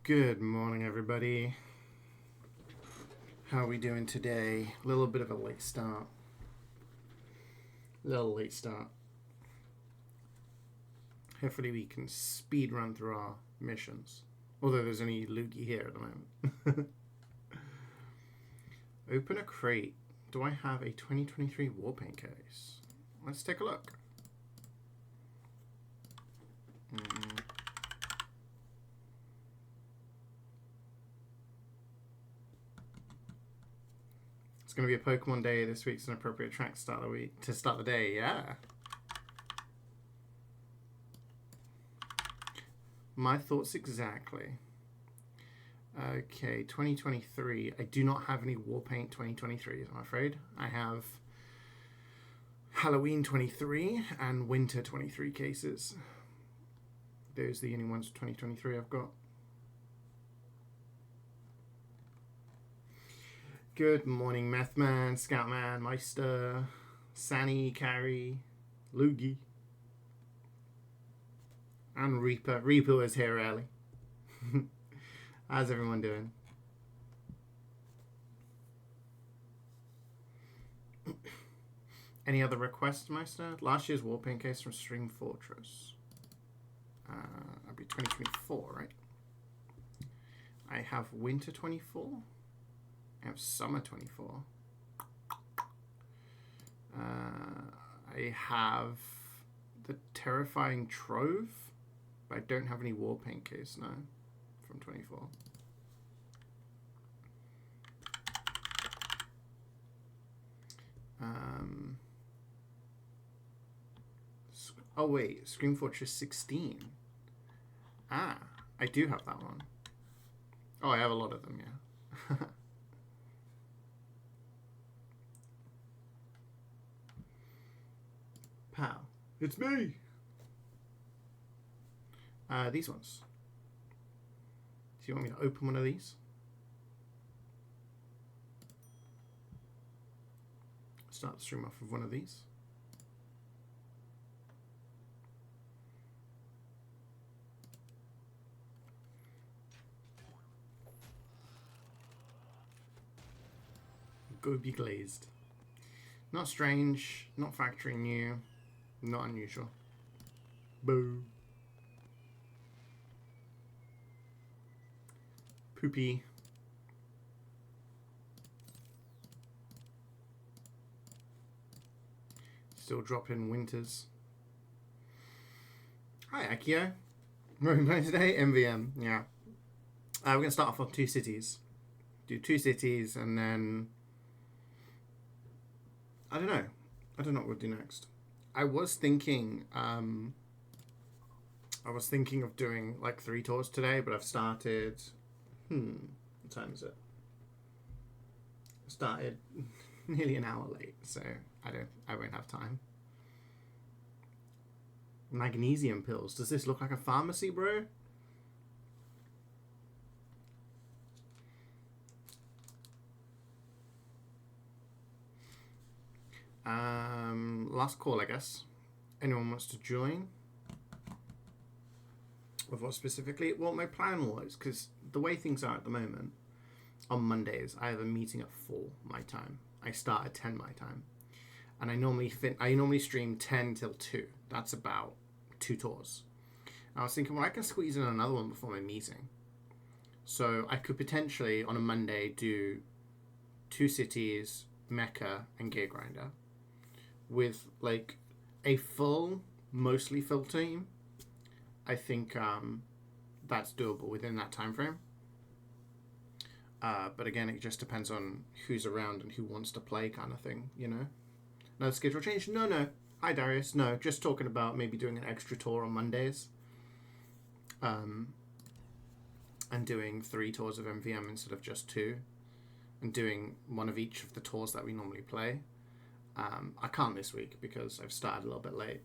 Good morning, everybody. How are we doing today? A little bit of a late start. Hopefully we can speed run through our missions. Although there's only Lukey here at the moment. Open a crate. Do I have a 2023 Warpaint case? Let's take a look. It's going to be a Pokemon day. This week's an appropriate track to start the day. Yeah. My thoughts exactly. Okay, 2023. I do not have any Warpaint 2023s, I'm afraid. I have Halloween 23 and Winter 23 cases. Those are the only ones 2023 I've got. Good morning, Methman, Scoutman, Meister, Sani, Carrie, Loogie, and Reaper. Reaper was here early. How's everyone doing? Any other requests, Meister? Last year's Warpaint case from Stream Fortress. That'd be 2024, right? I have Winter 24. I have Summer 24. I have the Terrifying Trove, but I don't have any Warpaint case now from 24. Oh wait, Scream Fortress 16. Ah, I do have that one. Oh, I have a lot of them, yeah. Pow. It's me! These ones. Do you want me to open one of these? Start the stream off with one of these. Go be glazed. Not strange, not factory new, not unusual. Boo. Poopy. Still dropping winters. Hi, Akio. What are we playing today? MvM, yeah. We're going to start off on 2 cities. Do 2 cities and then... I don't know what we'll do next. I was thinking of doing like 3 tours today, but I've started... what time is it? I started nearly an hour late, so I won't have time. Magnesium pills. Does this look like a pharmacy, bro? Last call, I guess. Anyone wants to join? Of what specifically? Well, my plan was, because the way things are at the moment, on Mondays, I have a meeting at 4 my time. I start at 10 my time. And I normally stream 10 till 2. That's about 2 tours. And I was thinking, well, I can squeeze in another one before my meeting. So I could potentially, on a Monday, do 2 cities, Mecca, and Gear Grinder. With, like, a full, mostly full team. I think that's doable within that time frame. But again, it just depends on who's around and who wants to play kind of thing, you know? No schedule change? No. Hi, Darius. No, just talking about maybe doing an extra tour on Mondays. And doing 3 tours of MvM instead of just 2. And doing one of each of the tours that we normally play. I can't this week because I've started a little bit late.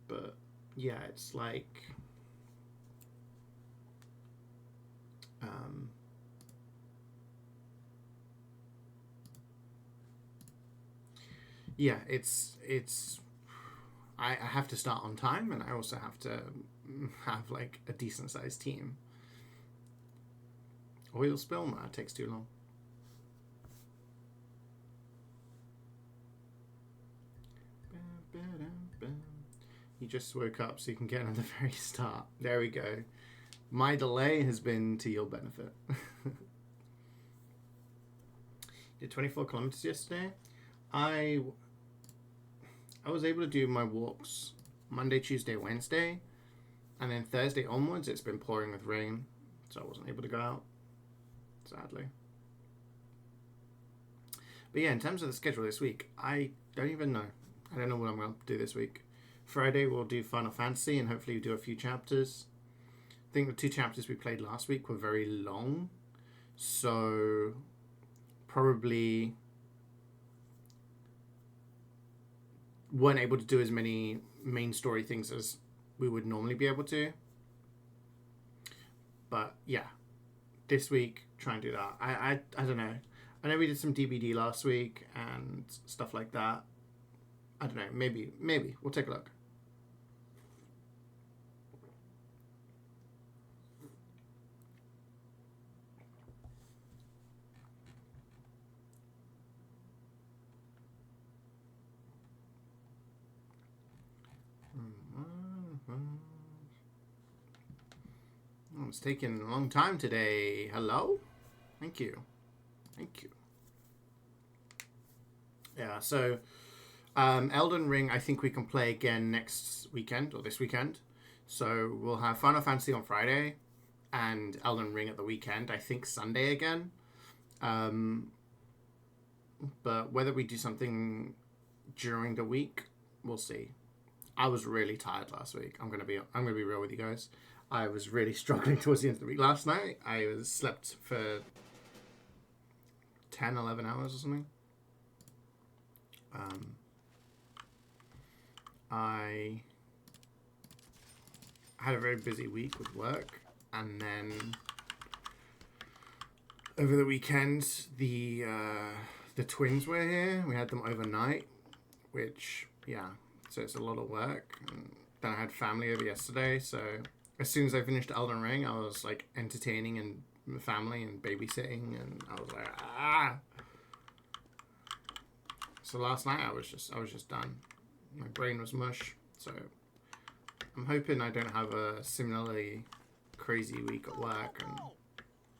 But yeah, it's like yeah, it's I have to start on time, and I also have to have like a decent sized team. Oil spill? No, it takes too long. You just woke up so you can get in at the very start. There we go. My delay has been to your benefit. Did 24 kilometers yesterday. I was able to do my walks Monday, Tuesday, Wednesday, and then Thursday onwards it's been pouring with rain, so I wasn't able to go out, sadly. But yeah, in terms of the schedule this week, I don't even know. I don't know what I'm going to do this week. Friday we'll do Final Fantasy and hopefully do a few chapters. I think the 2 chapters we played last week were very long, so probably weren't able to do as many main story things as we would normally be able to. But yeah, this week try and do that. I don't know. I know we did some DBD last week and stuff like that. I don't know. Maybe we'll take a look. Oh, it's taking a long time today. Hello? Thank you. Yeah, so Elden Ring, I think we can play again next weekend or this weekend. So we'll have Final Fantasy on Friday and Elden Ring at the weekend. I think Sunday again. But whether we do something during the week, we'll see. I was really tired last week. I'm gonna be real with you guys. I was really struggling towards the end of the week. Last night, I slept for 10, 11 hours or something. I had a very busy week with work, and then over the weekend, the twins were here. We had them overnight, which, yeah, so it's a lot of work. And then I had family over yesterday, so as soon as I finished Elden Ring, I was like entertaining and family and babysitting, and I was like, ah. So last night I was just done. My brain was mush. So I'm hoping I don't have a similarly crazy week at work, and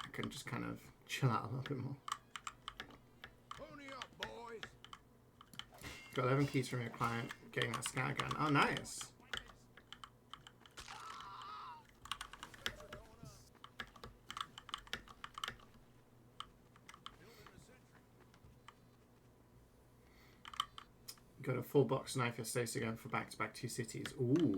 I can just kind of chill out a little bit more. Pony up, boys. Got 11 keys from your client. Getting that scat gun. Oh, nice. Got a full box knife yesterday to go for back-to-back 2 cities. Ooh.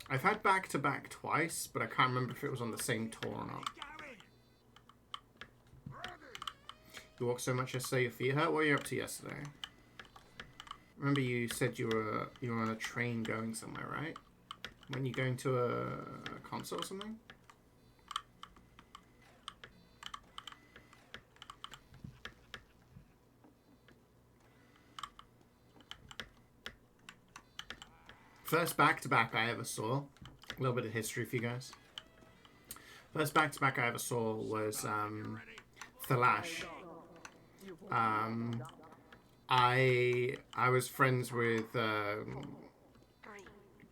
I've had back-to-back twice, but I can't remember if it was on the same tour or not. You walked so much yesterday, your feet hurt? What were you up to yesterday? Remember you said you were on a train going somewhere, right? When you going to a concert or something? First back-to-back I ever saw. A little bit of history for you guys. First back-to-back I ever saw was Thalash. I was friends with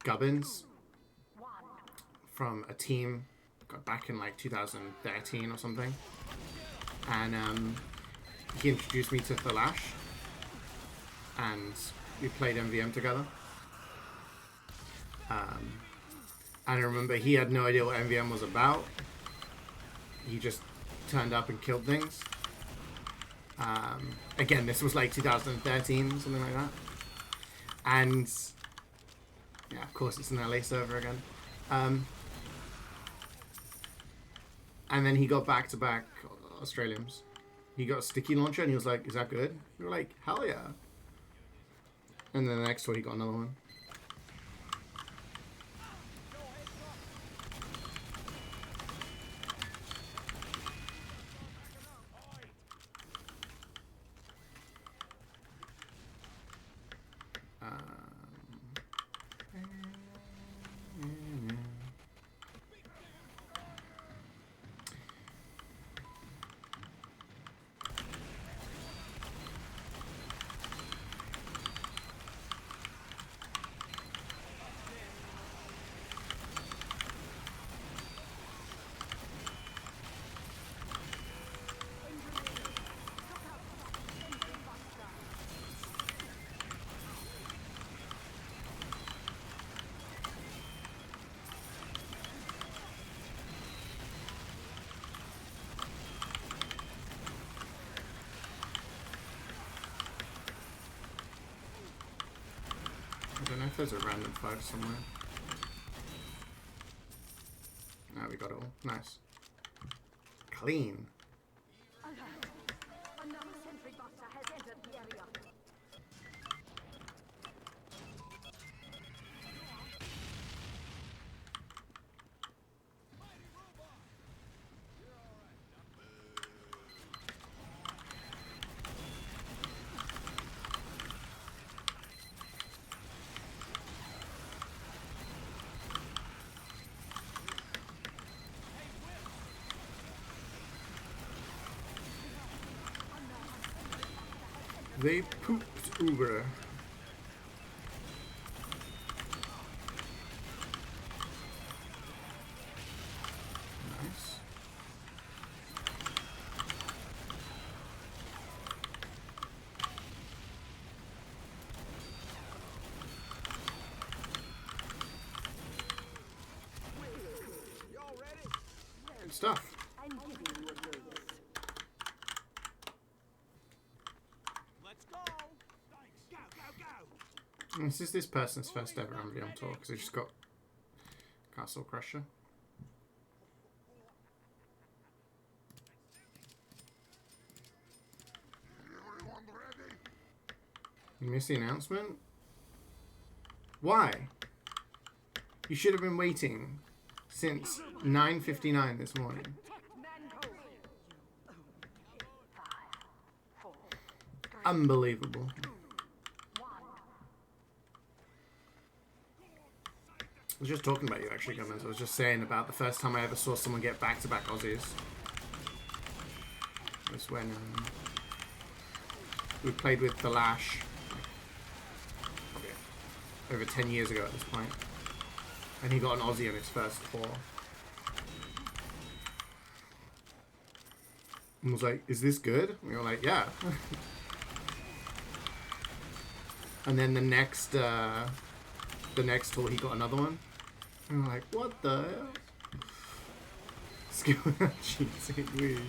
Gubbins from a team, got back in like 2013 or something, and he introduced me to Thalash, and we played MvM together. And I remember he had no idea what MvM was about. He just turned up and killed things. Again, this was like 2013, something like that. And yeah, of course it's an LA server again. And then he got back-to-back Australians. He got a sticky launcher and he was like, is that good? We were like, hell yeah. And then the next tour he got another one. There's a random fight somewhere. Ah, we got it all. Nice. Clean. Another sentry buster has entered the area. They pooped Uber. Nice. Good stuff. I'm giving you a raise. This is this person's first ever MvM tour because they just got Castle Crusher. You missed the announcement? Why? You should have been waiting since 9:59 this morning. Unbelievable. I was just talking about you actually, Gummers. I was just saying about the first time I ever saw someone get back-to-back Aussies. It was when we played with the Lash, probably over 10 years ago at this point. And he got an Aussie on his first tour. And was like, is this good? And we were like, yeah. And then the next tour he got another one. And we're like, what the hell? Cheating, weird.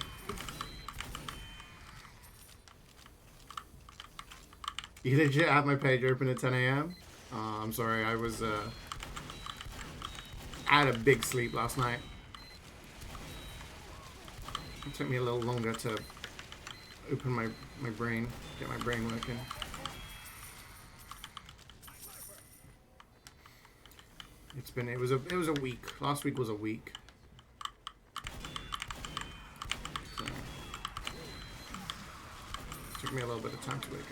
You legit have my page open at 10 AM? I'm sorry, I was I had a big sleep last night. It took me a little longer to open my brain, get my brain working. It was a week. Last week was a week. So, it took me a little bit of time to wake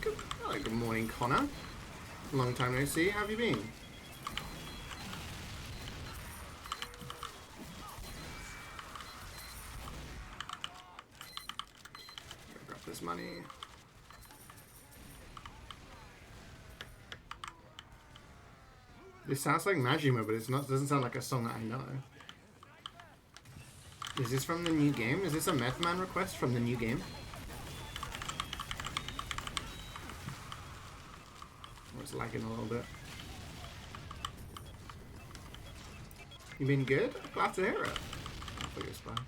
up. Good morning, Connor. Long time no see. How have you been? Grab this money. This sounds like Majima, but it's not. Doesn't sound like a song that I know. Is this from the new game? Is this a Meth Man request from the new game? Or it's lagging a little bit. You been good? Glad to hear it. I thought it was fine.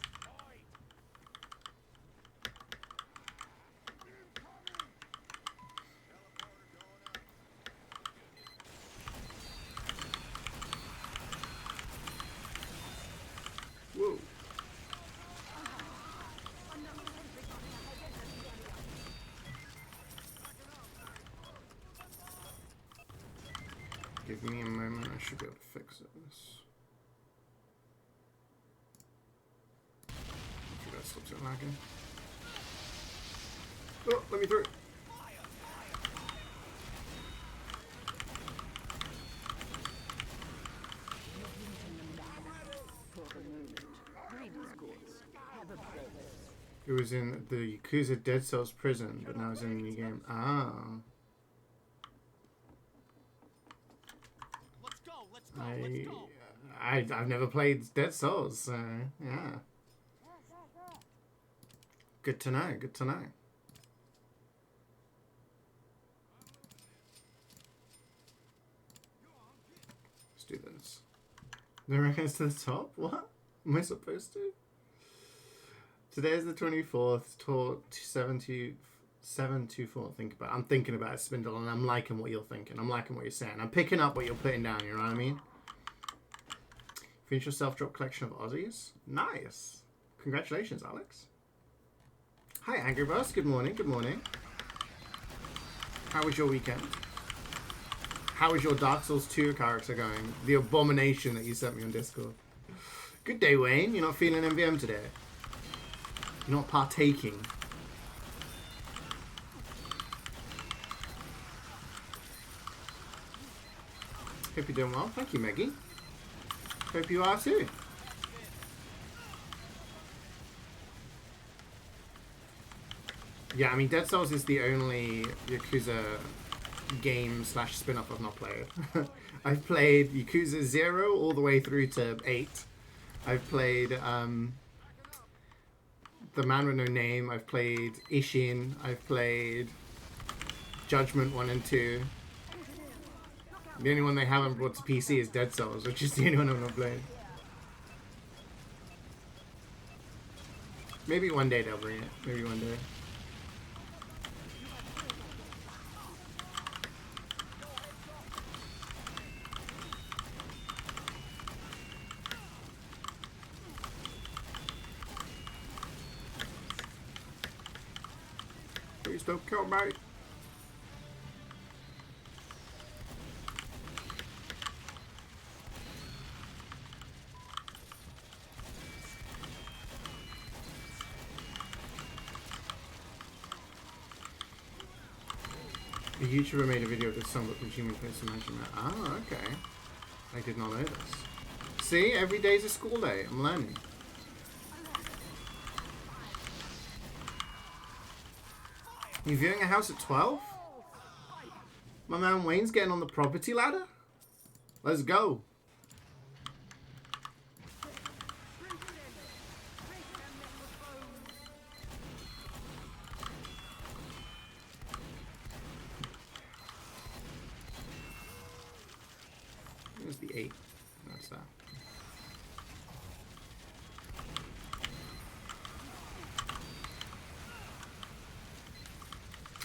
Whoa. Give me a moment, I should be able to fix this. Hopefully that stops it lagging. Oh, let me through. It was in the Yakuza Dead Cells prison, but now it's in the new game. Ah. I've never played Dead Cells, so yeah. Good to know, good to know. Let's do this. No records to the top? What? Am I supposed to? Today is the 24th, tour 70, 724. Think about. I'm thinking about it, Spindle, and I'm liking what you're thinking. I'm liking what you're saying. I'm picking up what you're putting down. You know what I mean? Finish your self-drop collection of Aussies. Nice. Congratulations, Alex. Hi, Angry Boss. Good morning. Good morning. How was your weekend? How is your Dark Souls 2 character going? The abomination that you sent me on Discord. Good day, Wayne. You're not feeling MvM today? You're not partaking? Hope you're doing well. Thank you, Maggie. Hope you are too. Yeah, I mean, Dead Cells is the only Yakuza game / spin-off I've not played. I've played Yakuza 0 all the way through to 8. I've played The Man with No Name. I've played Ishin. I've played Judgment 1 and 2. The only one they haven't brought to PC is Dead Cells, which is the only one I've not played. Maybe one day they'll bring it. Maybe one day. Please don't kill me. A YouTuber made a video of this song but consuming person measurement. Ah, okay. I did not know this. See, every day's a school day. I'm learning. You viewing a house at 12? My man Wayne's getting on the property ladder? Let's go. Here's the 8. That's that.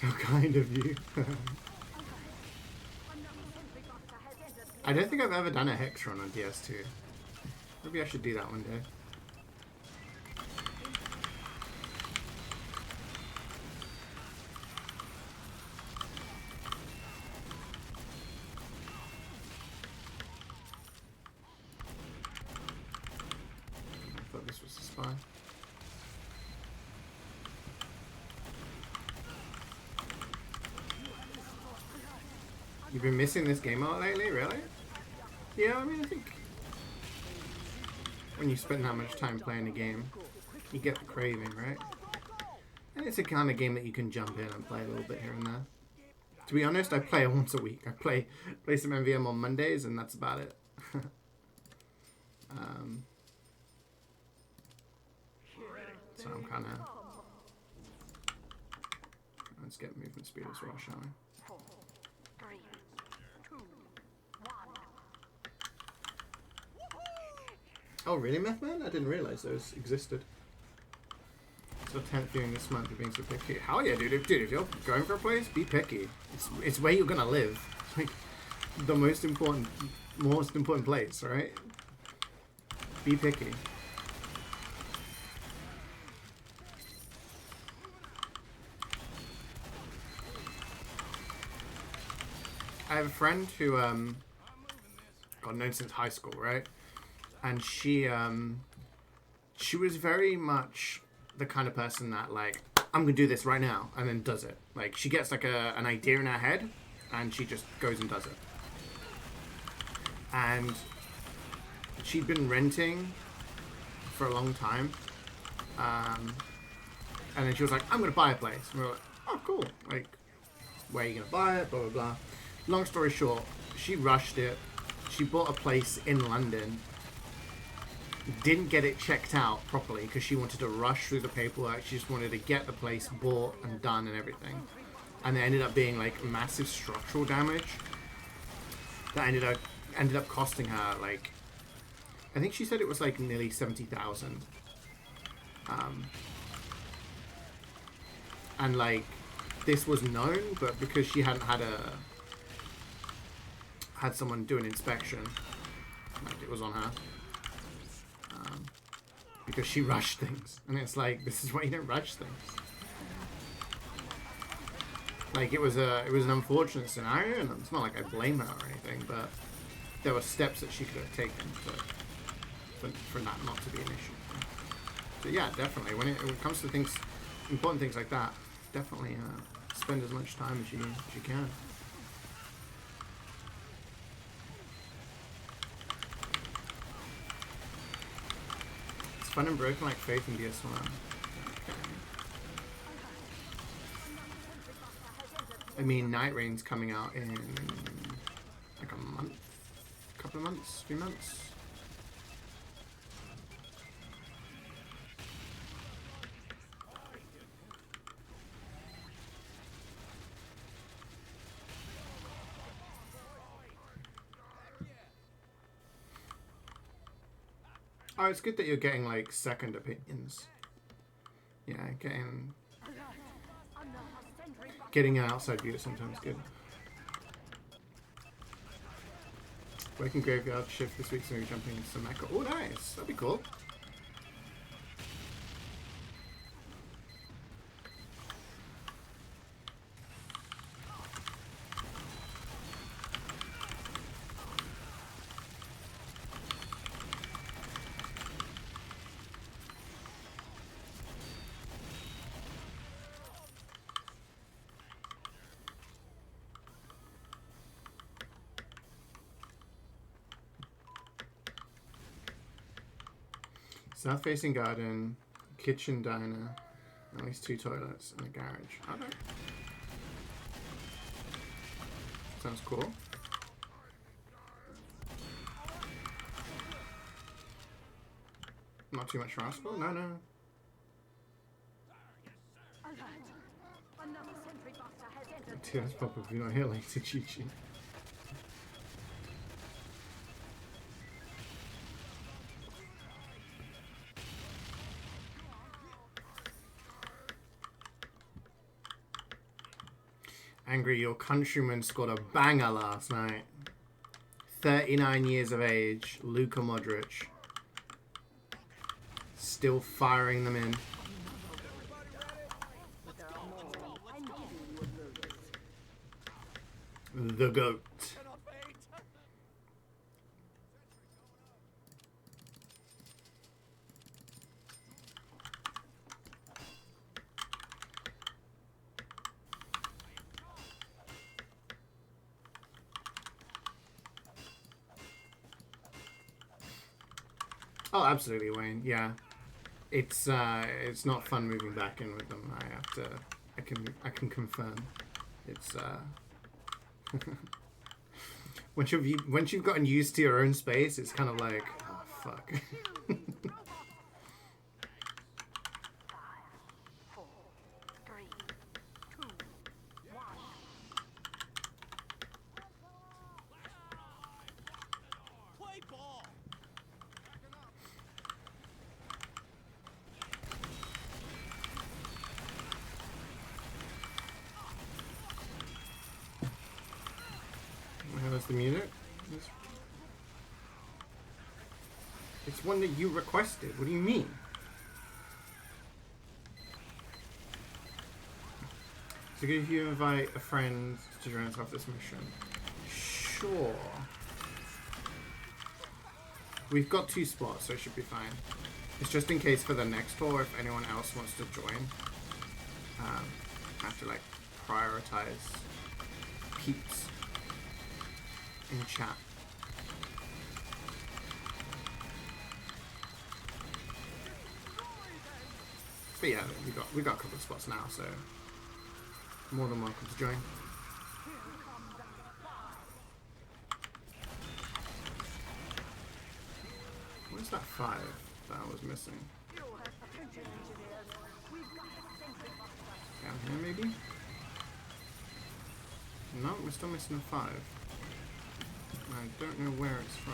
How kind of you. I don't think I've ever done a Hex run on DS2. Maybe I should do that one day. I thought this was a spy. You've been missing this game a lot lately, really? Yeah, I mean, I think when you spend that much time playing a game, you get the craving, right? And it's a kind of game that you can jump in and play a little bit here and there. To be honest, I play it once a week. I play some MvM on Mondays, and that's about it. So I'm kind of... Let's get movement speed as well, shall we? Oh, really, Methman? I didn't realize those existed. So 10th viewing this month, you're being so picky. Hell yeah, dude. If you're going for a place, be picky. It's where you're gonna live. It's like the most important place, right? Be picky. I have a friend who got known since high school, right? And she was very much the kind of person that, like, I'm gonna do this right now, and then does it. Like, she gets like an idea in her head, and she just goes and does it. And she'd been renting for a long time, and then she was like, I'm gonna buy a place. And we were like, oh, cool. Like, where are you gonna buy it? Blah blah blah. Long story short, she rushed it. She bought a place in London. Didn't get it checked out properly because she wanted to rush through the paperwork. She just wanted to get the place bought and done and everything. And there ended up being like massive structural damage that ended up costing her, like, I think she said it was like nearly 70,000. And like, this was known, but because she hadn't had someone do an inspection, like it was on her, because she rushed things, and it's like, this is why you don't rush things. Like it was an unfortunate scenario, and it's not like I blame her or anything, but there were steps that she could have taken for that not to be an issue. So yeah, definitely when it comes to things, important things like that, definitely spend as much time as you can. It's fun and broken like Faith in DS1. I mean, Night Reign's coming out in like a month, couple of months, few months. Oh, it's good that you're getting like second opinions. Yeah, getting an outside view is sometimes good. Working graveyard shift this week, so we're jumping into some Mecca. Oh, nice. That'd be cool. South facing garden, kitchen diner, at least 2 toilets and a garage. Okay. Sounds cool. Not too much rascal? No, no. Tears pop if you're not here later, CeeJaey. Angry, your countryman scored a banger last night. 39 years of age, Luka Modric. Still firing them in. The GOAT. Oh, absolutely, Wayne. Yeah, it's not fun moving back in with them. I have to. I can confirm. It's once you've gotten used to your own space, it's kind of like, oh fuck. The music? It's one that you requested. What do you mean? So if you invite a friend to join us off this mission, sure. We've got 2 spots, so it should be fine. It's just in case for the next tour, if anyone else wants to join, I have to like prioritize peeps in chat. But yeah, we got a couple of spots now, so more than welcome to join. Where's that 5 that I was missing? Down here maybe? No, we're still missing a 5. I don't know where it's from.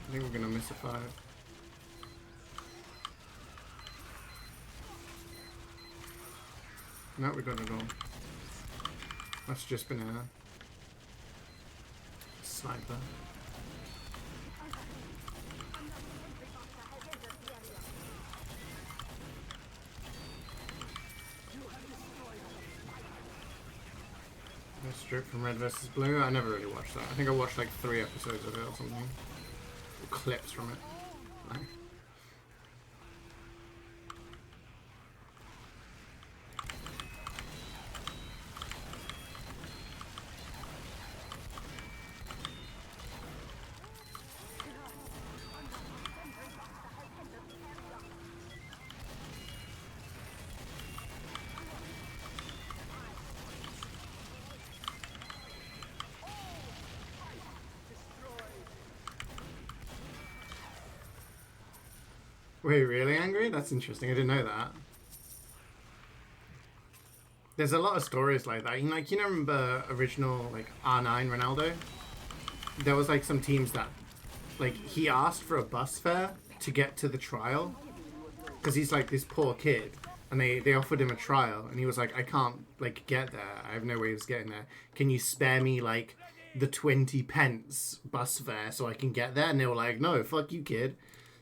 I think we're gonna miss a 5. No, we got it all. That's just been a sniper. Strip from Red vs. Blue? I never really watched that. I think I watched like 3 episodes of it or something. Or clips from it. No. Wait, really angry? That's interesting. I didn't know that. There's a lot of stories like that. You know, remember original like R9 Ronaldo? There was like some teams that, like, he asked for a bus fare to get to the trial because he's like this poor kid, and they offered him a trial, and he was like, I can't like get there. I have no way of getting there. Can you spare me like the 20 pence bus fare so I can get there? And they were like, no, fuck you, kid.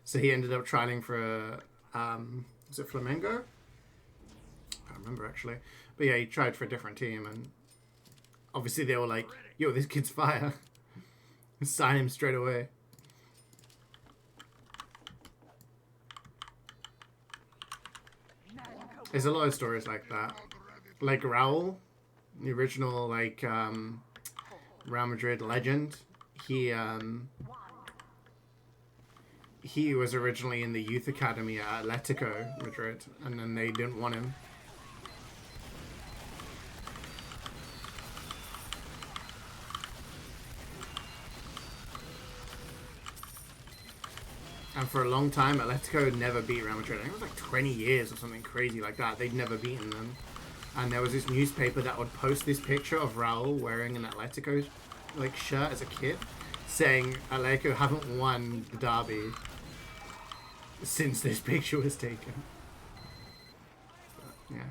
So he ended up trialing for was it Flamengo? I don't remember actually. But yeah, he tried for a different team, and obviously they were like, yo, this kid's fire. Sign him straight away. There's a lot of stories like that. Like Raul, the original like Real Madrid legend. He was originally in the youth academy at Atletico Madrid, and then they didn't want him. And for a long time, Atletico had never beat Real Madrid. I think it was like 20 years or something crazy like that. They'd never beaten them. And there was this newspaper that would post this picture of Raul wearing an Atletico like shirt as a kid, saying Atletico haven't won the derby since this picture was taken. But, yeah.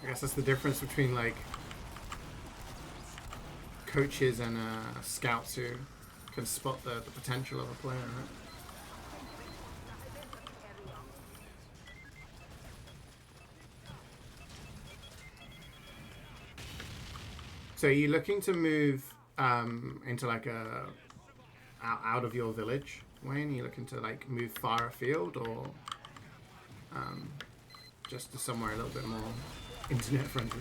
I guess that's the difference between like coaches and scouts who can spot the potential of a player, right? So are you looking to move into like a out of your village, Wayne? Are you looking to like move far afield, or just to somewhere a little bit more internet friendly?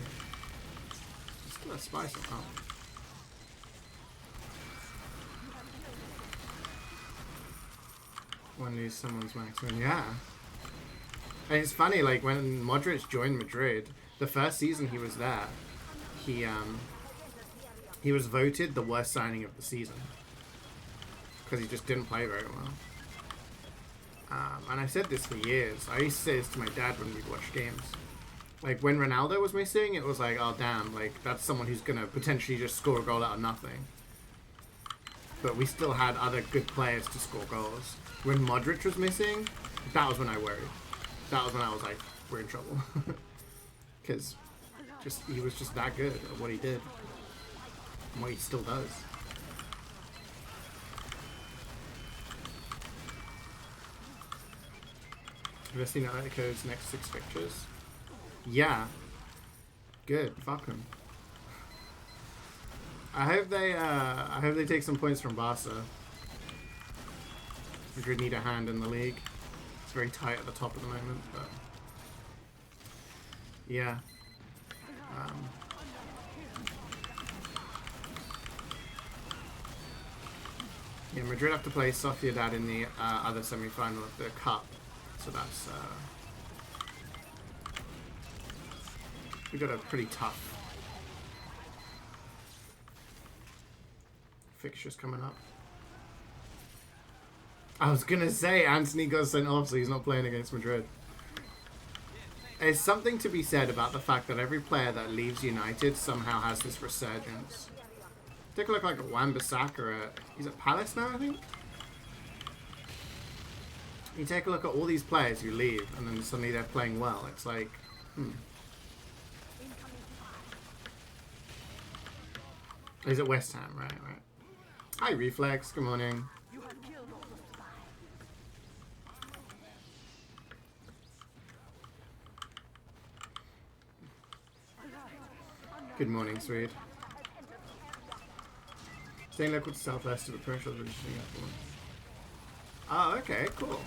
Just a spice it up. One lose someone's maximum, yeah. And it's funny, like when Modric joined Madrid, the first season he was there, he was voted the worst signing of the season because he just didn't play very well. And I said this for years. I used to say this to my dad when we'd watch games. Like when Ronaldo was missing, it was like, oh damn, like that's someone who's gonna potentially just score a goal out of nothing. But we still had other good players to score goals. When Modric was missing, that was when I worried. That was when I was like, we're in trouble. Because he was just that good at what he did. And what he still does. Have you seen Atletico's next 6 fixtures? Yeah. Good. Fuck him. I hope they take some points from Barca. Madrid need a hand in the league. It's very tight at the top at the moment, but yeah. Yeah, Madrid have to play Sociedad in the other semi-final of the Cup, so that's we got a pretty tough fixtures coming up. I was gonna say Anthony got sent off, so he's not playing against Madrid. There's something to be said about the fact that every player that leaves United somehow has this resurgence. Take a look like Wan-Bissaka he's at Palace now, I think? You take a look at all these players who leave, and then suddenly they're playing well. It's like, Is it West Ham? Right, right. Hi, Reflex. Good morning. You have killed all the spies. Good morning, sweet. Staying local to southwest of the pressure of registering airport. Oh, okay, cool.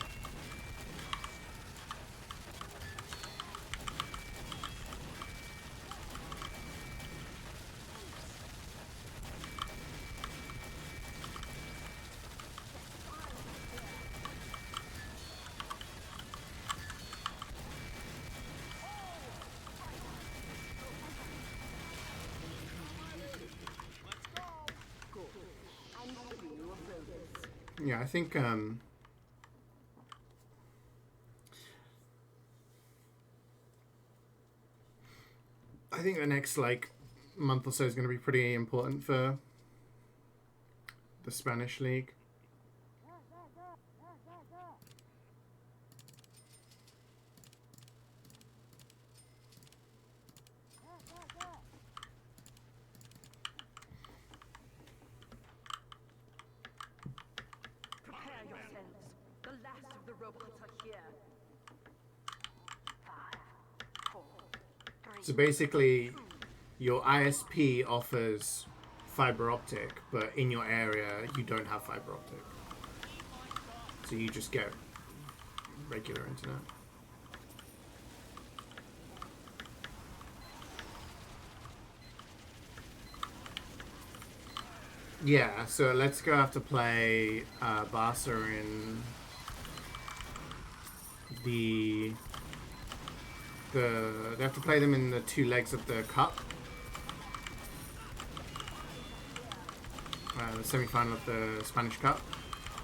Yeah, I think the next like month or so is going to be pretty important for the Spanish league. Prepare yourselves. The last of the robots are here. 5, 4, 3. So basically, your ISP offers fiber optic, but in your area you don't have fiber optic. So you just get regular internet. Yeah, so let's go have to play Barca in they have to play them in the 2 legs of the cup. The semi-final of the Spanish Cup.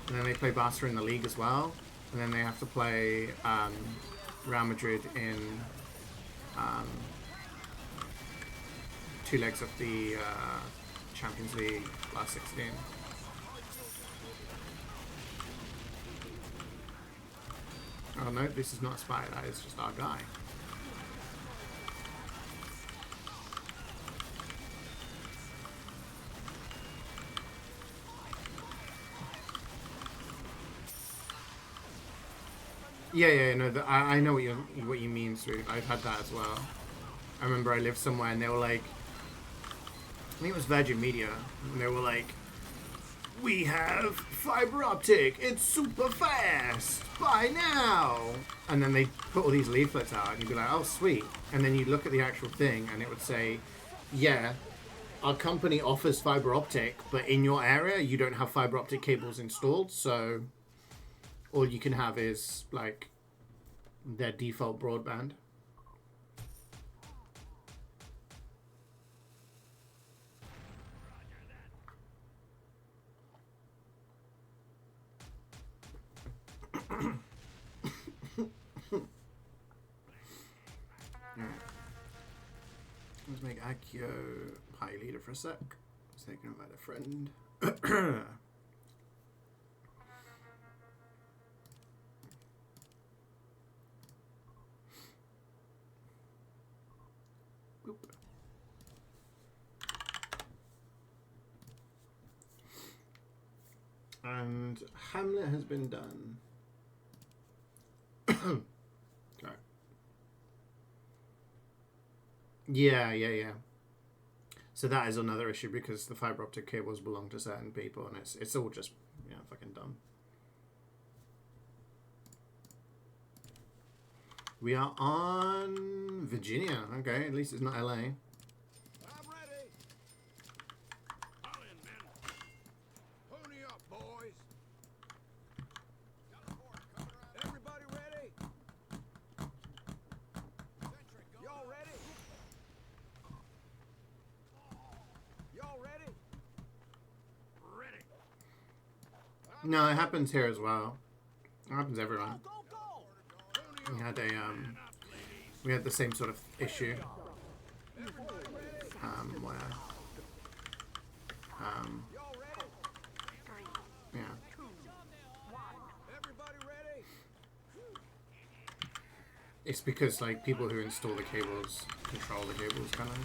And then they play Barca in the league as well. And then they have to play Real Madrid in 2 legs of the Champions League last 16. Oh no, this is not a spy, that is just our guy. Yeah, no, I know what you mean, Sweet. I've had that as well. I remember I lived somewhere and they were like, I think it was Virgin Media, and they were like, we have fiber optic, it's super fast, buy now! And then they put all these leaflets out and you'd be like, oh sweet. And then you look at the actual thing and it would say, yeah, our company offers fiber optic, but in your area you don't have fiber optic cables installed, so all you can have is like their default broadband. Alright. Let's make Akio party leader for a sec. So they can invite a friend. Boop. And Hamlet has been done. Okay. Yeah. So that is another issue because the fiber optic cables belong to certain people, and it's all just fucking dumb. We are on Virginia. Okay, at least it's not LA. I'm ready. All in, men. Pony up, boys. Everybody ready? Y'all ready? Y'all ready? Ready. No, it happens here as well. It happens everywhere. Go, go. We had the same sort of issue where Y'all ready? yeah. Everybody ready? It's because like people who install the cables control the cables kind of.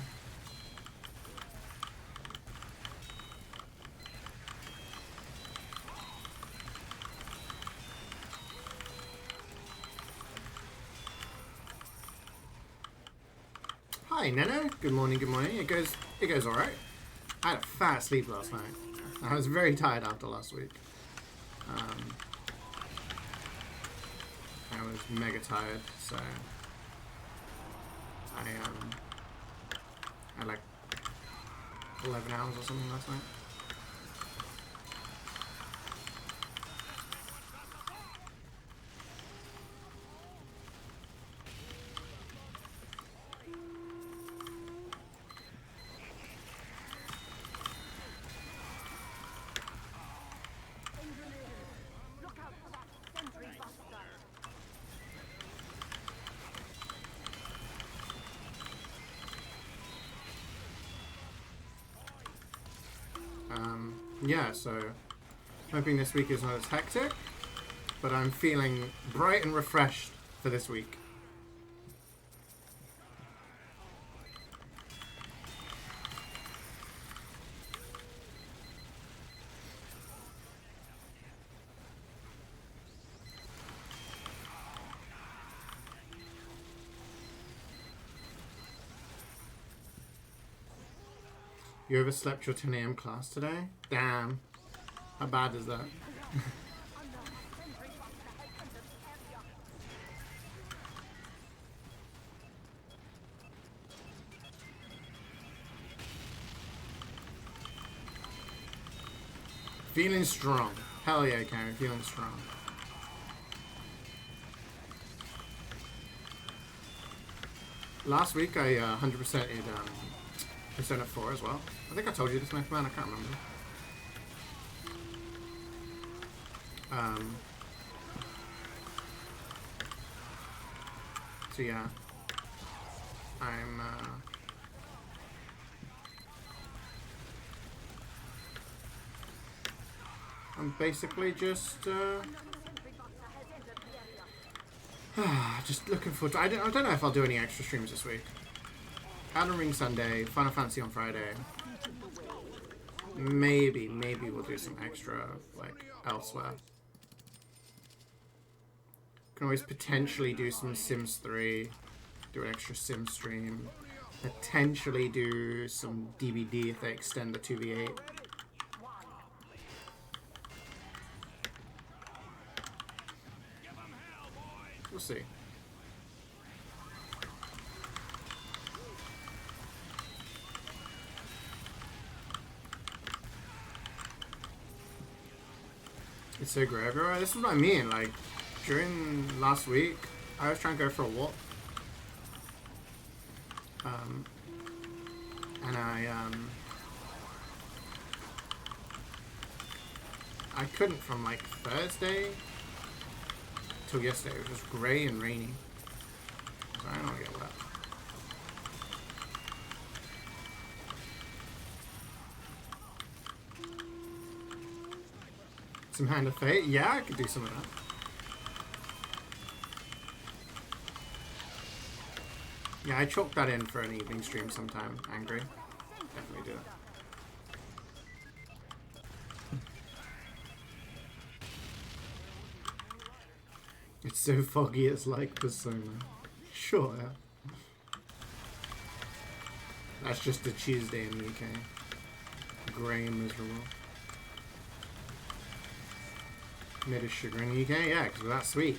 Hi Neno, good morning, good morning. It goes alright. I had a fat sleep last night. I was very tired after last week. I was mega tired, so I had like 11 hours or something last night. Look out for that sentry buster. Yeah, so hoping this week is not as hectic, but I'm feeling bright and refreshed for this week. You overslept your 10 a.m. class today? Damn. How bad is that? Feeling strong. Hell yeah, Karen. Feeling strong. Last week I 100%ed Persona 4 as well. I think I told you this, man. I can't remember. So yeah, I'm basically just just looking forward to. I don't know if I'll do any extra streams this week. Elden Ring Sunday, Final Fantasy on Friday. Maybe we'll do some extra like elsewhere. Can always potentially do some Sims 3, do an extra Sim stream, potentially do some DBD if they extend the 2v8. We'll see. It's so great everywhere. This is what I mean. Like, during last week, I was trying to go for a walk. And I couldn't from like Thursday till yesterday. It was just grey and rainy. So I don't get wet. Some Hand of Fate? Yeah, I could do some of that. Yeah, I chalked that in for an evening stream sometime. Angry. Definitely do that. It's so foggy, it's like Persona. Sure, yeah. That's just a Tuesday in the UK. Grey and miserable. Made of sugar in the UK? Yeah, because we're that sweet.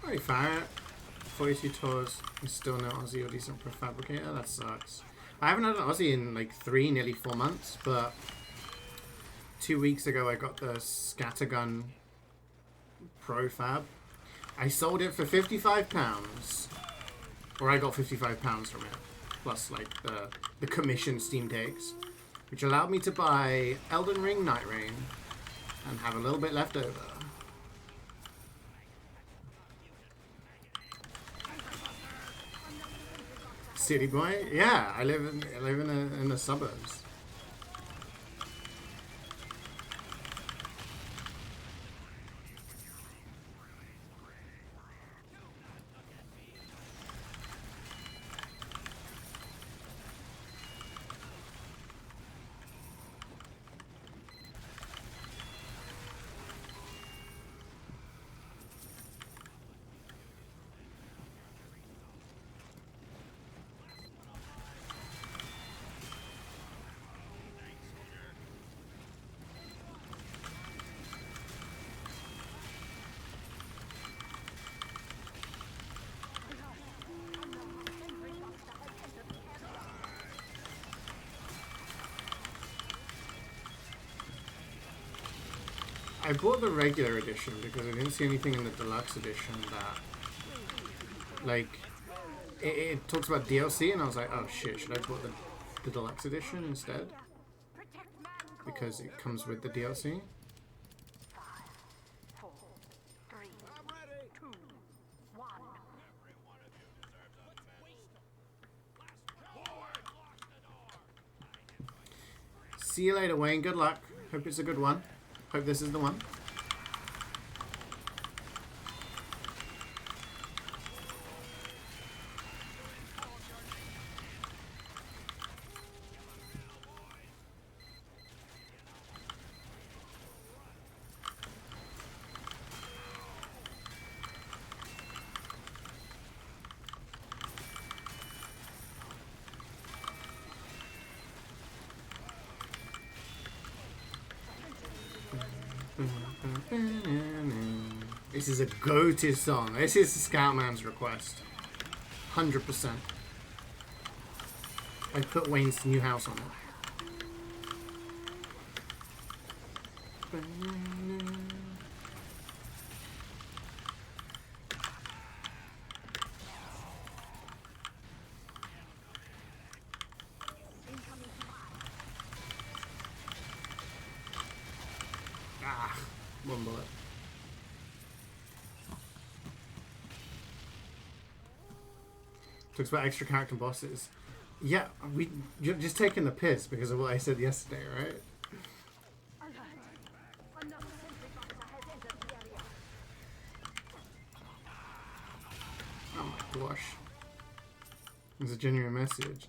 Alright, fire. 42 tours and still no Aussie or decent prefabricator. That sucks. I haven't had an Aussie in like 3, nearly 4 months, but 2 weeks ago I got the scattergun Profab. I sold it for £55, or I got £55 from it, plus like the commission Steam takes, which allowed me to buy Elden Ring Night Rain and have a little bit left over. City boy? Yeah, I live in the suburbs. I bought the regular edition because I didn't see anything in the deluxe edition that, like, it talks about DLC, and I was like, oh shit, should I bought the deluxe edition instead? Because it comes with the DLC. 5, 4, 3, I'm ready. 2, 1. See you later, Wayne. Good luck. Hope it's a good one. Hope this is the one. This is a go-to song. This is Scoutman's request. 100%. I put Wayne's new house on it. Ah, one bullet. Talks about extra character bosses. Yeah, you're just taking the piss because of what I said yesterday, right? Alert! Another sentry buster has entered the area. Oh my gosh. It's a genuine message.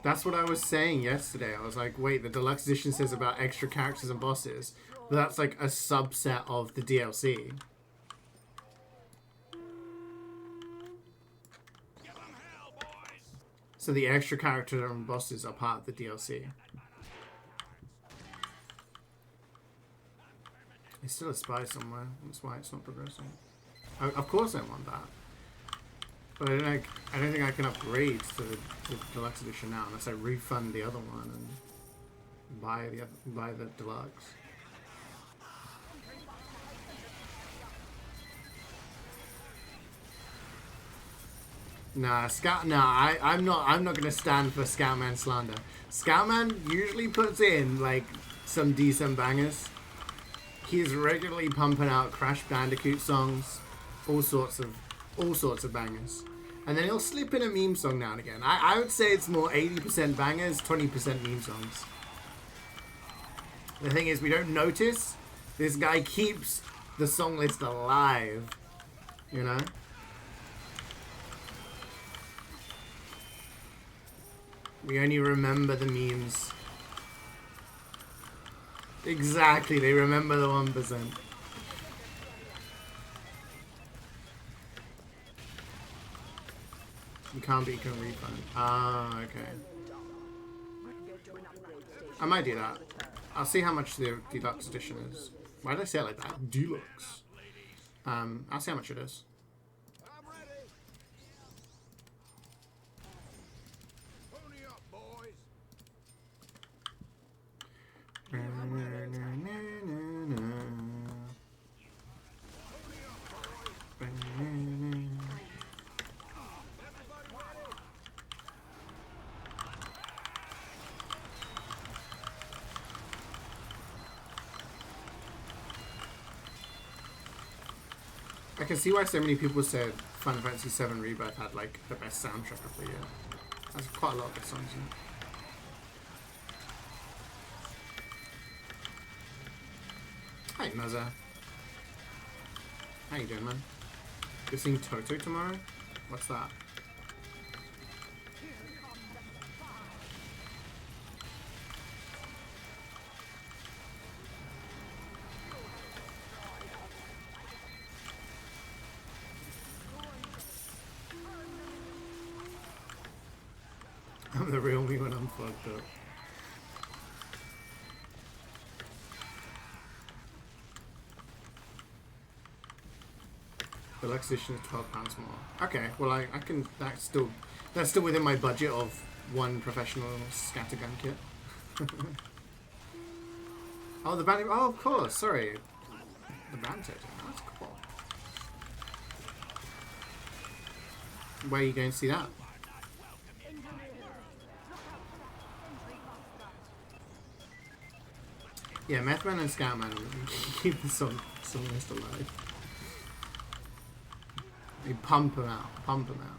That's what I was saying yesterday. I was like, wait, the deluxe edition says about extra characters and bosses, but that's like a subset of the DLC. So the extra characters and bosses are part of the DLC. There's still a spy somewhere. That's why it's not progressing. Of course I want that. But I don't think I can upgrade to the deluxe edition now unless I refund the other one and buy the deluxe. Nah, I'm not gonna stand for Scoutman slander. Scoutman usually puts in like some decent bangers. He's regularly pumping out Crash Bandicoot songs, all sorts of bangers. And then he'll slip in a meme song now and again. I would say it's more 80% bangers, 20% meme songs. The thing is, we don't notice. This guy keeps the song list alive, you know? We only remember the memes. Exactly, they remember the 1%. You can't, but you can refund. Ah, okay. I might do that. I'll see how much the deluxe edition is. Why did I say it like that? Deluxe. I'll see how much it is. I'm ready. Pony up, boys. Pony can see why so many people said Final Fantasy VII Rebirth had like the best soundtrack of the year. That's quite a lot of good songs in it. Hi, Muzza. How you doing, man? You're seeing Toto tomorrow? What's that? I'm the real me when I'm fucked up. The Deluxe edition is £12 more. Okay, well I can that's still within my budget of one professional scattergun kit. Oh, the band. Oh, of course. Sorry, the band totem. That's cool. Where are you going to see that? Yeah, Methman and Scoutman keep the song list alive. You pump them out. Pump them out.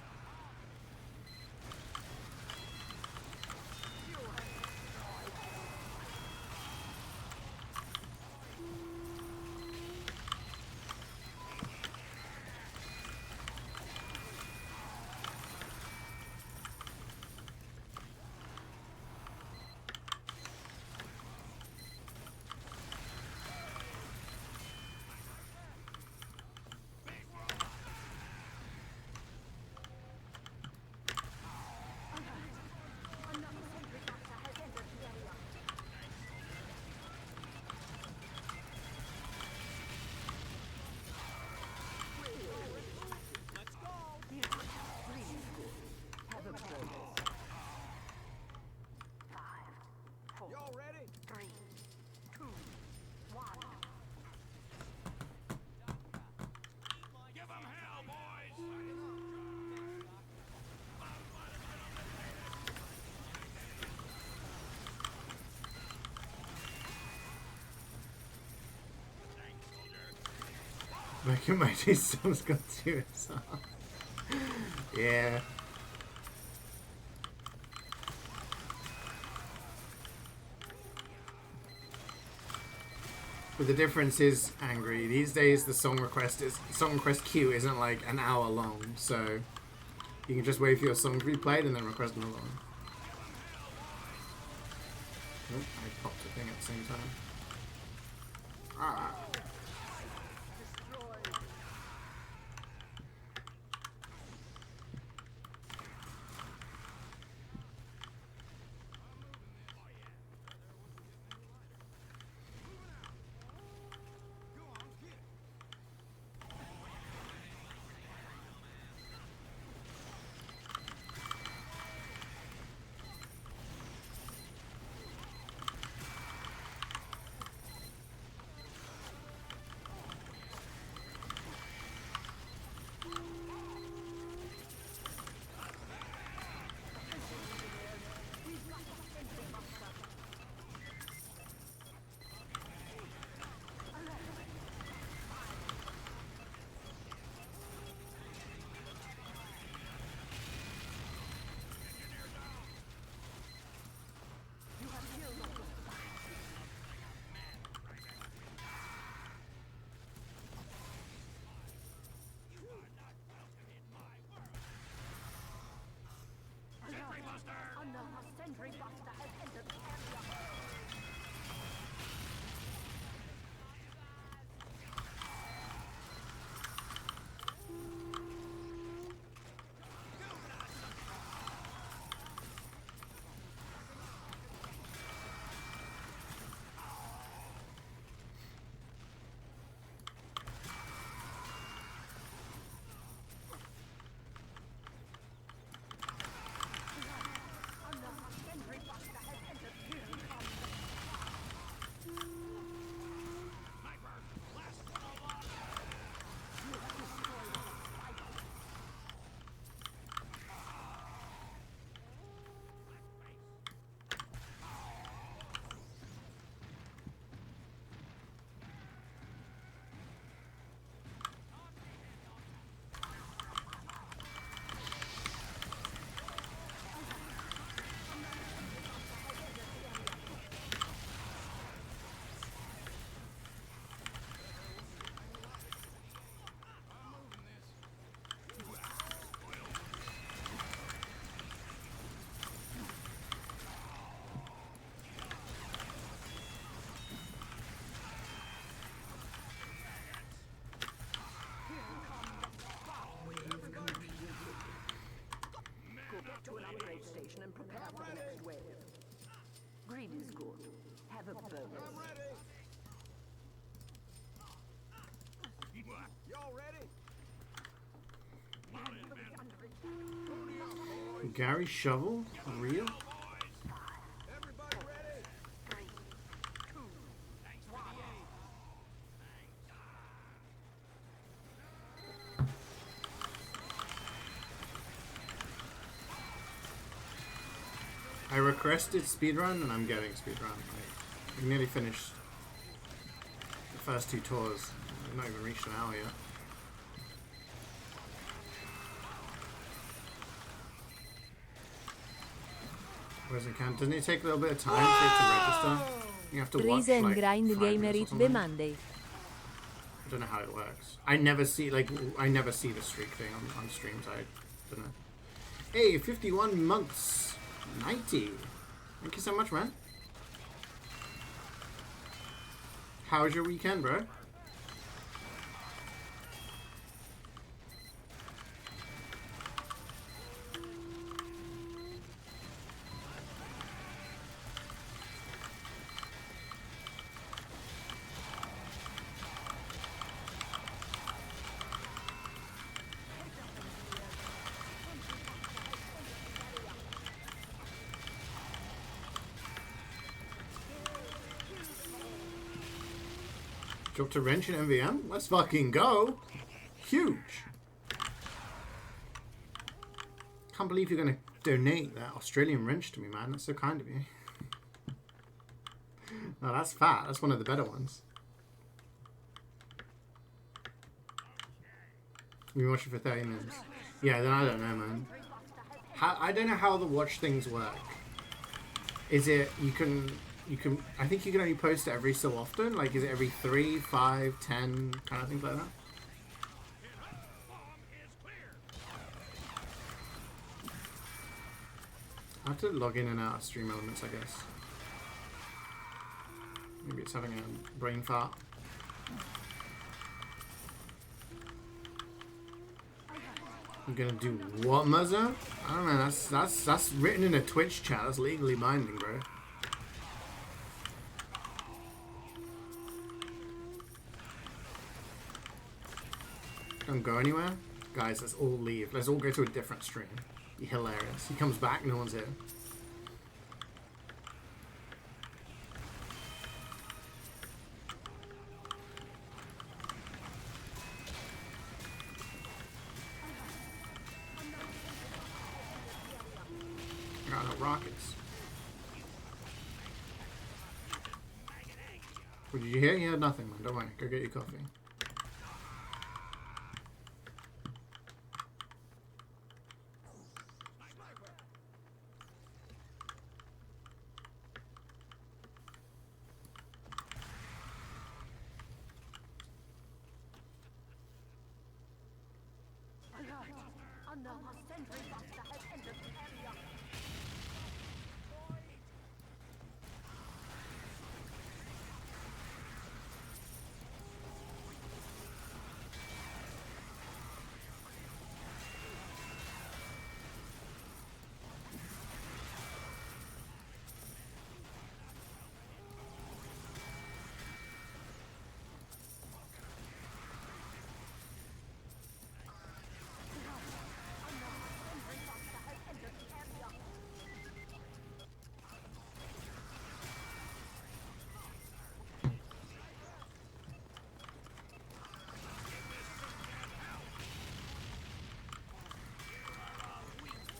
Y'all ready? 3, 2, 1. Give 'em hell, boys! Back in my day, someone's got to it. Yeah. But the difference is, Angry, these days the song request queue isn't like an hour long, so you can just wait for your song to be played and then request another one. Oh, I popped a thing at the same time. Ah. prepare for the next wave. Green is good. Have a bonus. I'm ready. Y'all ready? Gary Shovel? Real? Everybody ready? I requested speedrun and I'm getting speedrun. I nearly finished the first 2 tours. I've not even reached an hour yet. Whereas it can. Doesn't it take a little bit of time for it to register? You have to watch Reason like grind 5 gamer minutes or it the something. Monday. I don't know how it works. I never see the streak thing on streams. I don't know. Hey, 51 months. 90. Thank you so much, man. How was your weekend, bro? Dropped a wrench in MvM? Let's fucking go! Huge! Can't believe you're gonna donate that Australian wrench to me, man. That's so kind of you. No, that's fat. That's one of the better ones. We've been watching for 30 minutes. Yeah, then I don't know, man. I don't know how the watch things work. Is it, you can, I think you can only post it every so often? Like, is it every 3, 5, 10, kind of things like that? I have to log in and out of Stream Elements, I guess. Maybe it's having a brain fart. I'm gonna do what, Muzzo? I don't know, that's written in a Twitch chat. That's legally binding, bro. Don't go anywhere? Guys, let's all leave. Let's all go to a different stream. Be hilarious. He comes back, no one's here. Got no rockets. What did you hear? You had nothing, man. Don't worry. Go get your coffee. Another sentry buster has entered the area.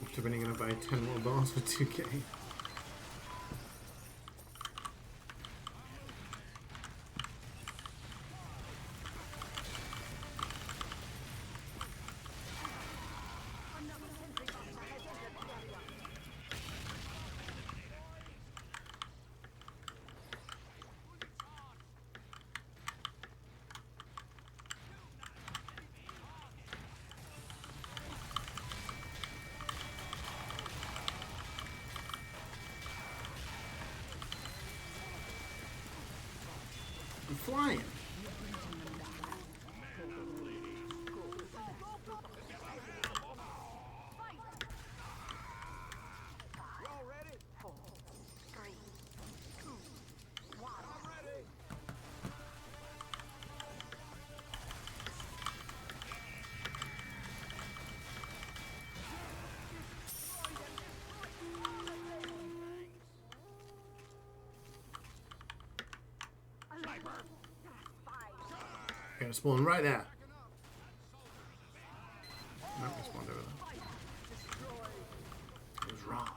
After winning, gonna buy 10 more balls for 2K. I'm flying. Y'all gonna spawn right there. No, we spawned over there. It was wrong.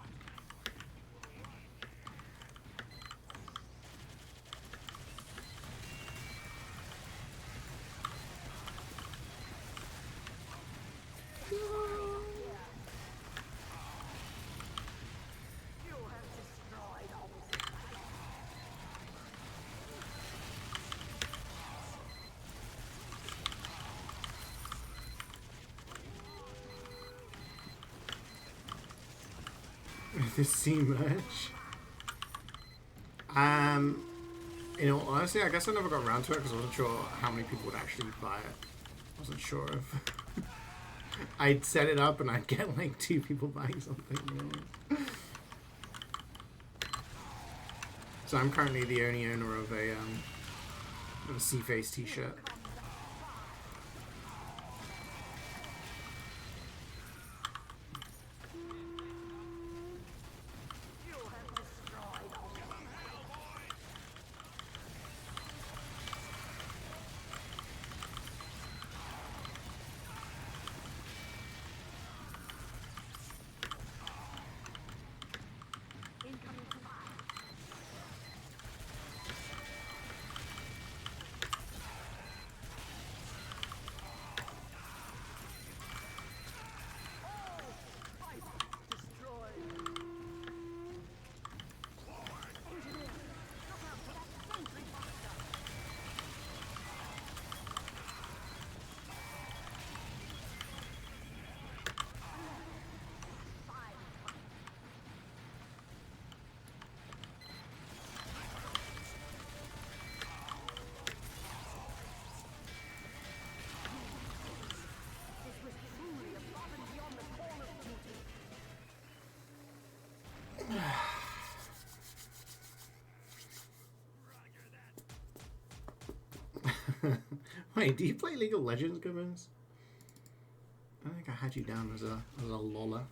This sea merch. You know, honestly, I guess I never got around to it because I wasn't sure how many people would actually buy it. I wasn't sure if I'd set it up and I'd get like 2 people buying something. You know? So I'm currently the only owner of a sea face t-shirt. Wait, do you play League of Legends, Gibbons? I think I had you down as a loller.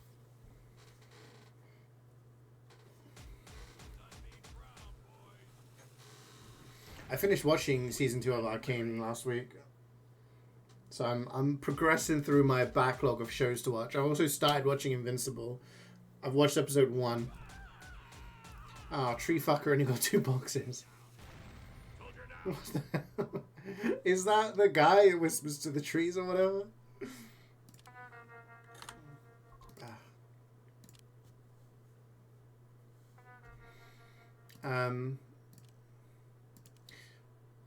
I finished watching season 2 of Arcane last week, so I'm progressing through my backlog of shows to watch. I've also started watching Invincible. I've watched episode 1. Oh, Tree Fucker only got 2 boxes. What the hell? Is that the guy who whispers to the trees or whatever? I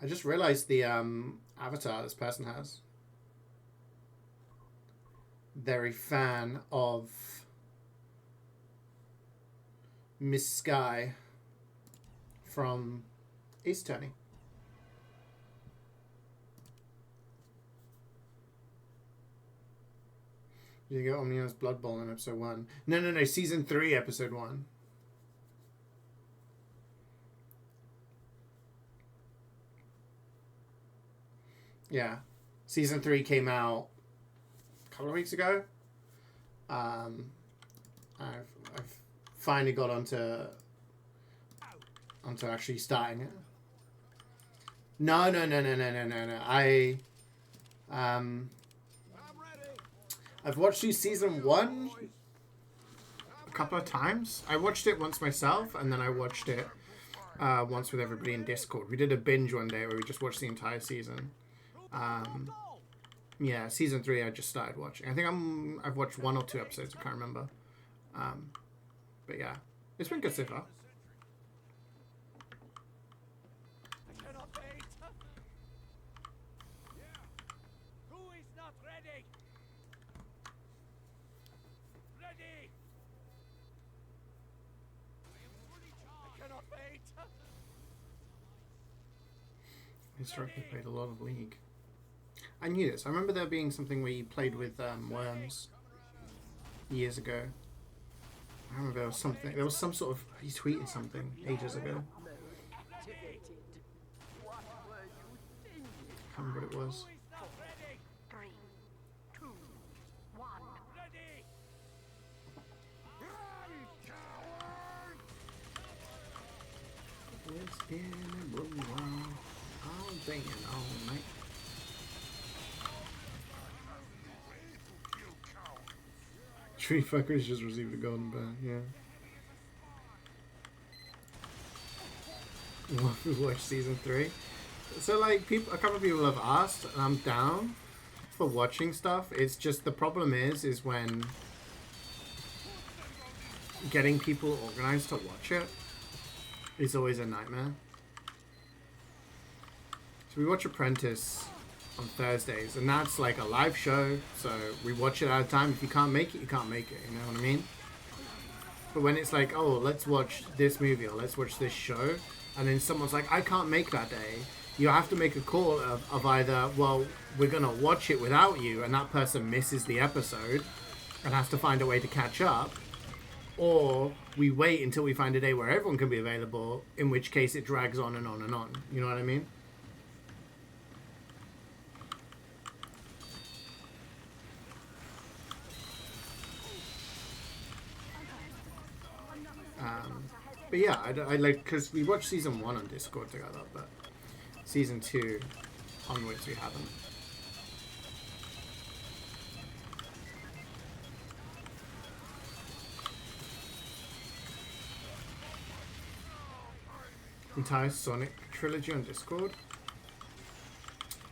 just realized the avatar this person has. They're a fan of Miss Sky from Ace Attorney. Did you get Omnio's Blood Bowl in episode 1? No, season 3, episode 1. Yeah. Season 3 came out a couple of weeks ago. I've finally got onto actually starting it. No. I've watched season 1 a couple of times. I watched it once myself, and then I watched it once with everybody in Discord. We did a binge one day where we just watched the entire season. Yeah, season 3 I just started watching. I think I've watched 1 or 2 episodes. I can't remember. But yeah, it's been good so far. Historically played a lot of League. I knew this. I remember there being something where you played with worms years ago. I remember there was something. There was some sort of. He tweeted something ages ago. I can't remember what it was. 3, 2, 1. It's been a blue while. All day and all night. Tree fuckers just received a golden bear. Yeah. We watched season 3. So like a couple of people have asked, and I'm down for watching stuff. It's just the problem is when getting people organized to watch it is always a nightmare. So we watch Apprentice on Thursdays, and that's like a live show, so we watch it at a time. If you can't make it, you can't make it, you know what I mean? But when it's like, oh, let's watch this movie, or let's watch this show, and then someone's like, I can't make that day, you have to make a call of either, well, we're gonna watch it without you, and that person misses the episode, and has to find a way to catch up, or we wait until we find a day where everyone can be available, in which case it drags on and on and on, you know what I mean? But yeah, I like, because we watched season 1 on Discord together, but season 2 onwards we haven't. Entire Sonic trilogy on Discord.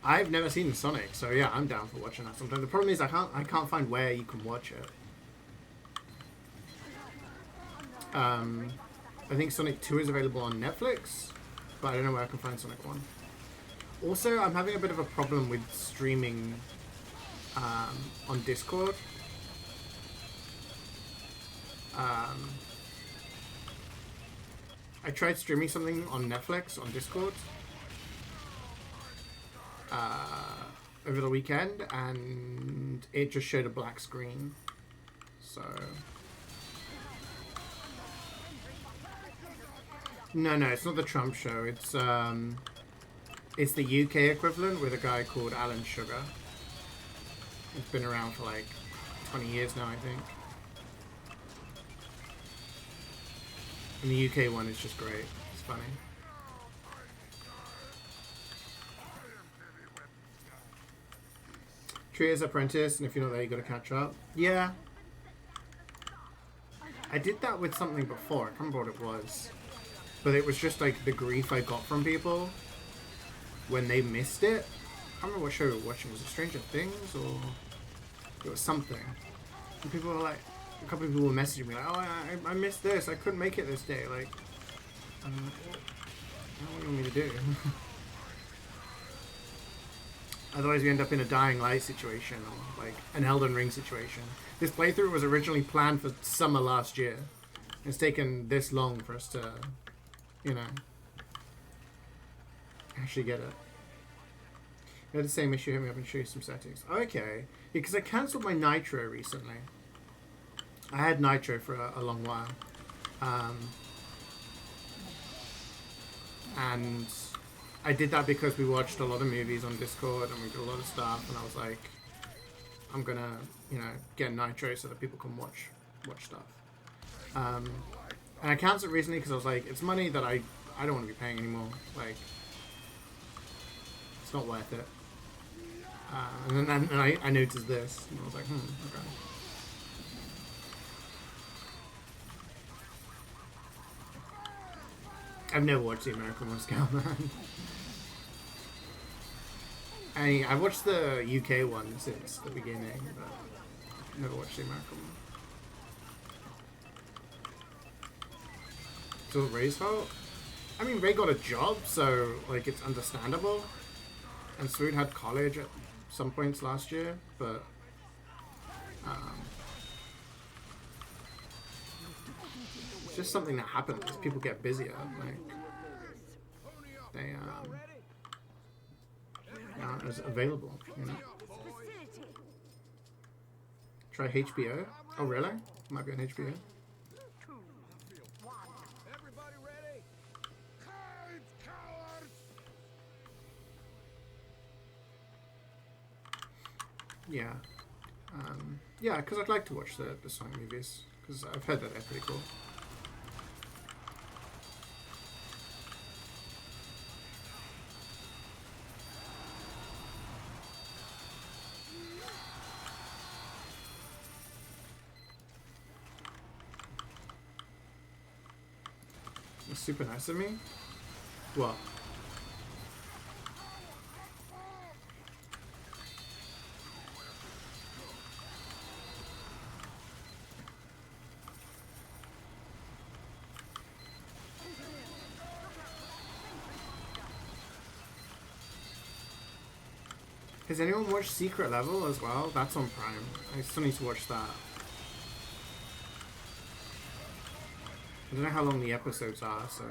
I've never seen Sonic, so yeah, I'm down for watching that sometime. The problem is I can't find where you can watch it. I think Sonic 2 is available on Netflix, but I don't know where I can find Sonic 1. Also, I'm having a bit of a problem with streaming on Discord. I tried streaming something on Netflix on Discord over the weekend, and it just showed a black screen. So... No, it's not the Trump show. It's the UK equivalent with a guy called Alan Sugar. It's been around for like 20 years now, I think. And the UK one is just great. It's funny. Tria's Apprentice, and if you're not there, you got to catch up. Yeah. I did that with something before. I can't remember what it was. But it was just like the grief I got from people when they missed it. I can't remember what show we were watching. Was it Stranger Things or it was something? And people were like, a couple of people were messaging me like, oh, I missed this. I couldn't make it this day. Like, what do you want me to do? Otherwise, we end up in a Dying Light situation or like an Elden Ring situation. This playthrough was originally planned for summer last year. It's taken this long for us to, you know, actually get it. We had the same issue. Hit me up and show you some settings. Okay, because I cancelled my Nitro recently. I had Nitro for a long while, and I did that because we watched a lot of movies on Discord and we did a lot of stuff. And I was like, I'm gonna, you know, get Nitro so that people can watch stuff. And I cancelled it recently because I was like, it's money that I don't want to be paying anymore. Like, it's not worth it. And then I noticed this, and I was like, okay. I've never watched the American one, Scoutman. I've watched the UK one since the beginning, but never watched the American one. So Ray's fault? I mean, Ray got a job, so like it's understandable. And Swoot had college at some points last year, but it's just something that happens as people get busier. Like they aren't as available, you know. Try HBO. Oh really? Might be on HBO. Everybody ready? Yeah. Yeah, because I'd like to watch the Sonic movies, because I've heard that they're pretty cool. That's super nice of me. What? Has anyone watched Secret Level as well? That's on Prime. I still need to watch that. I don't know how long the episodes are, so...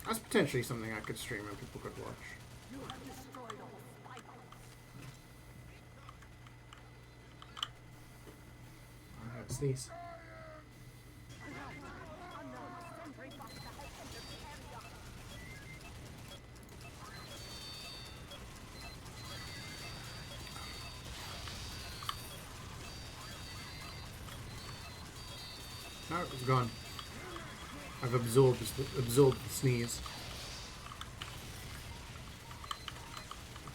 That's potentially something I could stream and people could watch. You have destroyed all Spike. Alright, sneeze. Unknown sentry buster has entered the area. No, it's gone. I've absorbed the sneeze.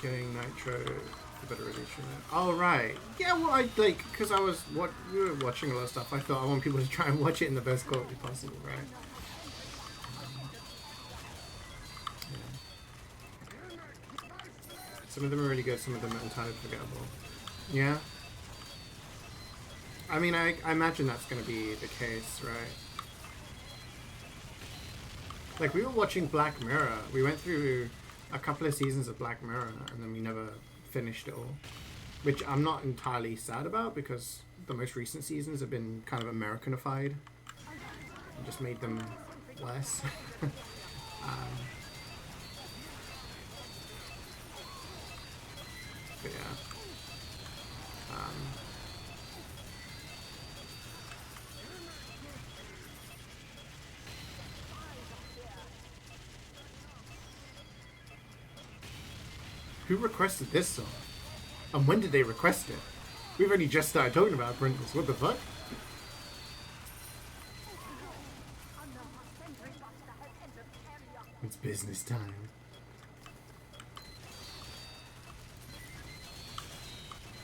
Getting nitro for better radiation. Oh right, yeah. Well, I like because we were watching a lot of stuff. I thought I want people to try and watch it in the best quality possible, right? Yeah. Some of them are really good. Some of them are entirely forgettable. Yeah. I mean, I imagine that's going to be the case, right? Like, we were watching Black Mirror. We went through a couple of seasons of Black Mirror, and then we never finished it all. Which I'm not entirely sad about, because the most recent seasons have been kind of Americanified. And just made them less. But yeah. Who requested this song? And when did they request it? We've only just started talking about Princess. What the fuck? It's business time.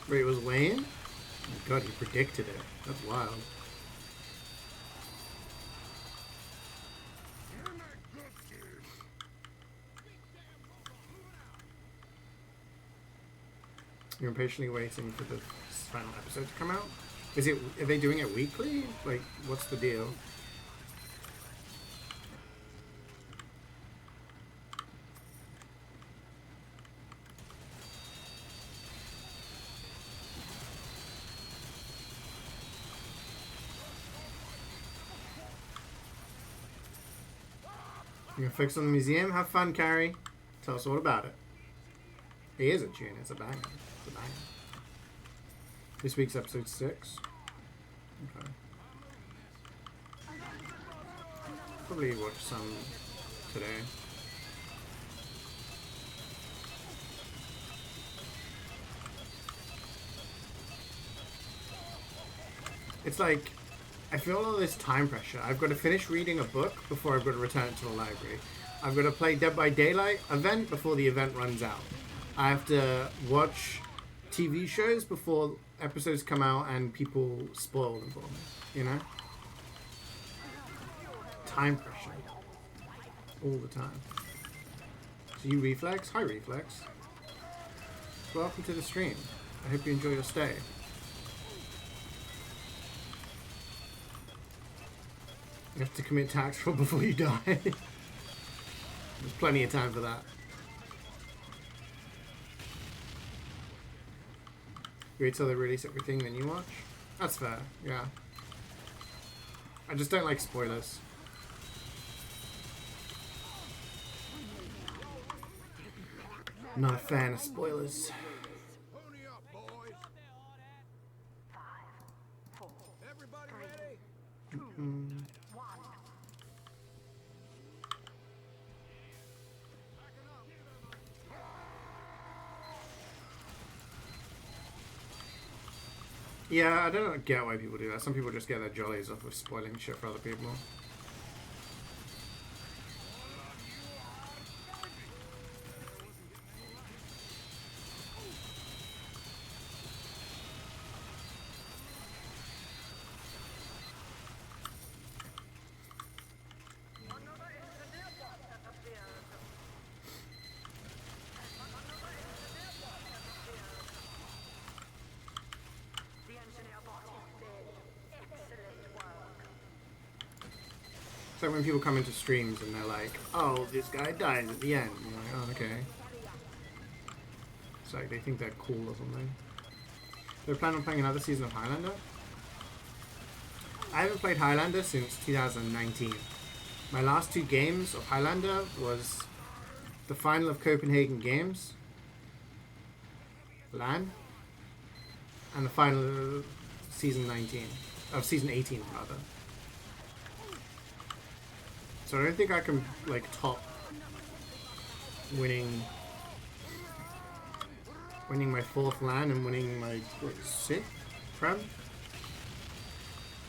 Wait, it was Wayne? Oh my god, he predicted it. That's wild. You're impatiently waiting for the final episode to come out? Are they doing it weekly? Like, what's the deal? You gonna fix on the museum? Have fun, Carrie. Tell us all about it. It is a tune. It's a banger. It's a banger. This week's episode 6. Okay. Probably watch some today. It's like, I feel all this time pressure. I've got to finish reading a book before I've got to return it to the library. I've got to play Dead by Daylight event before the event runs out. I have to watch TV shows before episodes come out and people spoil them for me, you know? Time pressure. All the time. So you Reflex? Hi Reflex. Welcome to the stream. I hope you enjoy your stay. You have to commit tax fraud before you die. There's plenty of time for that. You wait till they release everything, then you watch? That's fair, yeah. I just don't like spoilers. Not a fan of spoilers. Pony up, boys. 5, 4, Everybody ready? 2, 1. Yeah, I don't get why people do that. Some people just get their jollies off of spoiling shit for other people. It's like when people come into streams and they're like, oh, this guy dies at the end. You're like, oh, okay. It's like they think they're cool or something. They're planning on playing another season of Highlander? I haven't played Highlander since 2019. My last 2 games of Highlander was the final of Copenhagen Games, LAN, and the final of season 18 rather. So I don't think I can like top winning my 4th LAN and winning my 6th Prem.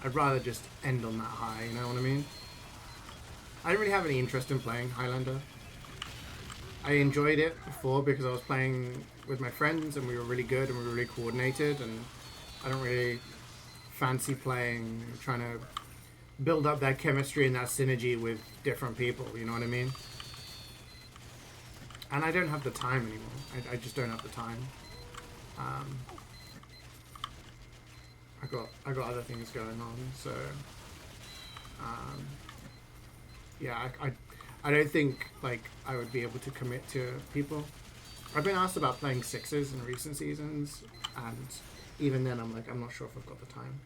I'd rather just end on that high, you know what I mean? I didn't really have any interest in playing Highlander. I enjoyed it before because I was playing with my friends and we were really good and we were really coordinated, and I don't really fancy trying to build up that chemistry and that synergy with different people, you know what I mean? And I don't have the time anymore. I just don't have the time. I got other things going on, so yeah, I don't think like I would be able to commit to people. I've been asked about playing 6s in recent seasons, and even then I'm like, I'm not sure if I've got the time.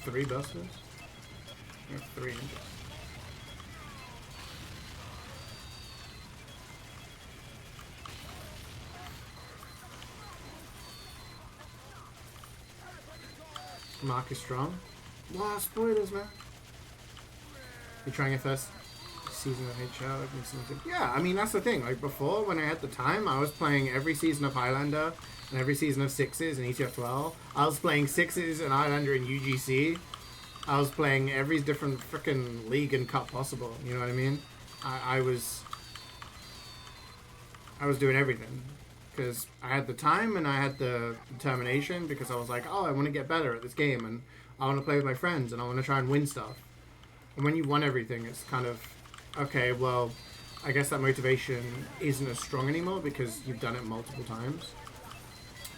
Three busters? Yeah, 3 inches. Mark is strong. Wow, spoilers, man. You're trying your first season of HL? Yeah, I mean, that's the thing. Like, before, when I had the time, I was playing every season of Highlander and every season of 6s in ETF12. I was playing 6s and Highlander in UGC. I was playing every different freaking league and cup possible. You know what I mean? I was doing everything. Because I had the time and I had the determination, because I was like, oh, I want to get better at this game and I want to play with my friends and I want to try and win stuff. And when you won everything, it's kind of, okay, well, I guess that motivation isn't as strong anymore because you've done it multiple times.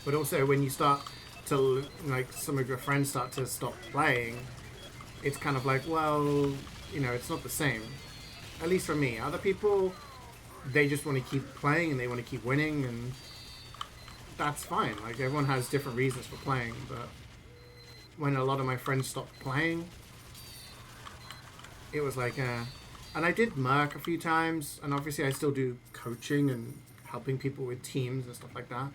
But also when you start to, like, some of your friends start to stop playing, it's kind of like, well, you know, it's not the same. At least for me. Other people, they just want to keep playing and they want to keep winning, and that's fine. Like, everyone has different reasons for playing, but when a lot of my friends stopped playing, it was like, and I did Merc a few times, and obviously I still do coaching and helping people with teams and stuff like that.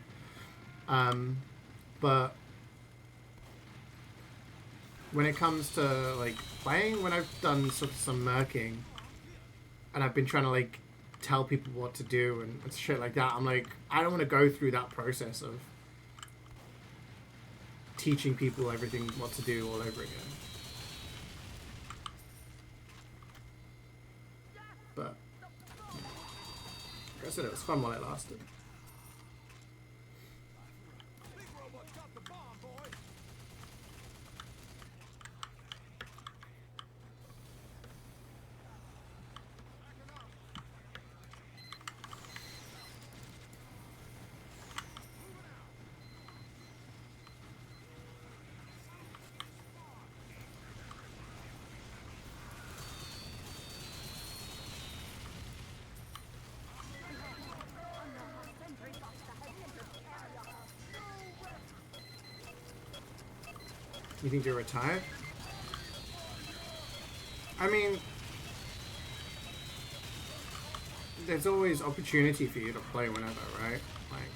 But when it comes to, like, playing, when I've done sort of some Mercing, and I've been trying to, like, tell people what to do and shit like that, I'm like, I don't want to go through that process of teaching people everything what to do all over again. But like I said, it was fun while it lasted. Big robot got the bomb, boys. You think you're retired? I mean, there's always opportunity for you to play whenever, right? Like,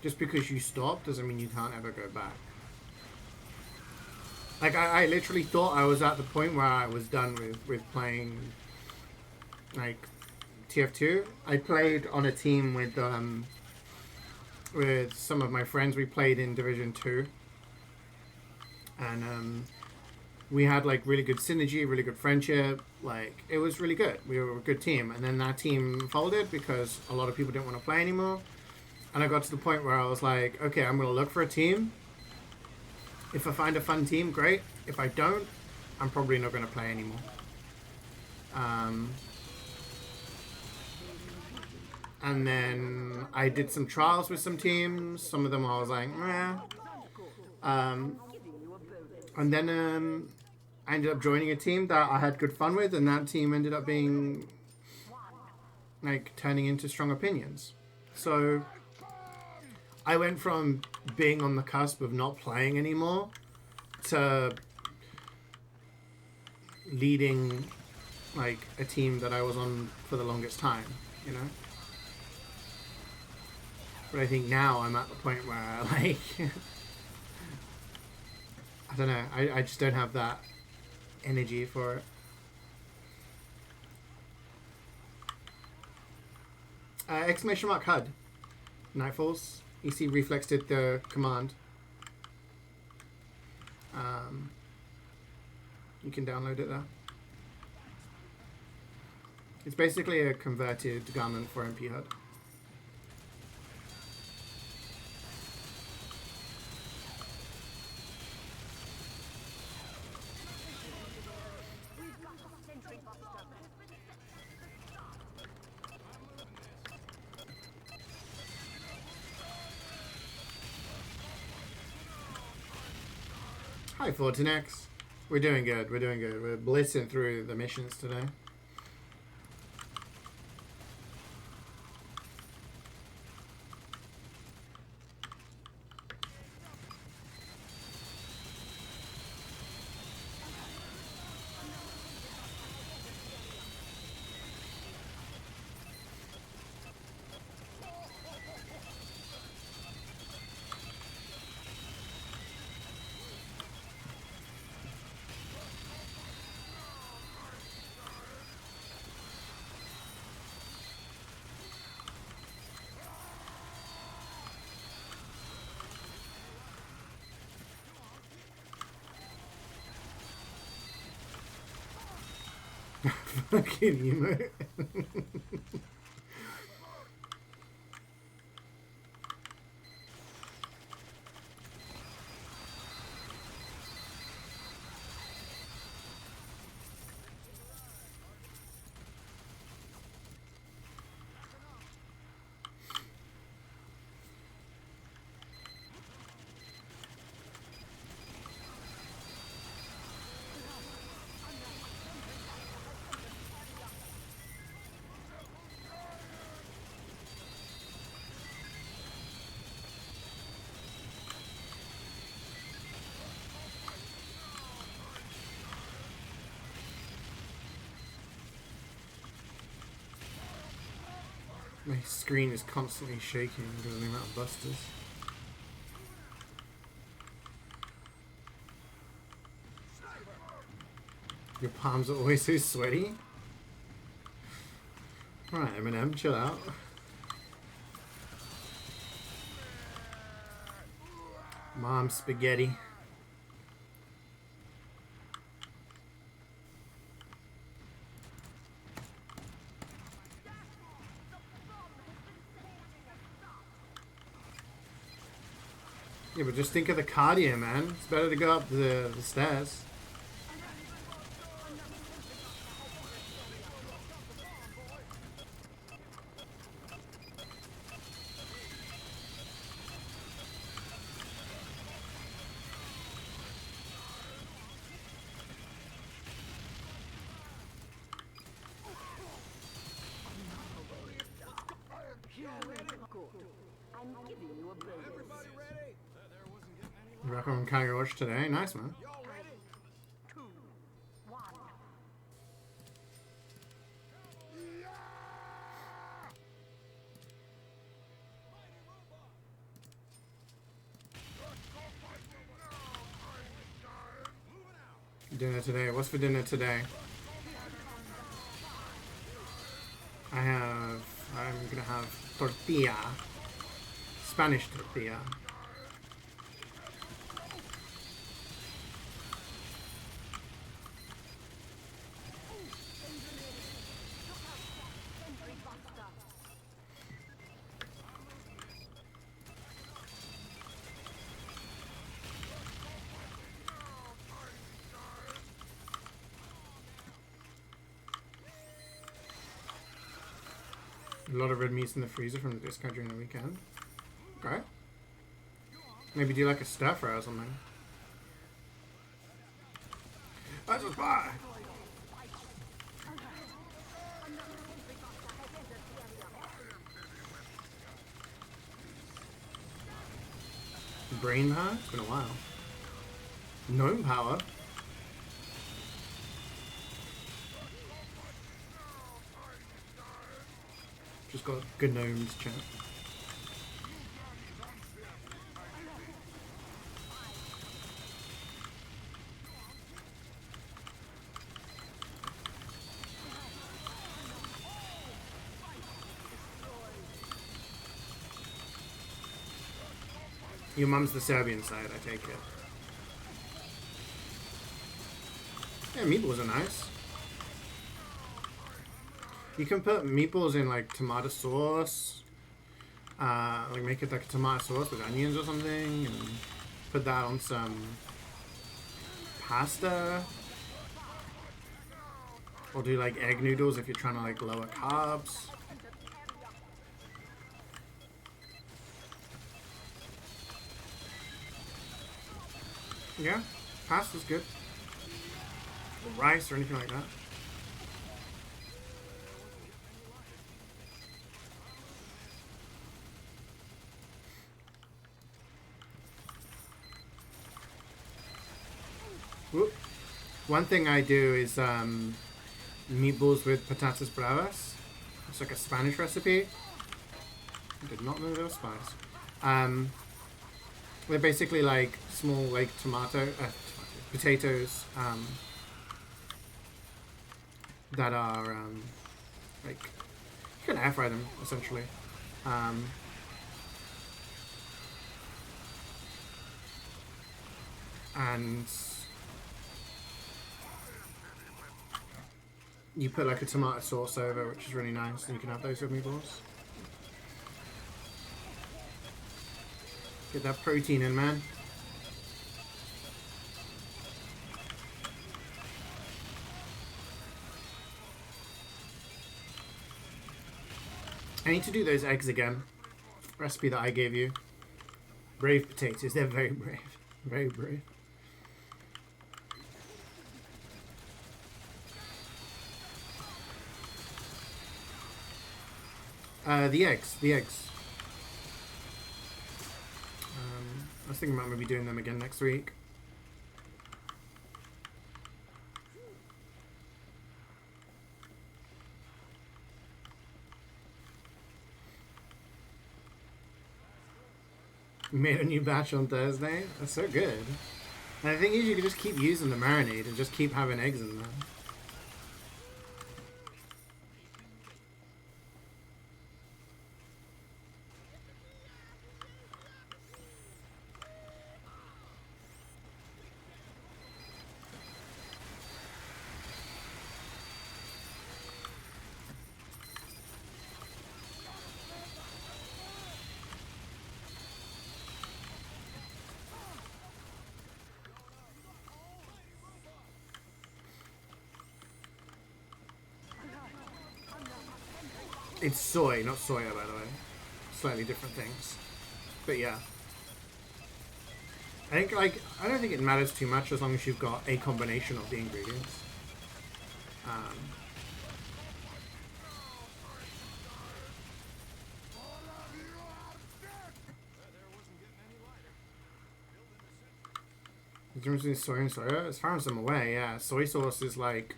just because you stop doesn't mean you can't ever go back. Like, I literally thought I was at the point where I was done with playing, like, TF2. I played on a team with some of my friends. We played in Division 2. And we had, like, really good synergy, really good friendship. Like, it was really good. We were a good team. And then that team folded because a lot of people didn't want to play anymore. And I got to the point where I was like, okay, I'm going to look for a team. If I find a fun team, great. If I don't, I'm probably not going to play anymore. And then I did some trials with some teams. Some of them I was like, meh. And then I ended up joining a team that I had good fun with, and that team ended up being like turning into strong opinions. So I went from being on the cusp of not playing anymore to leading like a team that I was on for the longest time, you know? But I think now I'm at the point where like I don't know, I just don't have that energy for it. Exclamation mark HUD. Nightfalls. EC Reflex did the command. You can download it there. It's basically a converted garment for MP HUD. Hi, Fortinex. We're doing good. We're doing good. We're blitzing through the missions today. Fucking emo. My screen is constantly shaking because of the amount of busters. Your palms are always so sweaty. Alright, MvM, chill out. Mom spaghetti. Yeah, but just think of the cardio, man. It's better to go up the stairs. Everybody ready? Back on Kangaroo Watch today. Nice, man. Y'all ready? 2, 1. Dinner today. What's for dinner today? I'm gonna have tortilla. Spanish tortilla. A lot of red meats in the freezer from the discount during the weekend. Okay. Maybe do like a stir fry or something. That's a spy! Brain power? It's been a while. Gnome power? Just got good gnomes, chat. Your mum's the Serbian side, I take it. Yeah, meatballs are nice. You can put meatballs in like tomato sauce. Like make it like a tomato sauce with onions or something. And put that on some pasta. Or do like egg noodles if you're trying to like lower carbs. Yeah, pasta's good. Or rice or anything like that. Whoop. One thing I do is meatballs with patatas bravas. It's like a Spanish recipe. I did not know there was spice. They're basically like small like potatoes that are like you can air fry them essentially. And you put like a tomato sauce over, which is really nice, and you can have those with meatballs. Get that protein in, man. I need to do those eggs again. Recipe that I gave you. Brave potatoes. They're very brave. Very brave. The eggs. I was thinking about maybe doing them again next week. Made a new batch on Thursday. That's so good. And I think you could just keep using the marinade and just keep having eggs in there. It's soy, not soya, by the way. Slightly different things. But yeah. I think, like, I don't think it matters too much as long as you've got a combination of the ingredients. The difference between soy and soya? As far as I'm aware, yeah. Soy sauce is like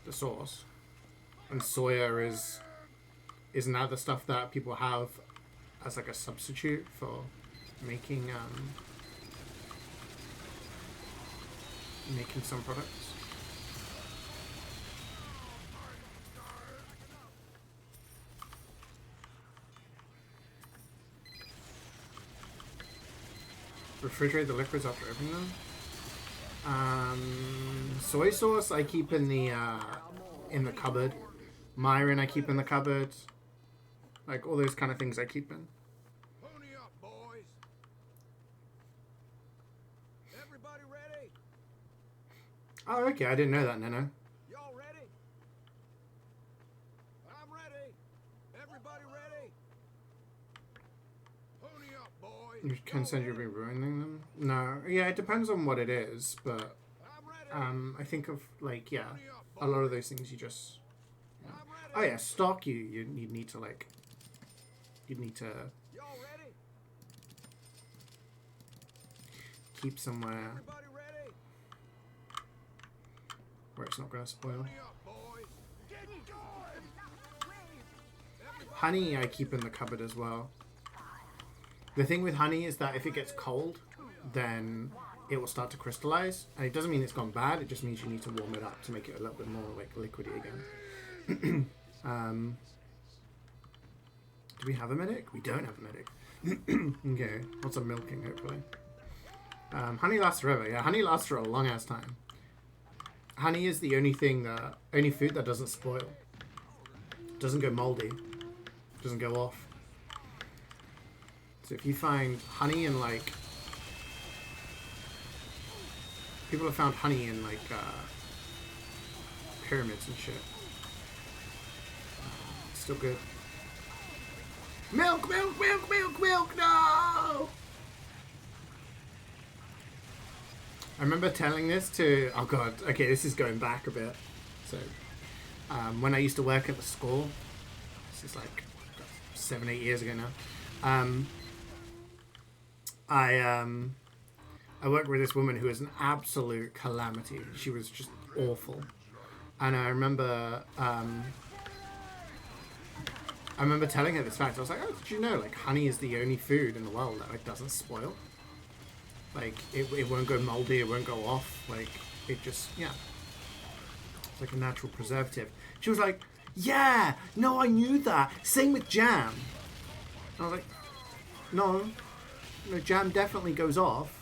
the sauce. And soya is now the stuff that people have as like a substitute for making making some products. Refrigerate the liquids after opening them. Soy sauce I keep in the cupboard. Myron I keep in the cupboard. Like all those kind of things I keep in. Pony up, boys. Everybody ready? Oh, okay. I didn't know that, Nano. Y'all ready? You can send you be ruining them. No, yeah, it depends on what it is, but I think of like a lot of those things you just. You know. Oh yeah, stock you need to like. You need to Y'all ready? keep somewhere Everybody ready? where it's not gonna spoil. Pony up, boys. Get going. Honey I keep in the cupboard as well. The thing with honey is that if it gets cold, then it will start to crystallize. And it doesn't mean it's gone bad, it just means you need to warm it up to make it a little bit more like liquidy again. Do we have a medic? We don't have a medic. Okay, lots of milking hopefully. Honey lasts forever. Yeah, honey lasts for a long ass time. Honey is the only food that doesn't spoil. Doesn't go moldy. Doesn't go off. So if you find honey in like... People have found honey in like pyramids and shit. It's still good. Milk, milk, milk, milk, milk, no! I remember telling this to... Oh god, okay, this is going back a bit. So, when I used to work at the school, this is like 7-8 years ago now, I worked with this woman who was an absolute calamity. She was just awful. And I remember telling her this fact. I was like, oh, did you know, like, honey is the only food in the world that, like, doesn't spoil? Like, it won't go moldy, it won't go off. Like, it just, yeah. It's like a natural preservative. She was like, yeah, no, I knew that. Same with jam. And I was like, no, jam definitely goes off.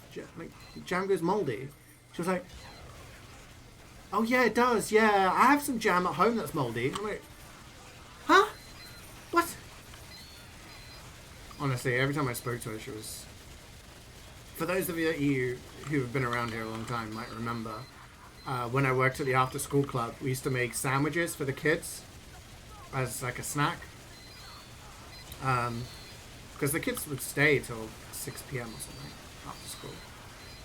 Jam goes moldy. She was like, oh yeah, it does. Yeah, I have some jam at home that's moldy. I'm like, huh? What? Honestly, every time I spoke to her, she was... For those of you who have been around here a long time might remember, when I worked at the after school club, we used to make sandwiches for the kids as like a snack. Because the kids would stay till 6 p.m. or something after school.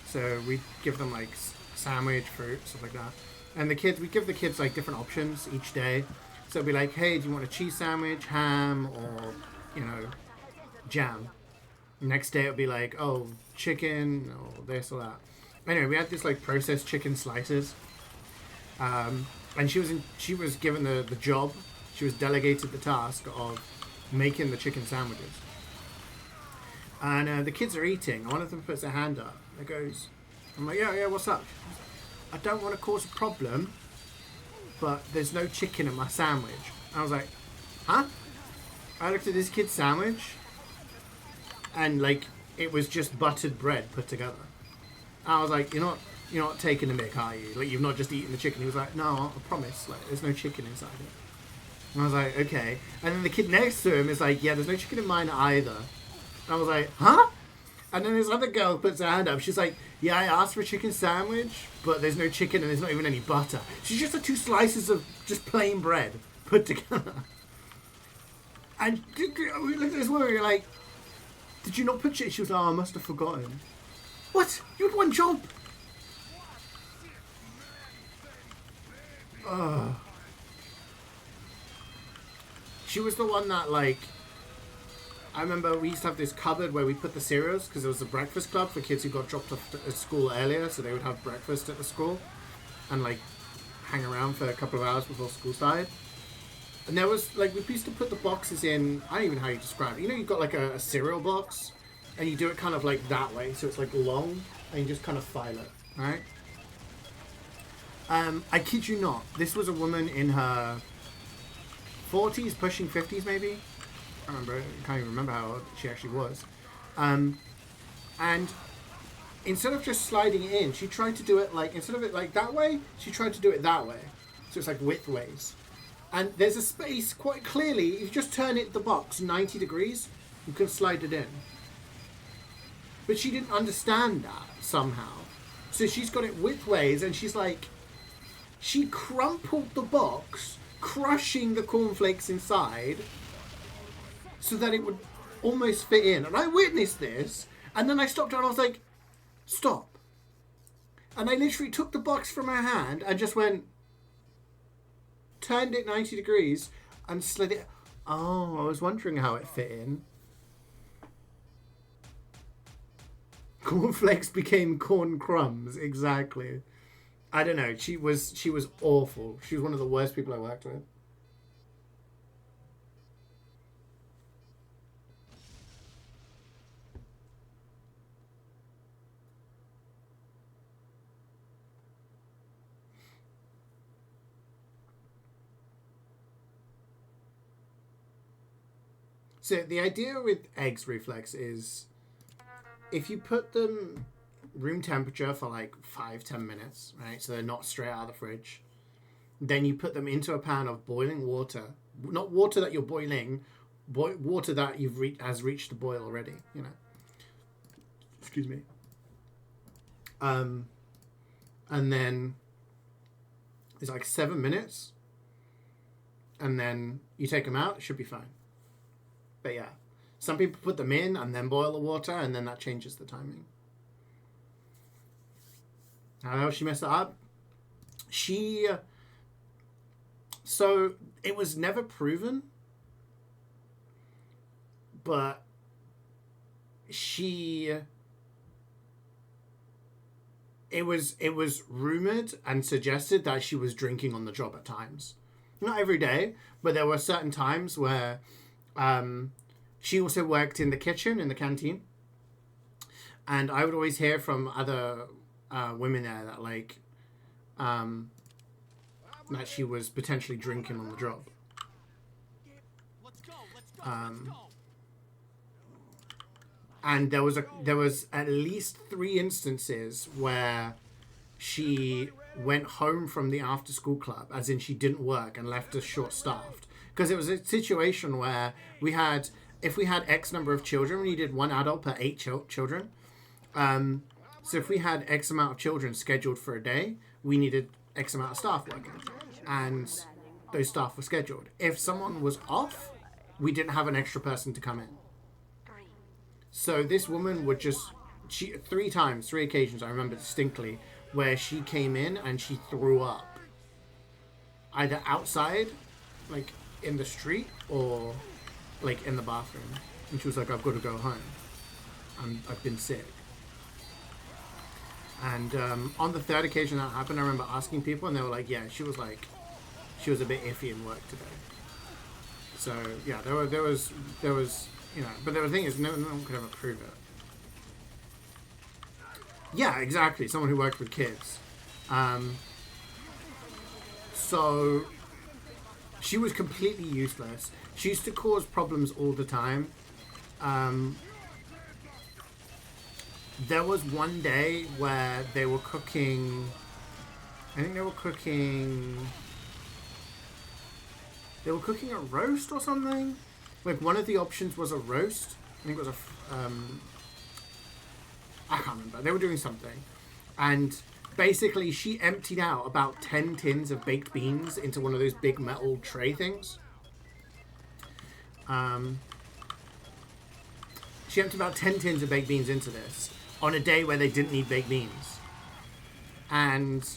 So we'd give them like sandwich, fruit, stuff like that. And we'd give the kids like different options each day. So it'd be like, hey, do you want a cheese sandwich, ham, or, jam? Next day it'd be like, oh, chicken, or this or that. Anyway, we had this like processed chicken slices. And she was given the job, she was delegated the task of making the chicken sandwiches. And the kids are eating. One of them puts their hand up. And goes, I'm like, yeah, what's up? I don't want to cause a problem, but there's no chicken in my sandwich. And I was like, huh? I looked at this kid's sandwich, and like it was just buttered bread put together. And I was like, you're not taking the mick, are you? Like, you've not just eaten the chicken. He was like, no, I promise. Like, there's no chicken inside it. And I was like, okay. And then the kid next to him is like, yeah, there's no chicken in mine either. And I was like, huh? And then this other girl puts her hand up. She's like, yeah, I asked for a chicken sandwich, but there's no chicken and there's not even any butter. She's just 2 slices of just plain bread put together. And we looked at this woman and we were like, did you not put chicken? She was like, oh, I must have forgotten. What? You had one job. She was the one that, like, I remember we used to have this cupboard where we put the cereals, because it was a breakfast club for kids who got dropped off at school earlier, so they would have breakfast at the school and like hang around for a couple of hours before school started. And there was like, we used to put the boxes in, I don't even know how you describe it. You've got like a cereal box and you do it kind of like that way, so it's like long and you just kind of file it, right? I kid you not, this was a woman in her 40s, pushing 50s maybe. I can't even remember how old she actually was. And instead of just sliding it in, she tried to do it like, instead of it like that way, she tried to do it that way. So it's like widthways. And there's a space quite clearly, if you just turn the box 90 degrees, you can slide it in. But she didn't understand that somehow. So she's got it widthways and she's like, she crumpled the box, crushing the cornflakes inside, so that it would almost fit in. And I witnessed this, And then I stopped her and I was like, stop. And I literally took the box from her hand and just went, turned it 90 degrees and slid it. Oh, I was wondering how it fit in. Cornflakes became corn crumbs. Exactly. I don't know. She was awful. She was one of the worst people I worked with. So the idea with eggs reflex is if you put them room temperature for like 5-10 minutes, right? So they're not straight out of the fridge. Then you put them into a pan of boiling water, not water that you're boiling, water that has reached the boil already. You know. Excuse me. And then it's like 7 minutes, and then you take them out. It should be fine. But yeah, some people put them in and then boil the water, and then that changes the timing. How she messed it up? So it was never proven, but it was rumored and suggested that she was drinking on the job at times. Not every day, but there were certain times where she also worked in the kitchen, in the canteen. And I would always hear from other women there that that she was potentially drinking on the job. And there was at least 3 instances where she went home from the after school club, as in she didn't work and left us short staffed. Because it was a situation where if we had X number of children, we needed 1 adult per 8 children. So if we had X amount of children scheduled for a day, we needed X amount of staff working. And those staff were scheduled. If someone was off, we didn't have an extra person to come in. So this woman would she 3 occasions, I remember distinctly, where she came in and she threw up. Either outside, like in the street, or like in the bathroom. And she was like, I've got to go home. I've been sick. And on the 3rd occasion that happened, I remember asking people, and they were like, yeah, she was a bit iffy in work today. So yeah, there was, you know, but the thing is, no one could ever prove it. Yeah, exactly. Someone who worked with kids. So she was completely useless. She used to cause problems all the time. There was one day where they were cooking. I think they were cooking a roast or something. Like, one of the options was a roast. I think it was I can't remember. They were doing something. And basically, she emptied out about 10 tins of baked beans into one of those big metal tray things. She emptied about 10 tins of baked beans into this on a day where they didn't need baked beans. And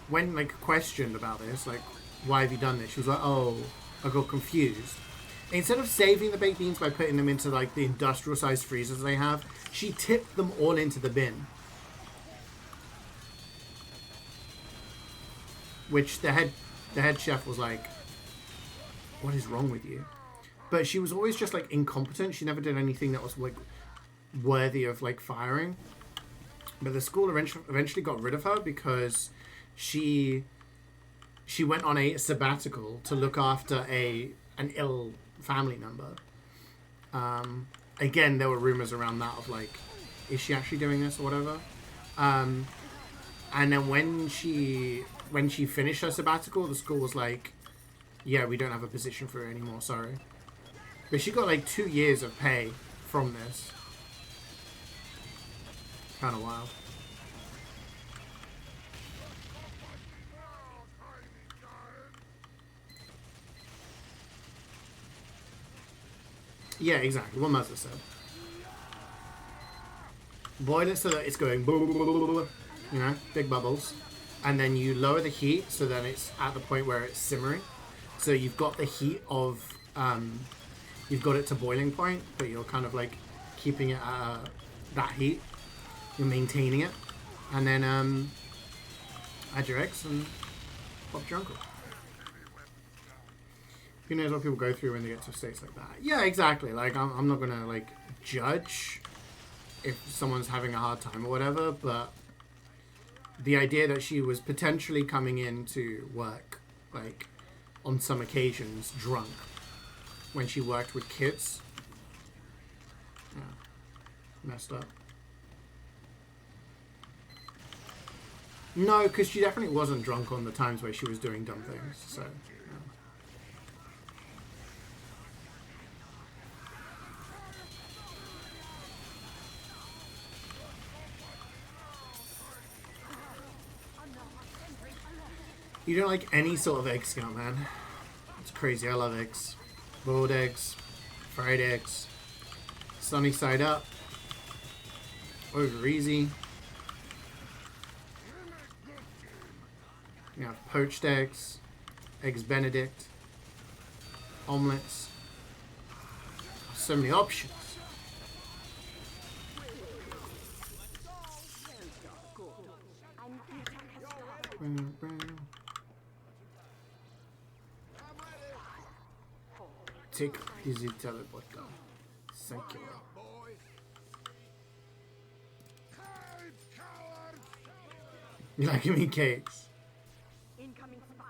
when, like, questioned about this, like, why have you done this? She was like, oh, I got confused. Instead of saving the baked beans by putting them into, like, the industrial-sized freezers they have, she tipped them all into the bin. Which the head chef was like, what is wrong with you? But she was always just, like, incompetent. She never did anything that was, like, worthy of, like, firing. But the school eventually got rid of her because she went on a sabbatical to look after an ill family member. Again, there were rumors around that of, like, is she actually doing this or whatever? And then when she finished her sabbatical, the school was like, yeah, we don't have a position for her anymore, sorry. But she got like 2 years of pay from this. Kind of wild. Yeah, exactly. What Mazda said. Boil it so that it's going, you know, big bubbles. And then you lower the heat so then it's at the point where it's simmering. So you've got the heat of, you've got it to boiling point, but you're kind of like keeping it at that heat. You're maintaining it. And then add your eggs and pop your uncle. Who knows what people go through when they get to states like that. Yeah, exactly. Like, I'm not going to, like, judge if someone's having a hard time or whatever, but the idea that she was potentially coming in to work, like, on some occasions, drunk, when she worked with kids, yeah, messed up. No, because she definitely wasn't drunk on the times where she was doing dumb things, so... You don't like any sort of egg scout, man. It's crazy. I love eggs. Boiled eggs, fried eggs, sunny side up, over easy. You have poached eggs, eggs Benedict, omelets. So many options. Take easy teleporter. Thank you. You like me cakes? Incoming spy.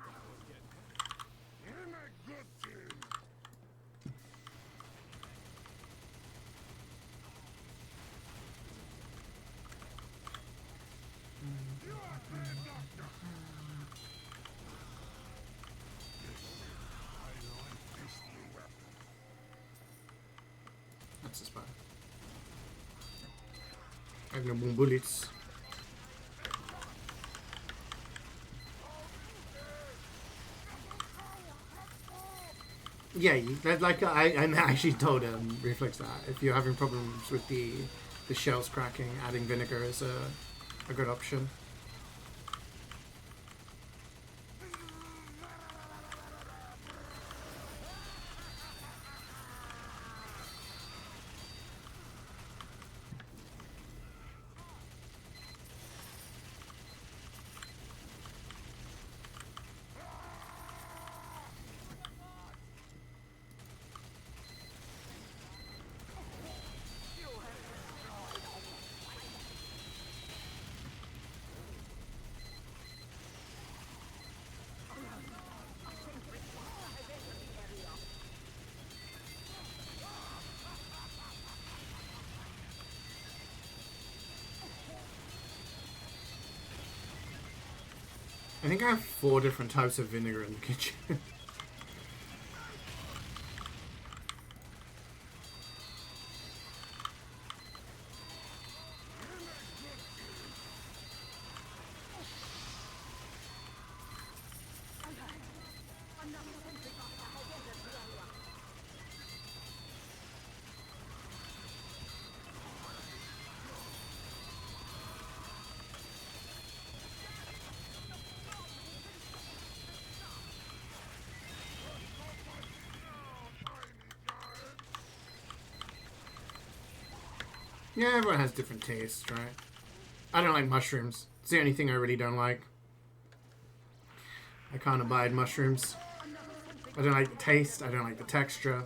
That's a spy. I have no more bullets. Yeah, I actually told Reflex that if you're having problems with the shells cracking, adding vinegar is a good option. I think I have 4 different types of vinegar in the kitchen. Yeah, everyone has different tastes, right? I don't like mushrooms. It's the only thing I really don't like. I can't abide mushrooms. I don't like the taste. I don't like the texture.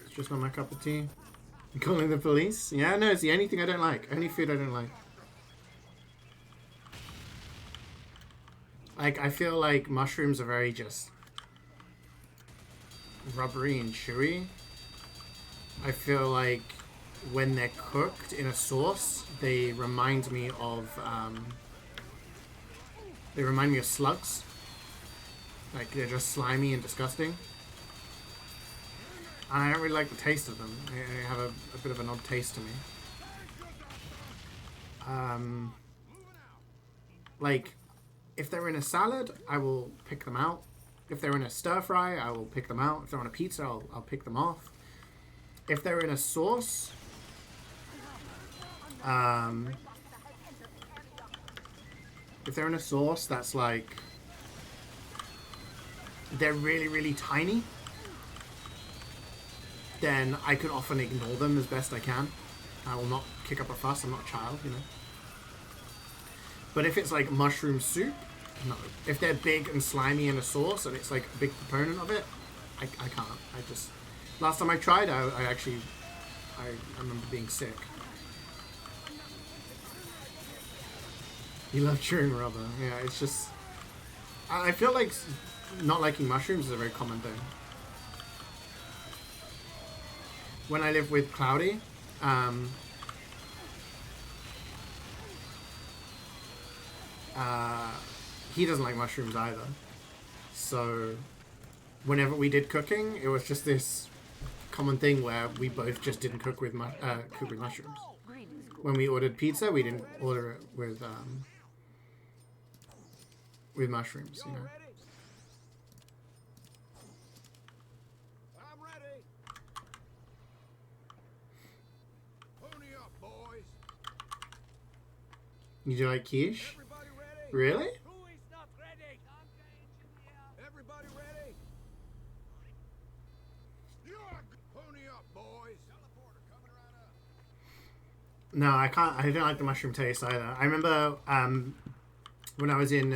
It's just not my cup of tea. You calling the police? Yeah, no, it's the only thing I don't like. Only food I don't like. Like, I feel like mushrooms are very just rubbery and chewy. I feel like when they're cooked in a sauce, they remind me of slugs. Like, they're just slimy and disgusting. And I don't really like the taste of them. They have a bit of an odd taste to me. Like, If they're in a salad, I will pick them out. If they're in a stir fry, I will pick them out. If they're on a pizza, I'll pick them off. If they're in a sauce, if they're in a sauce that's like, they're really, really tiny, then I can often ignore them as best I can. I will not kick up a fuss. I'm not a child, you know. But if it's like mushroom soup, no. If they're big and slimy in a sauce and it's like a big proponent of it, I can't. I just... Last time I tried, I remember being sick. You love chewing rubber. Yeah, it's just... I feel like not liking mushrooms is a very common thing. When I lived with Cloudy, he doesn't like mushrooms either. So whenever we did cooking, it was just this common thing where we both just didn't cook with mushrooms. When we ordered pizza, we didn't order it with mushrooms, you know. I'm ready. Pony up, boys. You do like quiche? Everybody ready? Really? Who is not ready? Everybody ready? You are pony up, boys. Teleporter coming right up. No, I can't. I don't like the mushroom taste either. I remember when I was in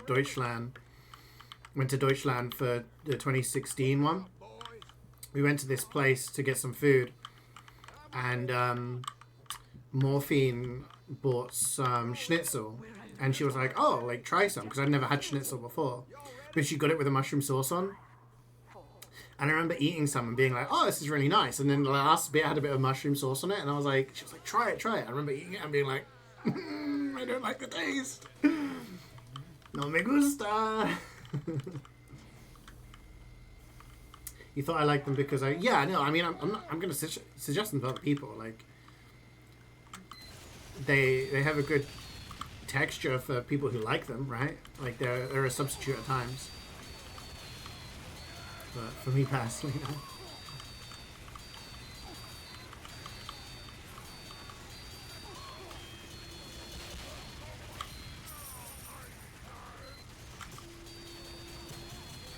Deutschland, went to Deutschland for the 2016 one. We went to this place to get some food, and Morphine bought some schnitzel, and she was like, "Oh, like try some," because I'd never had schnitzel before, but she got it with a mushroom sauce on. And I remember eating some and being like, "Oh, this is really nice." And then the last bit had a bit of mushroom sauce on it, and I was like, she was like, "Try it, try it." I remember eating it and being like, "I don't like the taste. No me gusta." You thought I liked them because yeah, no, I mean, I'm going to suggest them to other people. Like, they have a good texture for people who like them, right? Like, they're a substitute at times. But for me personally, no.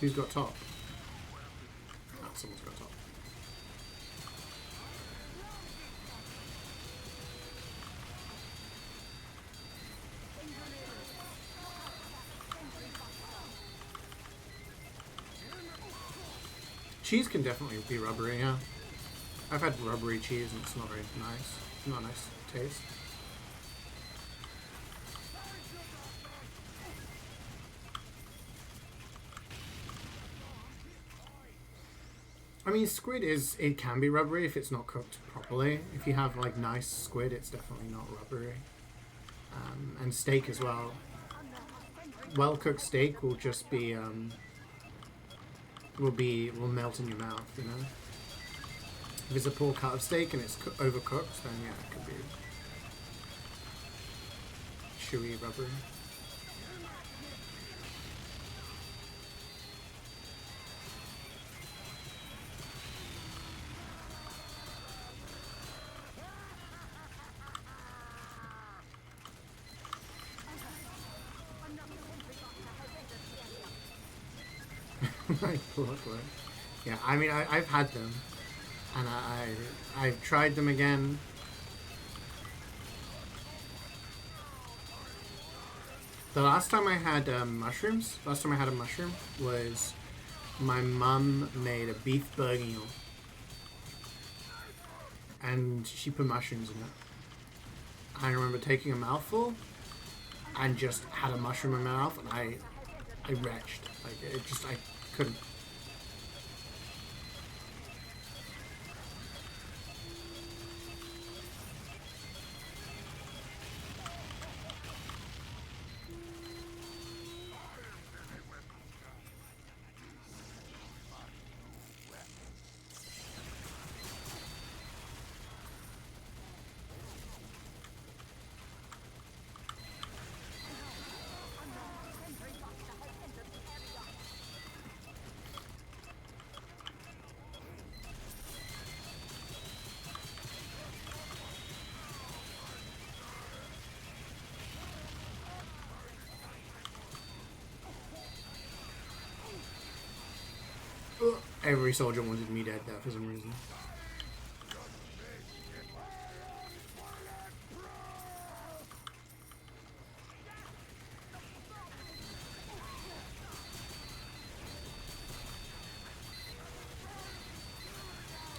Who's got top? Oh, someone's got top. Cheese can definitely be rubbery, yeah. I've had rubbery cheese and it's not very nice. It's not a nice taste. I mean, squid it can be rubbery if it's not cooked properly. If you have like nice squid, it's definitely not rubbery. And steak as well. Well cooked steak will just be will melt in your mouth, you know. If it's a poor cut of steak and it's overcooked, then yeah, it could be chewy, rubbery. Yeah, I mean, I've had them, and I've tried them again. The last time I had mushrooms, last time I had a mushroom was my mum made a beef bourguignon, and she put mushrooms in it. I remember taking a mouthful and just had a mushroom in my mouth, and I retched. Like, it just, I couldn't. Every soldier wanted me dead there for some reason.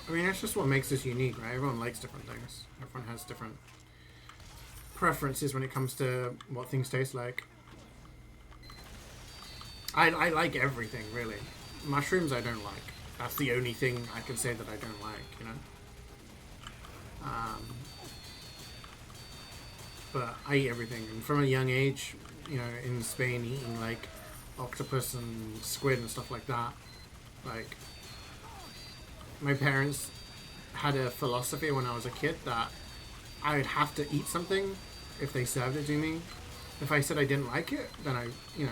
I mean, that's just what makes us unique, right? Everyone likes different things. Everyone has different preferences when it comes to what things taste like. I like everything, really. Mushrooms I don't like. That's the only thing I can say that I don't like, you know? But I eat everything. And from a young age, you know, in Spain, eating, like, octopus and squid and stuff like that. Like, my parents had a philosophy when I was a kid that I would have to eat something if they served it to me. If I said I didn't like it, then you know,